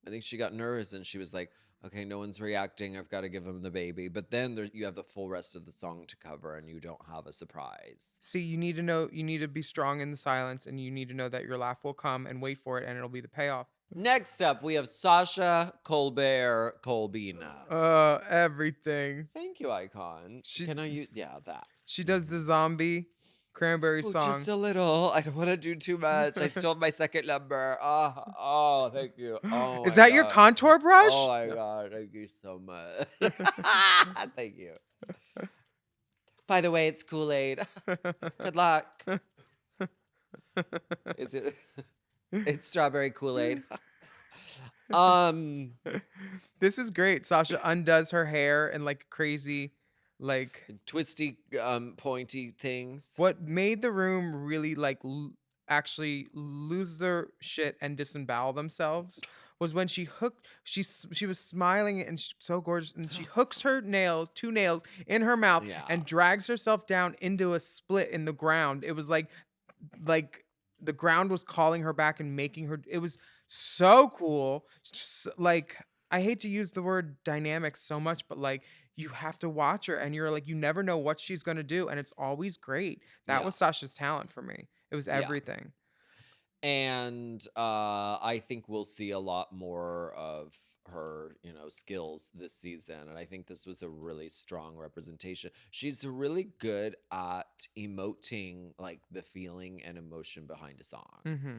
A: I think she got nervous and she was like, okay, no one's reacting. I've got to give him the baby. But then you have the full rest of the song to cover and you don't have a surprise.
B: see, you need to know, you need to be strong in the silence, and you need to know that your laugh will come, and wait for it, and it'll be the payoff.
A: Next up, we have Sasha Colbert Colbina.
B: Everything.
A: Thank you, Icon.
B: She-
A: Can I use? Yeah, that.
B: She does the zombie cranberry
A: Oh,
B: song.
A: just a little. I don't want to do too much. I still have my second number. Oh, thank you. Oh,
B: Is
A: my
B: that your
A: God.
B: contour brush?
A: Oh my God, thank you so much. Thank you. By the way, it's Kool-Aid. Good luck. Is it? It's strawberry Kool-Aid.
B: This is great. Sasha undoes her hair and like crazy, like
A: Twisty, pointy things.
B: what made the room really like actually lose their shit and disembowel themselves was when she was smiling and so gorgeous, and she hooks her two nails in her mouth
A: Yeah.
B: and drags herself down into a split in the ground. It was like the ground was calling her back and making her. It was so cool. Like, I hate to use the word dynamic so much, but like you have to watch her and you're like, you never know what she's going to do. And it's always great. That
A: Yeah.
B: was Sasha's talent for me. It was
A: Yeah.
B: everything.
A: And I think we'll see a lot more of her, skills this season. And I think this was a really strong representation. She's really good at emoting like the feeling and emotion behind a song,
B: Mm-hmm.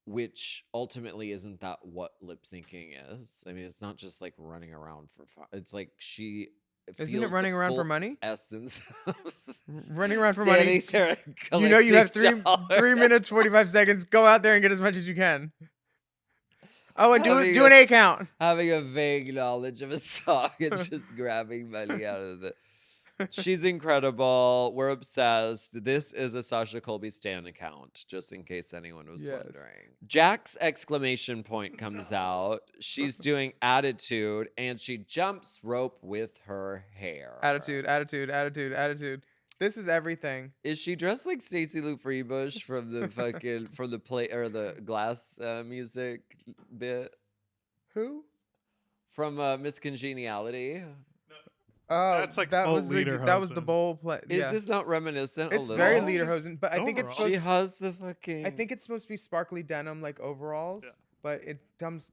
A: which ultimately isn't that what lip syncing is. I mean, it's not just like running around for fun. It's like she
B: Isn't it
A: feels the
B: running around for
A: full
B: money?
A: essence of
B: Running around for money.
A: standing there
B: You know you have
A: collecting
B: 3 minutes 45 seconds. Go out there and get as much as you can. Oh, and
A: Having
B: do an A count.
A: having a vague knowledge of a song and just grabbing money out of it. She's incredible. We're obsessed. This is a Sasha Colby Stan account, just in case anyone was
B: Yes.
A: wondering. Jack's exclamation point comes out. She's doing attitude and she jumps rope with her hair.
B: Attitude, attitude, attitude, attitude. This is everything.
A: Is she dressed like Stacey Lou Freebush from the from the play or the glass music bit
B: Who?
A: from Miss Congeniality?
B: Oh,
C: That's like
B: that
C: full
B: was the
C: Lederhosen.
B: bowl play.
A: Is
B: yeah.
A: this not reminiscent a
B: It's
A: little?
B: very
C: It's
B: Lederhosen, but I think it's
C: overalls.
A: She
B: supposed.
A: has the fucking.
B: I think it's supposed to be sparkly denim like overalls,
C: Yeah.
B: but it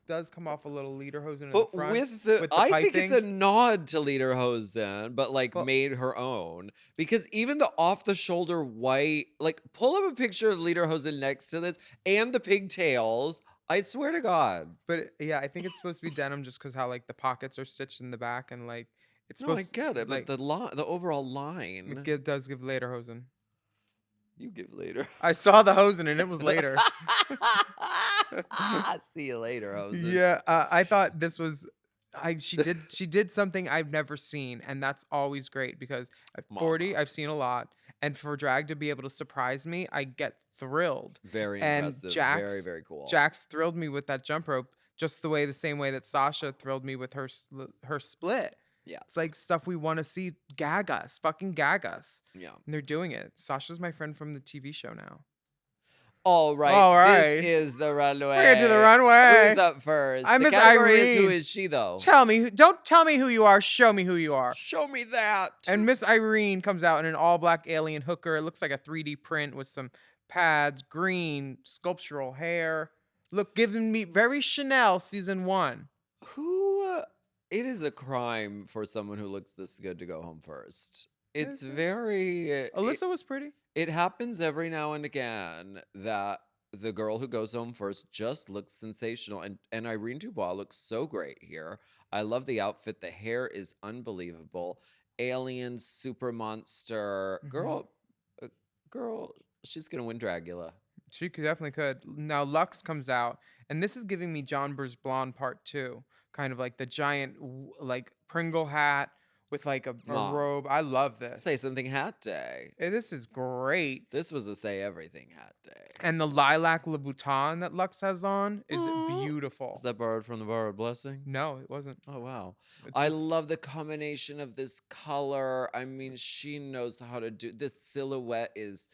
B: does come off a little Lederhosen in
A: But
B: the front.
A: with the,
B: with the
A: I think it's a
B: piping.
A: nod to Lederhosen, but like
B: Well-
A: made her own. Because even the off the shoulder white, like pull up a picture of Lederhosen next to this and the pigtails. I swear to God.
B: But yeah, I think it's supposed to be denim just because how like the pockets are stitched in the back and like it's
A: No, I
B: supposed.
A: get it,
B: like,
A: but the overall line,
B: does give Lederhosen.
A: you give later.
B: I saw the hosen and it was later.
A: See you later, Hosen.
B: Yeah, I thought this was. She did something I've never seen, and that's always great because at 40
A: Mama.
B: I've seen a lot, and for drag to be able to surprise me, I get thrilled.
A: Very
B: And
A: impressive.
B: Jax-
A: very, very cool.
B: Jax thrilled me with that jump rope, just the same way that Sasha thrilled me with her split.
A: Yeah.
B: It's like stuff we want to see. Gag us, fucking gag us,
A: Yeah.
B: and they're doing it. Sasha's my friend from the TV show now.
A: All right.
B: All right.
A: This is the runway.
B: We're into the runway.
A: Who's up first?
B: I'm
A: The
B: Miss
A: category is who
B: Irene.
A: is she though?
B: Don't tell me who you are. Show me who you are.
A: Show me that.
B: And Miss Irene comes out in an all black alien hooker. It looks like a 3D print with some pads, green, sculptural hair. Look, giving me very Chanel season 1.
A: Who? It is a crime for someone who looks this good to go home first. It's
B: Is it?
A: very.
B: Alyssa was pretty.
A: It happens every now and again that the girl who goes home first just looks sensational. And Irene Dubois looks so great here. I love the outfit. The hair is unbelievable. Alien, super monster. Girl, she's going to win Dragula.
B: She definitely could. Now Lux comes out, and this is giving me John Burr's Blonde Part 2. Kind of like the giant, like Pringle hat with like a
A: Mom.
B: robe. I love this.
A: Say something hat day.
B: This is great.
A: This was a say everything hat day.
B: And the lilac Louboutin that Lux has on is
A: Aw.
B: beautiful.
A: Is that borrowed from the borrowed blessing?
B: No, it wasn't.
A: Oh, wow.
B: It's
A: I
B: just-
A: love the combination of this color. I mean, she knows how to do this. Silhouette is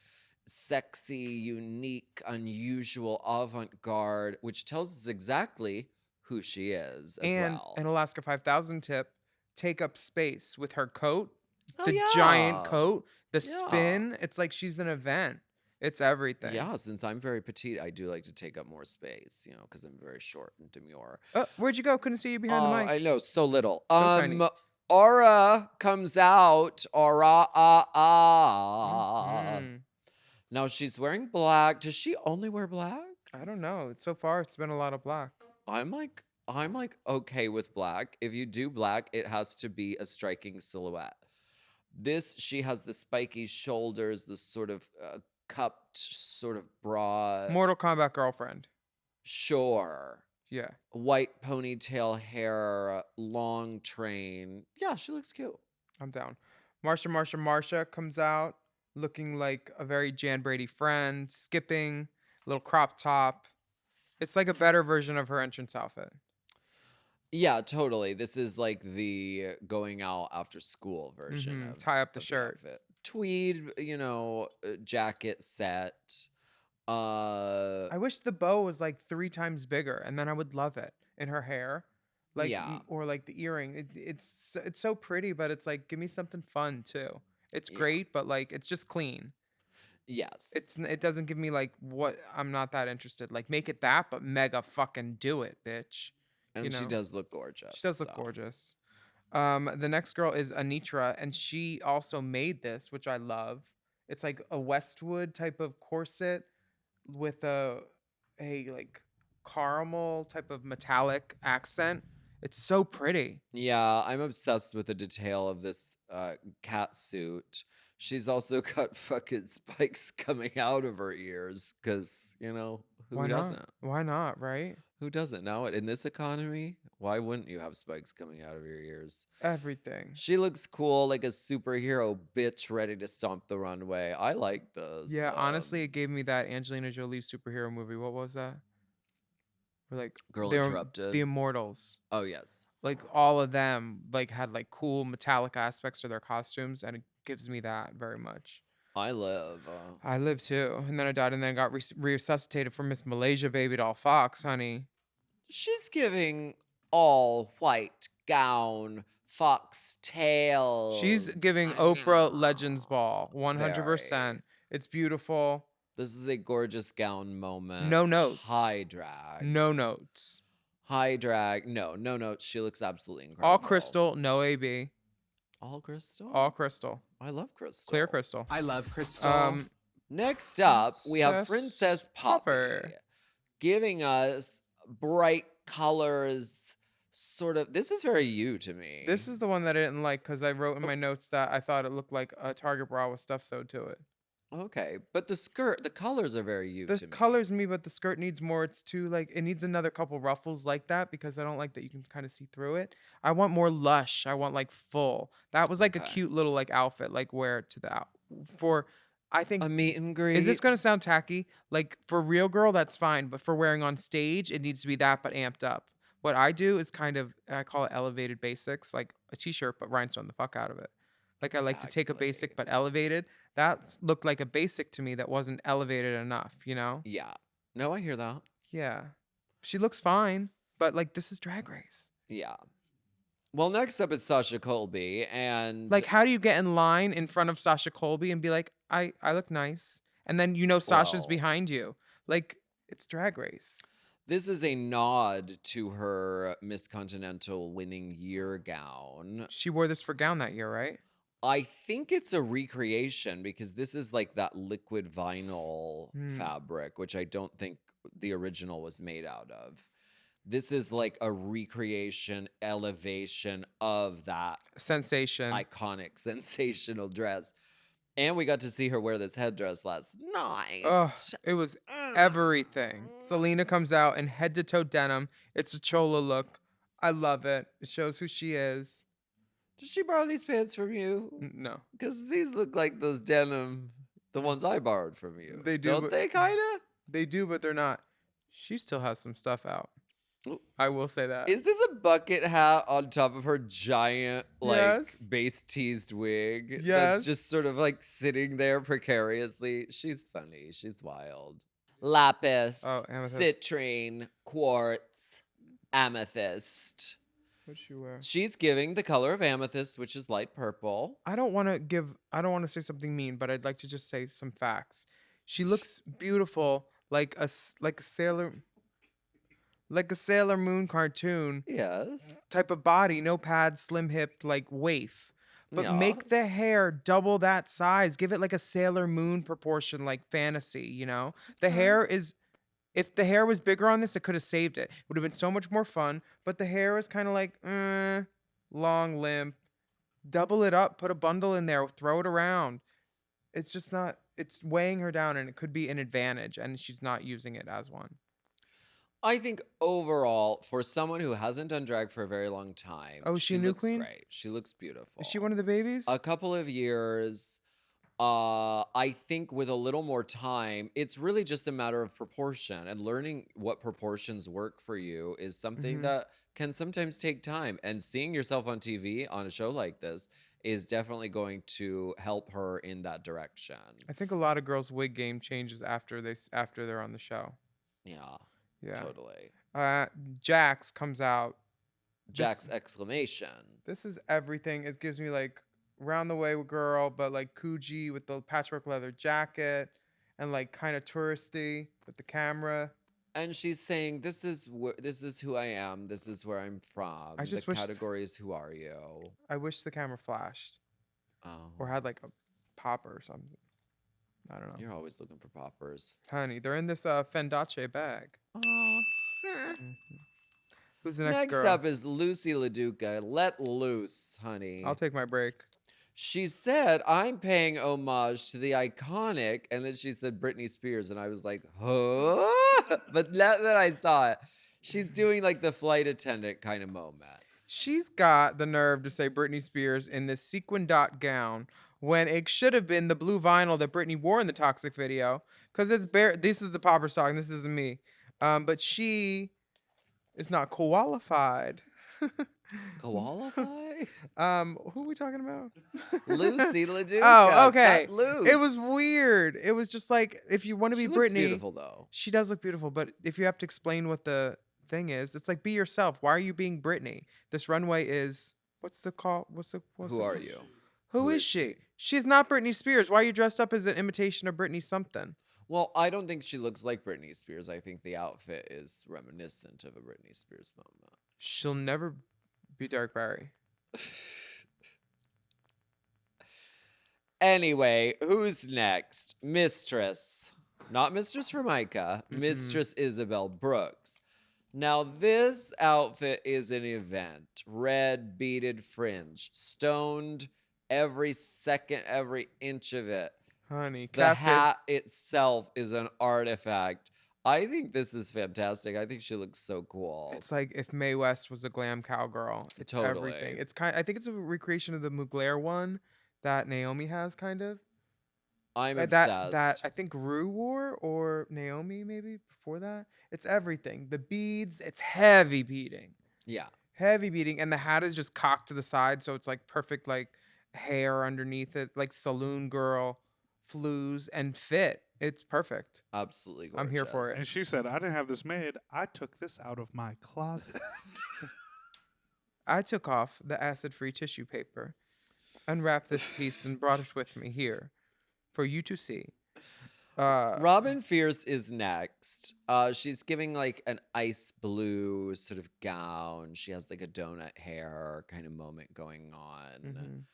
A: sexy, unique, unusual, avant-garde, which tells us exactly who she is as
B: and
A: well.
B: an Alaska 5000 tip, take up space with her coat,
A: Oh,
B: the
A: yeah.
B: giant coat, the
A: Yeah.
B: spin. It's like she's an event. It's everything.
A: Yeah, since I'm very petite, I do like to take up more space, because I'm very short and demure.
B: Where'd you go? Couldn't see you behind the mic.
A: I know, so little.
B: So tiny.
A: Aura comes out. Aura.
B: Mhm.
A: Now she's wearing black. Does she only wear black?
B: I don't know. So far, it's been a lot of black.
A: I'm like okay with black. If you do black, it has to be a striking silhouette. She has the spiky shoulders, the sort of cupped, sort of broad.
B: Mortal Kombat girlfriend.
A: Sure.
B: Yeah.
A: White ponytail hair, long train. Yeah, she looks cute.
B: I'm down. Marsha comes out looking like a very Jan Brady friend, skipping, little crop top. It's like a better version of her entrance outfit.
A: Yeah, totally. This is like the going out after school version
B: Mhm.
A: of
B: Tie up the
A: of
B: shirt.
A: outfit. Tweed, jacket set.
B: I wish the bow was like 3 times bigger, and then I would love it in her hair, like
A: Yeah.
B: or like the earring. It's so pretty, but it's like give me something fun too. It's
A: Yeah.
B: great, but like it's just clean.
A: Yes.
B: It doesn't give me like what I'm not that interested. Like make it that, but mega fucking do it, bitch.
A: and
B: You
A: she
B: know?
A: does look gorgeous.
B: She does look
A: so.
B: gorgeous. The next girl is Anitra, and she also made this, which I love. It's like a Westwood type of corset with a like caramel type of metallic accent. It's so pretty.
A: Yeah, I'm obsessed with the detail of this cat suit. She's also got fucking spikes coming out of her ears because, who
B: Why
A: doesn't?
B: not? Why not, right?
A: Who doesn't know it? In this economy, why wouldn't you have spikes coming out of your ears?
B: Everything.
A: She looks cool, like a superhero bitch ready to stomp the runway. I like those.
B: Yeah, honestly, it gave me that Angelina Jolie superhero movie. What was that? Where like
A: Girl
B: they're
A: Interrupted.
B: the Immortals.
A: Oh, yes.
B: Like all of them like had like cool metallic aspects to their costumes, and it gives me that very much.
A: I live.
B: I live too, and then I died, and then got resuscitated from Miss Malaysia baby doll Fox, honey.
A: She's giving all white gown, fox tails.
B: She's giving
A: I
B: Oprah
A: know.
B: Legends Ball, 100%.
A: Very.
B: It's beautiful.
A: This is a gorgeous gown moment.
B: No notes.
A: High drag.
B: No notes.
A: High drag. No notes. She looks absolutely incredible.
B: All crystal, no AB.
A: All crystal?
B: All crystal.
A: I love crystal.
B: Clear crystal.
E: I love crystal.
A: Next up, we have
B: Princess
A: Princess Poppy
B: Popper.
A: giving us bright colors. Sort of. This is very you to me.
B: This is the one that I didn't like because I wrote in my notes that I thought it looked like a Target bra with stuff sewed to it.
A: Okay, but the skirt, the colors are very you
B: The
A: to me.
B: colors me, but the skirt needs more. It's too like it needs another couple ruffles like that because I don't like that you can kind of see through it. I want more lush. I want like full. That was like a
A: Okay.
B: cute little like outfit, like wear it to the for. I think
A: A meet and greet.
B: is this gonna sound tacky? Like for real girl, that's fine, but for wearing on stage, it needs to be that but amped up. What I do is kind of I call it elevated basics, like a t-shirt but rhinestone the fuck out of it. Like I like to take a basic
A: Exactly.
B: but elevated. That looked like a basic to me that wasn't elevated enough, you know?
A: Yeah. No, I hear that.
B: Yeah. She looks fine, but like this is Drag Race.
A: Yeah. Well, next up is Sasha Colby, and
B: Like how do you get in line in front of Sasha Colby and be like, I look nice. And then Sasha's
A: Well-
B: behind you. Like it's Drag Race.
A: this is a nod to her Miss Continental winning year gown.
B: She wore this for gown that year, right?
A: I think it's a recreation because this is like that liquid vinyl
B: Hmm.
A: fabric, which I don't think the original was made out of. This is like a recreation, elevation of that
B: Sensation.
A: iconic, sensational dress. And we got to see her wear this headdress last night.
B: Ugh, it was everything. Selena comes out in head to toe denim. It's a chola look. I love it. It shows who she is.
A: Did she borrow these pants from you?
B: No.
A: Because these look like those denim, the ones I borrowed from you.
B: They do,
A: Don't
B: but-
A: they, kind of?
B: They do, but they're not. She still has some stuff out.
A: Ooh.
B: I will say that.
A: Is this a bucket hat on top of her giant, like,
B: Yes.
A: base teased wig?
B: Yes.
A: That's just sort of like sitting there precariously. She's funny. She's wild. Lapis,
B: Oh, amethyst.
A: citrine, quartz, amethyst.
B: What'd she wear?
A: She's giving the color of amethyst, which is light purple.
B: I don't want to say something mean, but I'd like to just say some facts. She looks beautiful, like a Sailor Moon cartoon
A: Yes.
B: type of body, no pads, slim hip, like waif. But
A: Yeah.
B: make the hair double that size. Give it like a Sailor Moon proportion, like fantasy, you know? The hair is, if the hair was bigger on this, it could have saved it. It would have been so much more fun. But the hair is kind of like, long, limp. Double it up, put a bundle in there, throw it around. It's just not, it's weighing her down and it could be an advantage. And she's not using it as one.
A: I think overall, for someone who hasn't done drag for a very long time,
B: Oh, is she a new
A: looks
B: queen?
A: great. She looks beautiful.
B: Is she one of the babies?
A: A couple of years. I think with a little more time, it's really just a matter of proportion, and learning what proportions work for you is something
B: Mhm.
A: that can sometimes take time. And seeing yourself on TV on a show like this is definitely going to help her in that direction.
B: I think a lot of girls' wig game changes after they're on the show.
A: Yeah,
B: Yeah.
A: totally.
B: Jax comes out.
A: Jack's exclamation.
B: This is everything. It gives me like round the way girl, but like Coogee with the patchwork leather jacket and like kind of touristy with the camera.
A: And she's saying, this is who I am. This is where I'm from.
B: I just
A: the
B: wish
A: category is who are you?
B: I wish the camera flashed
A: Oh,
B: or had like a popper or something. I don't know.
A: you're always looking for poppers.
B: Honey, they're in this Fendace bag. Mhm. Who's the next
A: Next
B: girl?
A: up is Lucy LaDuca. Let loose, honey.
B: I'll take my break.
A: She said, I'm paying homage to the iconic, and then she said Britney Spears, and I was like, huh? But now that I saw it, she's doing like the flight attendant kind of moment.
B: She's got the nerve to say Britney Spears in this sequin dot gown when it should have been the blue vinyl that Britney wore in the Toxic video. Because it's bare. This is the popper song. This isn't me. But she is not qualified.
A: Qualify?
B: Who are we talking about?
A: Lucy LaDuca.
B: Oh, okay.
A: Cut loose.
B: It was weird. It was just like if you want to be
A: She looks
B: Britney,
A: beautiful though.
B: she does look beautiful. But if you have to explain what the thing is, it's like be yourself. Why are you being Britney? This runway is what's the call?
A: Who are you?
B: Who is she? She's not Britney Spears. Why are you dressed up as an imitation of Britney something?
A: Well, I don't think she looks like Britney Spears. I think the outfit is reminiscent of a Britney Spears moment.
B: She'll never be Derek Barry.
A: Anyway, who's next? Mistress. Not Mistress Formica.
B: Mhm.
A: Mistress Isabel Brooks. Now, this outfit is an event. Red beaded fringe. Stoned every second, every inch of it.
B: Honey,
A: The hat itself is an artifact. I think this is fantastic. I think she looks so cool.
B: It's like if Mae West was a glam cowgirl. It's
A: Totally.
B: everything. It's I think it's a recreation of the Mugler one that Naomi has, kind of.
A: I'm
B: That
A: obsessed.
B: I think Rue wore or Naomi maybe before that. It's everything. The beads. It's heavy beading.
A: Yeah.
B: Heavy beading, and the hat is just cocked to the side, so it's like perfect, like hair underneath it, like saloon girl flues and fit. It's perfect.
A: Absolutely gorgeous.
B: I'm here for it.
C: And she said, I didn't have this made. I took this out of my closet.
B: I took off the acid-free tissue paper, unwrapped this piece, and brought it with me here for you to see.
A: Robin Fierce is next. She's giving like an ice blue sort of gown. She has like a donut hair kind of moment going on.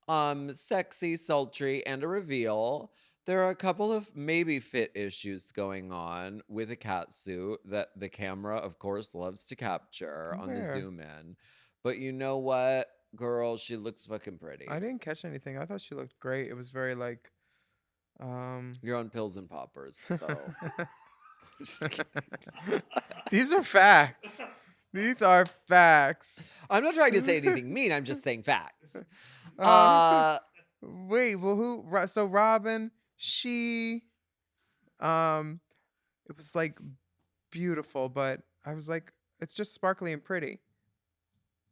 B: Mhm.
A: Sexy, sultry, and a reveal. There are a couple of maybe fit issues going on with a cat suit that the camera, of course, loves to capture on the
B: Where?
A: zoom in. But you know what, girl? She looks fucking pretty.
B: I didn't catch anything. I thought she looked great. It was very like,
A: You're on pills and poppers, so. Just kidding.
B: These are facts. These are facts.
A: I'm not trying to say anything mean. I'm just saying facts.
B: Wait, well, so Robin, she, it was like beautiful, but I was like, it's just sparkly and pretty.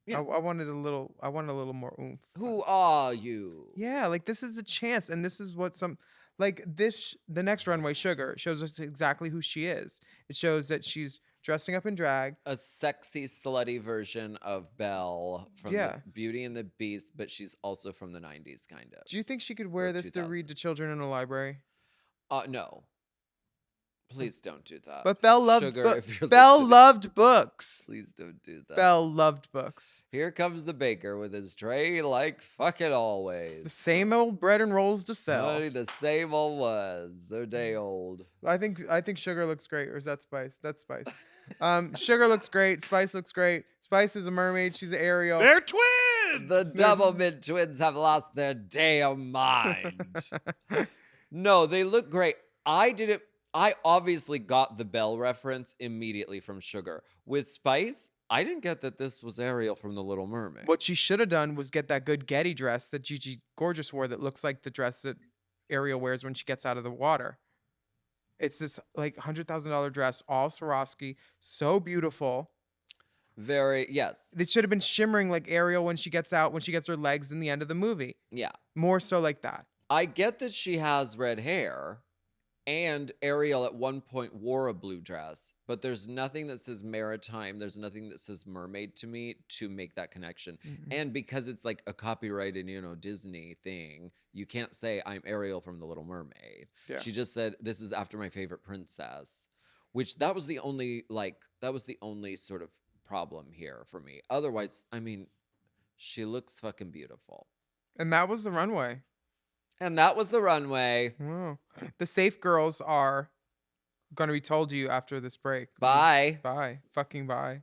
A: Yeah.
B: I wanted a little more oomph.
A: Who are you?
B: Yeah, like this is a chance, and this is what the next runway, Sugar, shows us exactly who she is. It shows that she's dressing up in drag.
A: A sexy, slutty version of Belle from
B: Yeah.
A: the Beauty and the Beast, but she's also from the 90s, kind of.
B: Do you think she could wear
A: Or
B: this to
A: 2000.
B: read to children in a library?
A: No. Please don't do that.
B: But Belle loved
A: Sugar, if you're
B: Belle
A: listening,
B: loved books.
A: Please don't do that.
B: Belle loved books.
A: Here comes the baker with his tray like fucking always.
B: The same old bread and rolls to sell.
A: Honey, the same old ones. They're day old.
B: I think Sugar looks great, or is that Spice? That's Spice. Sugar looks great. Spice looks great. Spice is a mermaid. She's an Ariel.
C: They're twins!
A: The double mid twins have lost their damn mind. No, they look great. I obviously got the Belle reference immediately from Sugar. With Spice, I didn't get that this was Ariel from The Little Mermaid.
B: What she should have done was get that good Getty dress that Gigi Gorgeous wore that looks like the dress that Ariel wears when she gets out of the water. It's this like $100,000 dress, all Swarovski, so beautiful.
A: Yes.
B: It should have been shimmering like Ariel when she gets her legs in the end of the movie.
A: Yeah.
B: More so like that.
A: I get that she has red hair, And Ariel at one point wore a blue dress, but there's nothing that says maritime. There's nothing that says mermaid to me to make that connection.
B: Mm-mm.
A: And because it's like a copyrighted, Disney thing, you can't say I'm Ariel from The Little Mermaid.
B: Yeah.
A: She just said, this is after my favorite princess, which that was the only sort of problem here for me. Otherwise, I mean, she looks fucking beautiful.
B: And that was the runway.
A: And that was the runway.
B: Wow. The safe girls are going to be told to you after this break.
A: Bye.
B: Bye. Fucking bye.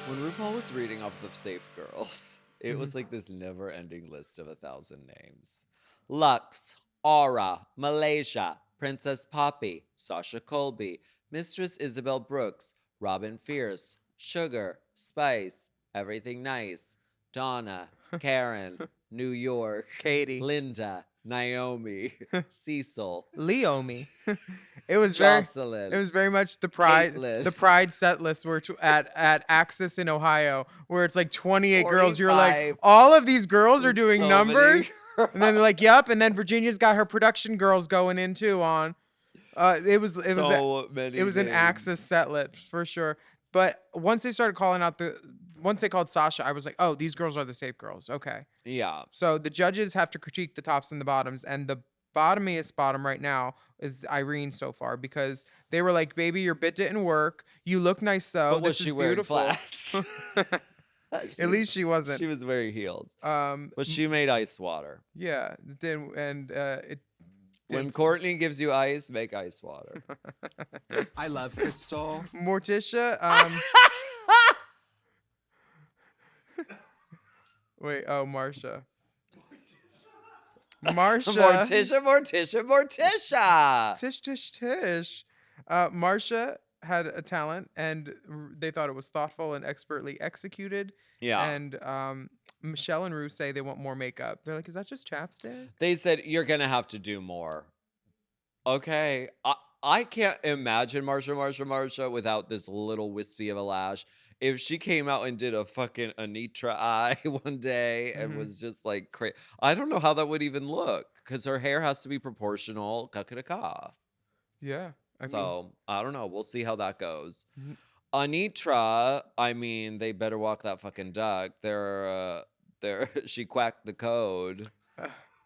A: When RuPaul was reading off the safe girls, it was like this never-ending list of 1,000 names. Lux, Aura, Malaysia, Princess Poppy, Sasha Colby, Mistress Isabel Brooks, Robin Fierce, Sugar, Spice, Everything Nice, Donna, Karen, New York,
B: Katie.
A: Linda, Naomi, Cecil,
B: Leomi. It was very
A: Jocelyn.
B: It was very much the pride
A: Caitlyn.
B: set list where at Axis in Ohio where it's like 28 girls. You're like,
A: 45.
B: all of these girls are doing
A: So
B: numbers.
A: many
B: And then they're like, yep. And then Virginia's got her production girls going in too on. It was an
A: names.
B: Axis set list for sure. But once they called Sasha, I was like, oh, these girls are the safe girls. Okay.
A: Yeah.
B: So the judges have to critique the tops and the bottoms, and the bottomiest bottom right now is Irene so far because they were like, "Baby, your bit didn't work. You look nice though.
A: But was
B: This is
A: she wearing
B: beautiful."
A: flats?
B: At least she wasn't.
A: She was very healed.
B: But
A: But she made ice water.
B: yeah, it didn't, and it.
A: When Courtney gives you ice, make ice water.
E: I love Crystal.
B: Morticia. Wait. Oh, Marsha.
A: Morticia.
B: Tish. Marsha had a talent, and they thought it was thoughtful and expertly executed.
A: Yeah.
B: And Michelle and Rue say they want more makeup. They're like, is that just chapstick?
A: They said, you're going to have to do more. Okay. I can't imagine Marsha without this little wispy of a lash. If she came out and did a fucking Anitra eye one day and was just like crazy, I don't know how that would even look because her hair has to be proportional. Ka.
B: Yeah. I
A: don't know. We'll see how that goes.
B: Mhm.
A: Anitra, I mean, they better walk that fucking duck. She quacked the code.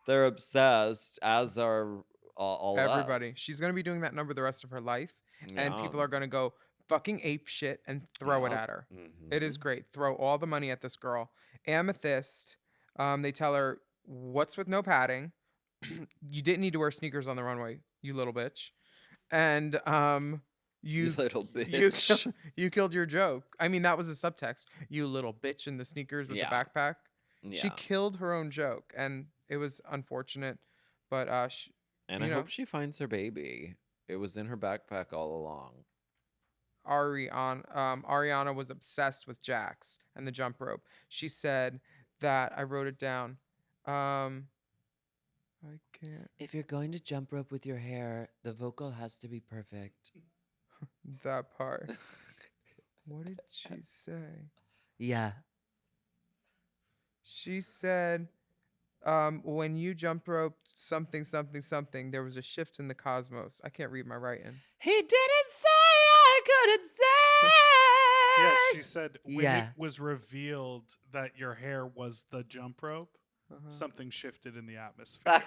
A: They're obsessed, as are all of
B: everybody.
A: us.
B: She's going to be doing that number the rest of her life, and
A: Yeah.
B: people are going to go fucking ape shit and throw it
A: Yep.
B: at her.
A: Mhm.
B: It is great. Throw all the money at this girl. Amethyst, they tell her, what's with no padding? You didn't need to wear sneakers on the runway, you little bitch. And
A: You little
B: you,
A: bitch.
B: you killed your joke. I mean, that was a subtext. You little bitch in the sneakers with
A: Yeah.
B: the backpack. She
A: Yeah.
B: killed her own joke, and it was unfortunate. But
A: And I
B: you know.
A: hope she finds her baby. It was in her backpack all along.
B: Ariana was obsessed with Jax and the jump rope. She said that, I wrote it down. I can't.
A: If you're going to jump rope with your hair, the vocal has to be perfect.
B: That part. What did she say?
A: Yeah.
B: She said, when you jump roped something, there was a shift in the cosmos. I can't read my writing.
A: He didn't say I couldn't say.
C: Yeah, she said when
A: Yeah.
C: it was revealed that your hair was the jump rope,
B: Uh-huh.
C: something shifted in the atmosphere.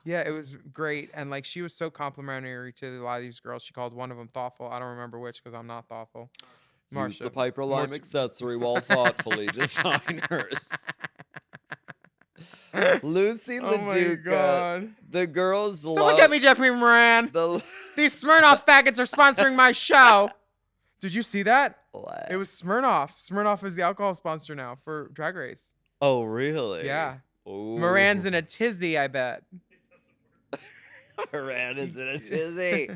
B: Yeah, it was great. And like, she was so complimentary to a lot of these girls. She called one of them thoughtful. I don't remember which because I'm not thoughtful.
A: Use the
B: Marsha.
A: Piper Lime accessory while thoughtfully designers. Lucy
B: Oh my
A: LaDuca.
B: God.
A: The girls
B: Someone
A: love
B: get me Jeffrey Moran.
A: the
B: These Smirnoff faggots are sponsoring my show. Did you see that?
A: What?
B: It was Smirnoff. Smirnoff is the alcohol sponsor now for Drag Race.
A: Oh, really?
B: Yeah.
A: Ooh.
B: Moran's in a tizzy, I bet.
A: Moran is in a tizzy.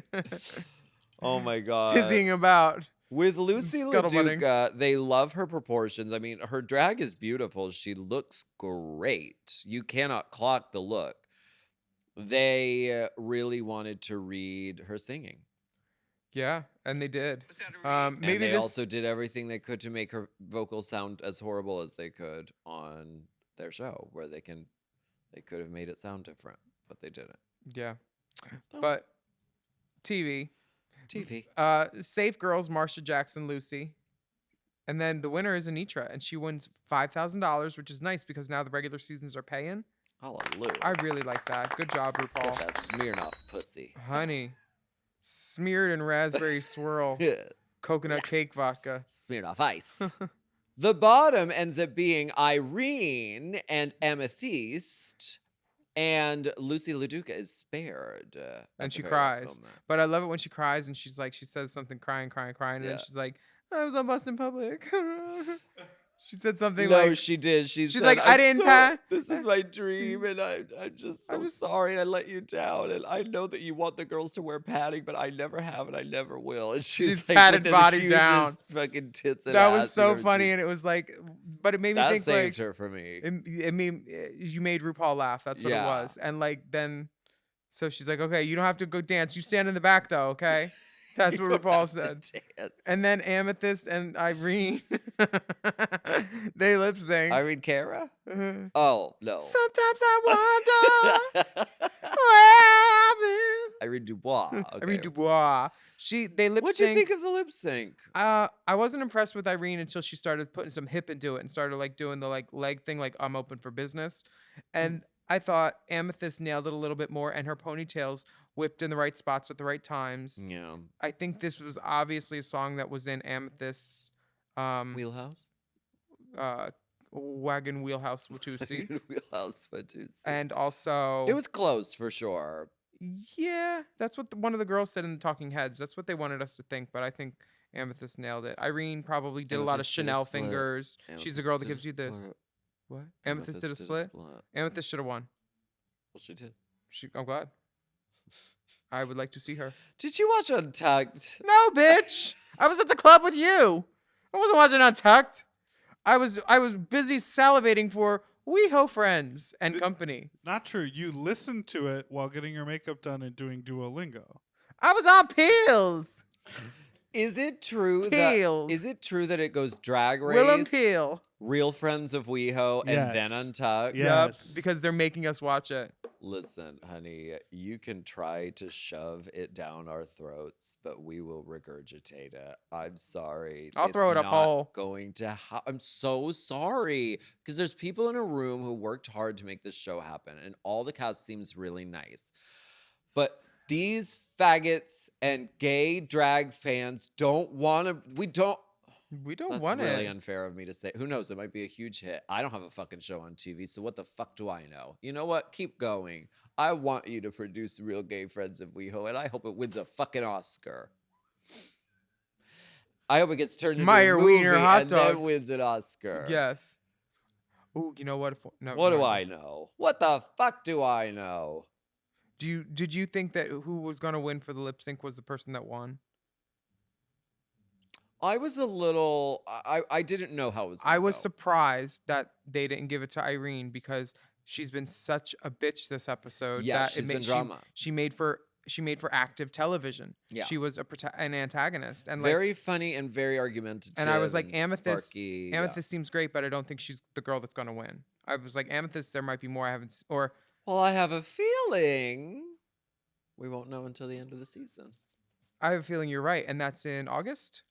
A: Oh my god.
B: Tizzying about.
A: With Lucy
B: Scuttlebutting.
A: LaDuca, they love her proportions. I mean, her drag is beautiful. She looks great. You cannot clock the look. They really wanted to read her singing.
B: Yeah, and they did.
A: And
B: Maybe
A: they
B: this.
A: also did everything they could to make her vocals sound as horrible as they could on their show, where they could have made it sound different, but they didn't.
B: Yeah,
A: Oh.
B: but TV.
A: TV.
B: Safe Girls, Marsha Jackson, Lucy. And then the winner is Anitra, and she wins $5,000, which is nice because now the regular seasons are paying.
A: Hallelujah.
B: I really like that. Good job,
A: Get
B: RuPaul.
A: that Smirnoff pussy.
B: Honey, smeared in raspberry swirl, coconut cake vodka.
A: Smirnoff Ice. The bottom ends up being Irene and Amethyst, and Lucy LaDuca is spared.
B: And
A: at
B: she
A: the very last
B: cries.
A: moment.
B: But I love it when she cries and she's like, she says something crying, and
A: Yeah.
B: then she's like, I was on Boston Public. She said something
A: No,
B: like,
A: she did. She's
B: like, "I didn't
A: This is my dream, and I'm just so sorry, and I let you down. And I know that you want the girls to wear padding, but I never have, and I never will." And she's like,
B: patted
A: with the
B: body
A: hugest
B: down.
A: fucking tits. And
B: that
A: ass
B: was so
A: you've ever
B: funny,
A: seen.
B: and it was like, but it made me
A: That
B: think
A: saved
B: like,
A: her for me.
B: I mean, you made RuPaul laugh. That's what it
A: Yeah.
B: was. And like then, so she's like, okay, you don't have to go dance. You stand in the back though, okay? That's
A: You
B: what
A: don't
B: RuPaul
A: have to
B: said.
A: dance.
B: And then Amethyst and Irene, they lip sync.
A: Irene Cara?
B: Sometimes
A: Oh no.
B: I wonder where I've been.
A: Irene Dubois. Okay.
B: Irene Dubois. They lip sync.
A: What'd you think of the lip sync?
B: I wasn't impressed with Irene until she started putting some hip into it and started like doing the like leg thing, like I'm open for business. And I thought Amethyst nailed it a little bit more, and her ponytails whipped in the right spots at the right times.
A: Yeah.
B: I think this was obviously a song that was in Amethyst's
A: Wheelhouse?
B: wagon wheelhouse Watusi.
A: Wheelhouse Watusi.
B: And also
A: It was close for sure.
B: yeah, that's what one of the girls said in the Talking Heads. That's what they wanted us to think, but I think Amethyst nailed it. Irene probably did a lot of
A: Amethyst did a
B: Chanel
A: split.
B: fingers. She's the
A: Amethyst
B: girl that
A: did a
B: gives you this.
A: split.
B: What? Amethyst did a split? Amethyst should have won.
A: Well, she did.
B: I'm glad. I would like to see her.
A: Did you watch Untucked?
B: No, bitch. I was at the club with you. I wasn't watching Untucked. I was busy salivating for WeHo friends and company.
C: Not true. You listened to it while getting your makeup done and doing Duolingo.
B: I was on pills.
A: Is it true
B: Peels.
A: that it goes Drag Race,
B: Willam Peel.
A: Real Friends of WeHo, and then
C: Yes.
A: Untucked?
C: Yeah.
B: Yep,
C: Yes.
B: because they're making us watch it.
A: Listen, honey, you can try to shove it down our throats, but we will regurgitate it. I'm sorry.
B: I'll throw it up
A: not
B: whole.
A: Going to I'm so sorry because there's people in a room who worked hard to make this show happen, and all the cast seems really nice, but these faggots and gay drag fans don't want to. We don't. That's
B: want
A: really
B: it.
A: unfair of me to say. Who knows? It might be a huge hit. I don't have a fucking show on TV, so what the fuck do I know? You know what? Keep going. I want you to produce Real Gay Friends of WeHo, and I hope it wins a fucking Oscar. I hope it gets turned into
B: Meyer
A: a movie
B: Wiener hot
A: and
B: dog.
A: then wins an Oscar.
B: Yes. Ooh, you know what? No,
A: What do
B: never
A: I
B: mind.
A: know? What the fuck do I know?
B: Did you think that who was gonna win for the lip sync was the person that won?
A: I was a little. I didn't know how it was.
B: I
A: Gonna
B: was
A: go.
B: surprised that they didn't give it to Irene because she's been such a bitch this episode.
A: Yeah,
B: that
A: she's
B: it
A: been
B: made,
A: drama.
B: She made for active television.
A: Yeah.
B: She was an antagonist and like
A: Very funny and very argumentative.
B: and I was like,
A: and
B: Amethyst.
A: sparky,
B: Amethyst seems great, but I don't think she's the girl that's gonna win. I was like, Amethyst, there might be more I haven't or
A: Well, I have a feeling we won't know until the end of the season
B: I have a feeling you're right, and that's in August.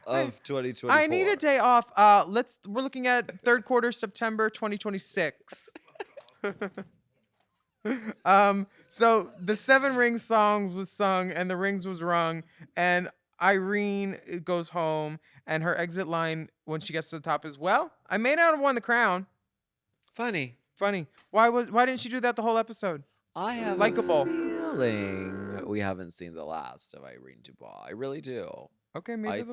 A: of 2024.
B: I need a day off. We're looking at third quarter September 2026. So the 7 Rings songs was sung and the rings was rung, and Irene goes home, and her exit line when she gets to the top is, "Well, I may not have won the crown."
A: Funny.
B: Funny. Why didn't she do that the whole episode?
A: I have
B: Likeable.
A: a feeling we haven't seen the last of Irene Dubois. I really do.
B: Okay, maybe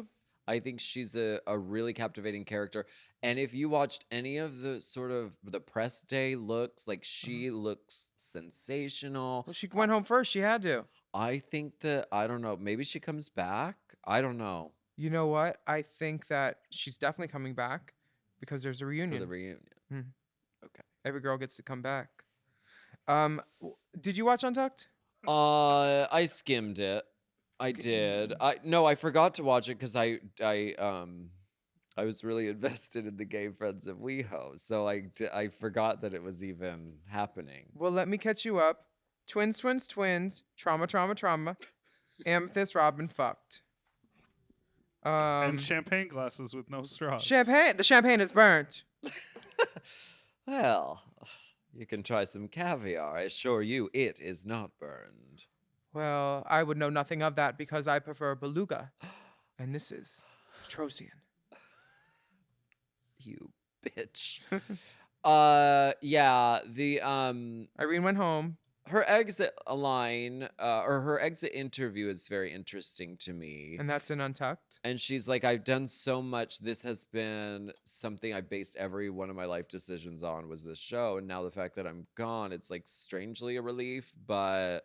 A: I think she's a really captivating character. And if you watched any of the sort of the press day looks, like she looks sensational.
B: well, she went home first. She had to.
A: I think that, I don't know, maybe she comes back. I don't know.
B: You know what? I think that she's definitely coming back because there's a
A: For
B: reunion.
A: the reunion.
B: Every girl gets to come back. Did you watch Untucked?
A: I skimmed it. I did. I forgot to watch it because I was really invested in the gay friends of WeHo, so I forgot that it was even happening.
B: Well, let me catch you up. Twins, twins, twins. Trauma, trauma, trauma. Amethyst Robin fucked.
C: And champagne glasses with no straws.
B: Champagne. The champagne is burnt.
A: Well, you can try some caviar. I assure you, it is not burned.
B: Well, I would know nothing of that because I prefer beluga, and this is Trosian.
A: You bitch. Yeah, the
B: Irene went home.
A: her exit line, or her exit interview is very interesting to me.
B: And that's in Untucked.
A: And she's like, I've done so much. This has been something I based every one of my life decisions on, was this show. And now the fact that I'm gone, it's like strangely a relief. But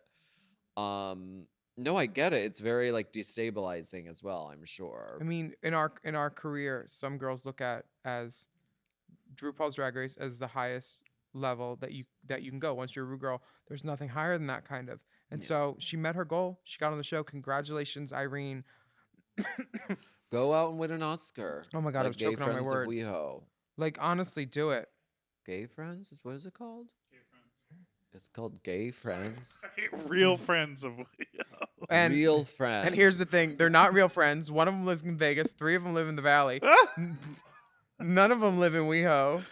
A: no, I get it. It's very like destabilizing as well, I'm sure.
B: I mean, in our career, some girls look at as RuPaul's Drag Race as the highest level that you can go. Once you're a Ru girl, there's nothing higher than that kind of. And
A: Yeah.
B: so she met her goal. She got on the show. Congratulations, Irene.
A: Go out and win an Oscar.
B: Oh my God, I
A: like
B: was
A: Gay
B: choking on my
A: Friends of
B: words.
A: WeHo.
B: Like, honestly, do it.
A: Gay Friends? What is it called? It's called Gay Friends.
C: Real friends of WeHo.
B: And
A: Real Friends.
B: And here's the thing: they're not real friends. One of them lives in Vegas. 3 of them live in the Valley. None of them live in WeHo.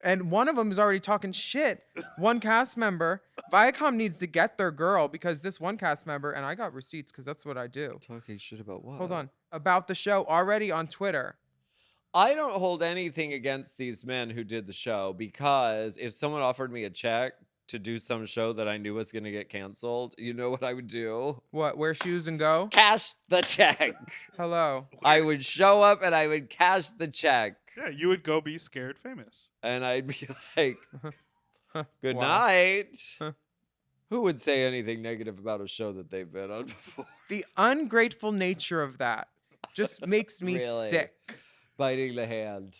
B: And one of them is already talking shit. One cast member, Viacom needs to get their girl because this one cast member, and I got receipts because that's what I do.
A: Talking shit about what?
B: Hold on. About the show already on Twitter.
A: I don't hold anything against these men who did the show, because if someone offered me a check to do some show that I knew was going to get canceled, you know what I would do?
B: What? Wear shoes and go?
A: Cash the check.
B: Hello.
A: I would show up and I would cash the check.
C: Yeah, you would go be scared famous.
A: And I'd be like, good
B: Wow.
A: night. Who would say anything negative about a show that they've been on before?
B: The ungrateful nature of that just makes me
A: Really?
B: sick.
A: Biting the hand.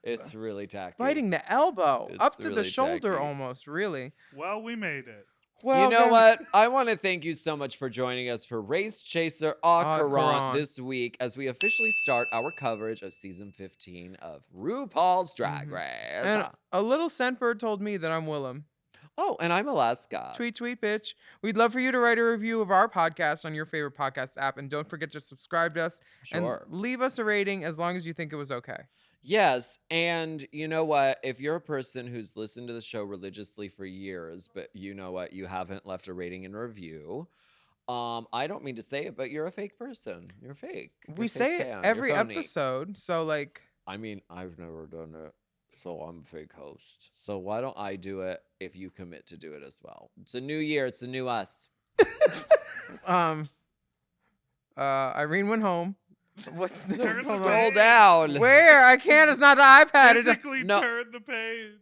A: It's really tacky.
B: Biting the elbow
A: It's
B: up to the
A: really
B: shoulder
A: tacky.
B: almost, really.
C: Well, we made it.
B: Well,
A: You know
B: then-
A: what? I want to thank you so much for joining us for Race Chaser Au
B: Au
A: Courant
B: Courant.
A: this week as we officially start our coverage of season 15 of RuPaul's Drag
B: Mhm.
A: Race.
B: And a little scentbird told me that I'm Willam.
A: Oh, and I'm Alaska.
B: Tweet, bitch. We'd love for you to write a review of our podcast on your favorite podcast app. And don't forget to subscribe to us
A: Sure.
B: and leave us a rating as long as you think it was okay.
A: Yes, and you know what? If you're a person who's listened to the show religiously for years, but you know what? You haven't left a rating and review. I don't mean to say it, but you're a fake person. You're fake. You're
B: We
A: a fake
B: say it
A: fan. You're
B: every
A: phony.
B: episode. So, like,
A: I mean, I've never done it, so I'm a fake host. So why don't I do it if you commit to do it as well? It's a new year. It's a new us.
B: Irene went home. What's the
C: Turn
B: hold on.
A: Scroll down.
B: Where? I can't. It's not the iPad. It's
C: Physically
A: No.
C: turn the page.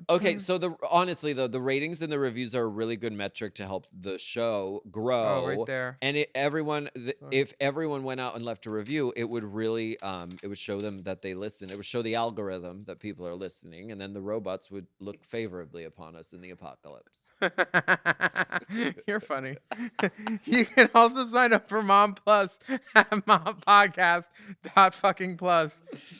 A: Okay, so honestly though, the ratings and the reviews are a really good metric to help the show grow.
B: Oh, right there.
A: And if everyone went out and left a review, it would really it would show them that they listen. It would show the algorithm that people are listening, and then the robots would look favorably upon us in the apocalypse.
B: You're funny. You can also sign up for Mom Plus at mompodcast.fucking+.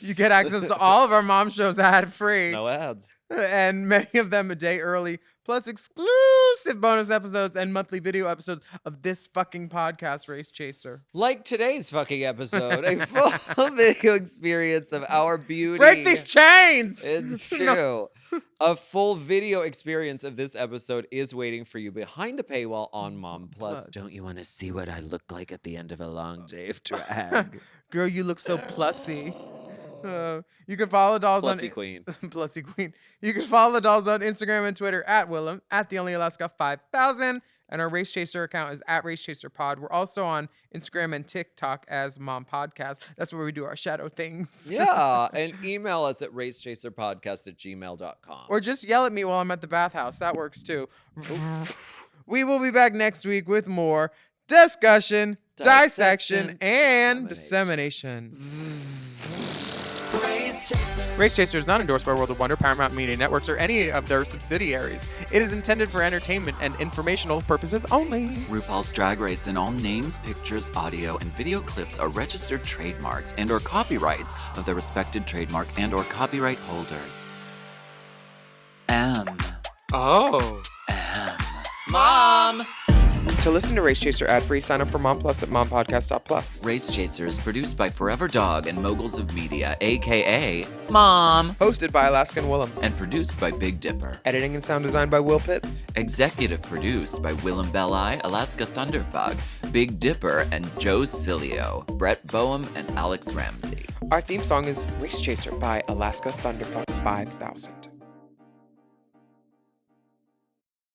B: You get access to all of our mom shows ad free.
A: No ads.
B: And many of them a day early, plus exclusive bonus episodes and monthly video episodes of this fucking podcast, Race Chaser.
A: Like today's fucking episode, a full video experience of our beauty.
B: Break these chains!
A: It's
B: No.
A: true. A full video experience of this episode is waiting for you behind the paywall on Mom Plus.
B: Plus.
A: Don't you want to see what I look like at the end of a long day of drag?
B: Girl, you look so plussy. You can follow dolls
A: Plussy
B: on
A: queen.
B: Plussy Queen. You can follow the dolls on Instagram and Twitter at Willam, at the Only Alaska 5000, and our Race Chaser account is at Race Chaser Pod. We're also on Instagram and TikTok as Mom Podcast. That's where we do our shadow things.
A: Yeah, and email us at racechaserpodcast@gmail.com.
B: Or just yell at me while I'm at the bathhouse. That works too. We will be back next week with more discussion, dissection, and dissemination.
D: Race Chaser.
B: Race Chaser is not endorsed by World of Wonder, Paramount Media Networks, or any of their subsidiaries. It is intended for entertainment and informational purposes only.
F: RuPaul's Drag Race and all names, pictures, audio, and video clips are registered trademarks and or copyrights of their respected trademark and or copyright holders.
B: Oh.
F: Mom!
B: To listen to Race Chaser ad-free, sign up for Mom Plus at mompodcast.plus.
F: Race Chaser is produced by Forever Dog and Moguls of Media, aka Mom,
B: Hosted by Alaska and Willam.
F: and produced by Big Dipper.
B: Editing and sound design by Will Pitts.
F: Executive produced by Willam Belli, Alaska Thunderfog, Big Dipper, and Joe Cilio, Brett Boehm, and Alex Ramsey.
B: Our theme song is Race Chaser by Alaska Thunderfuck 5000.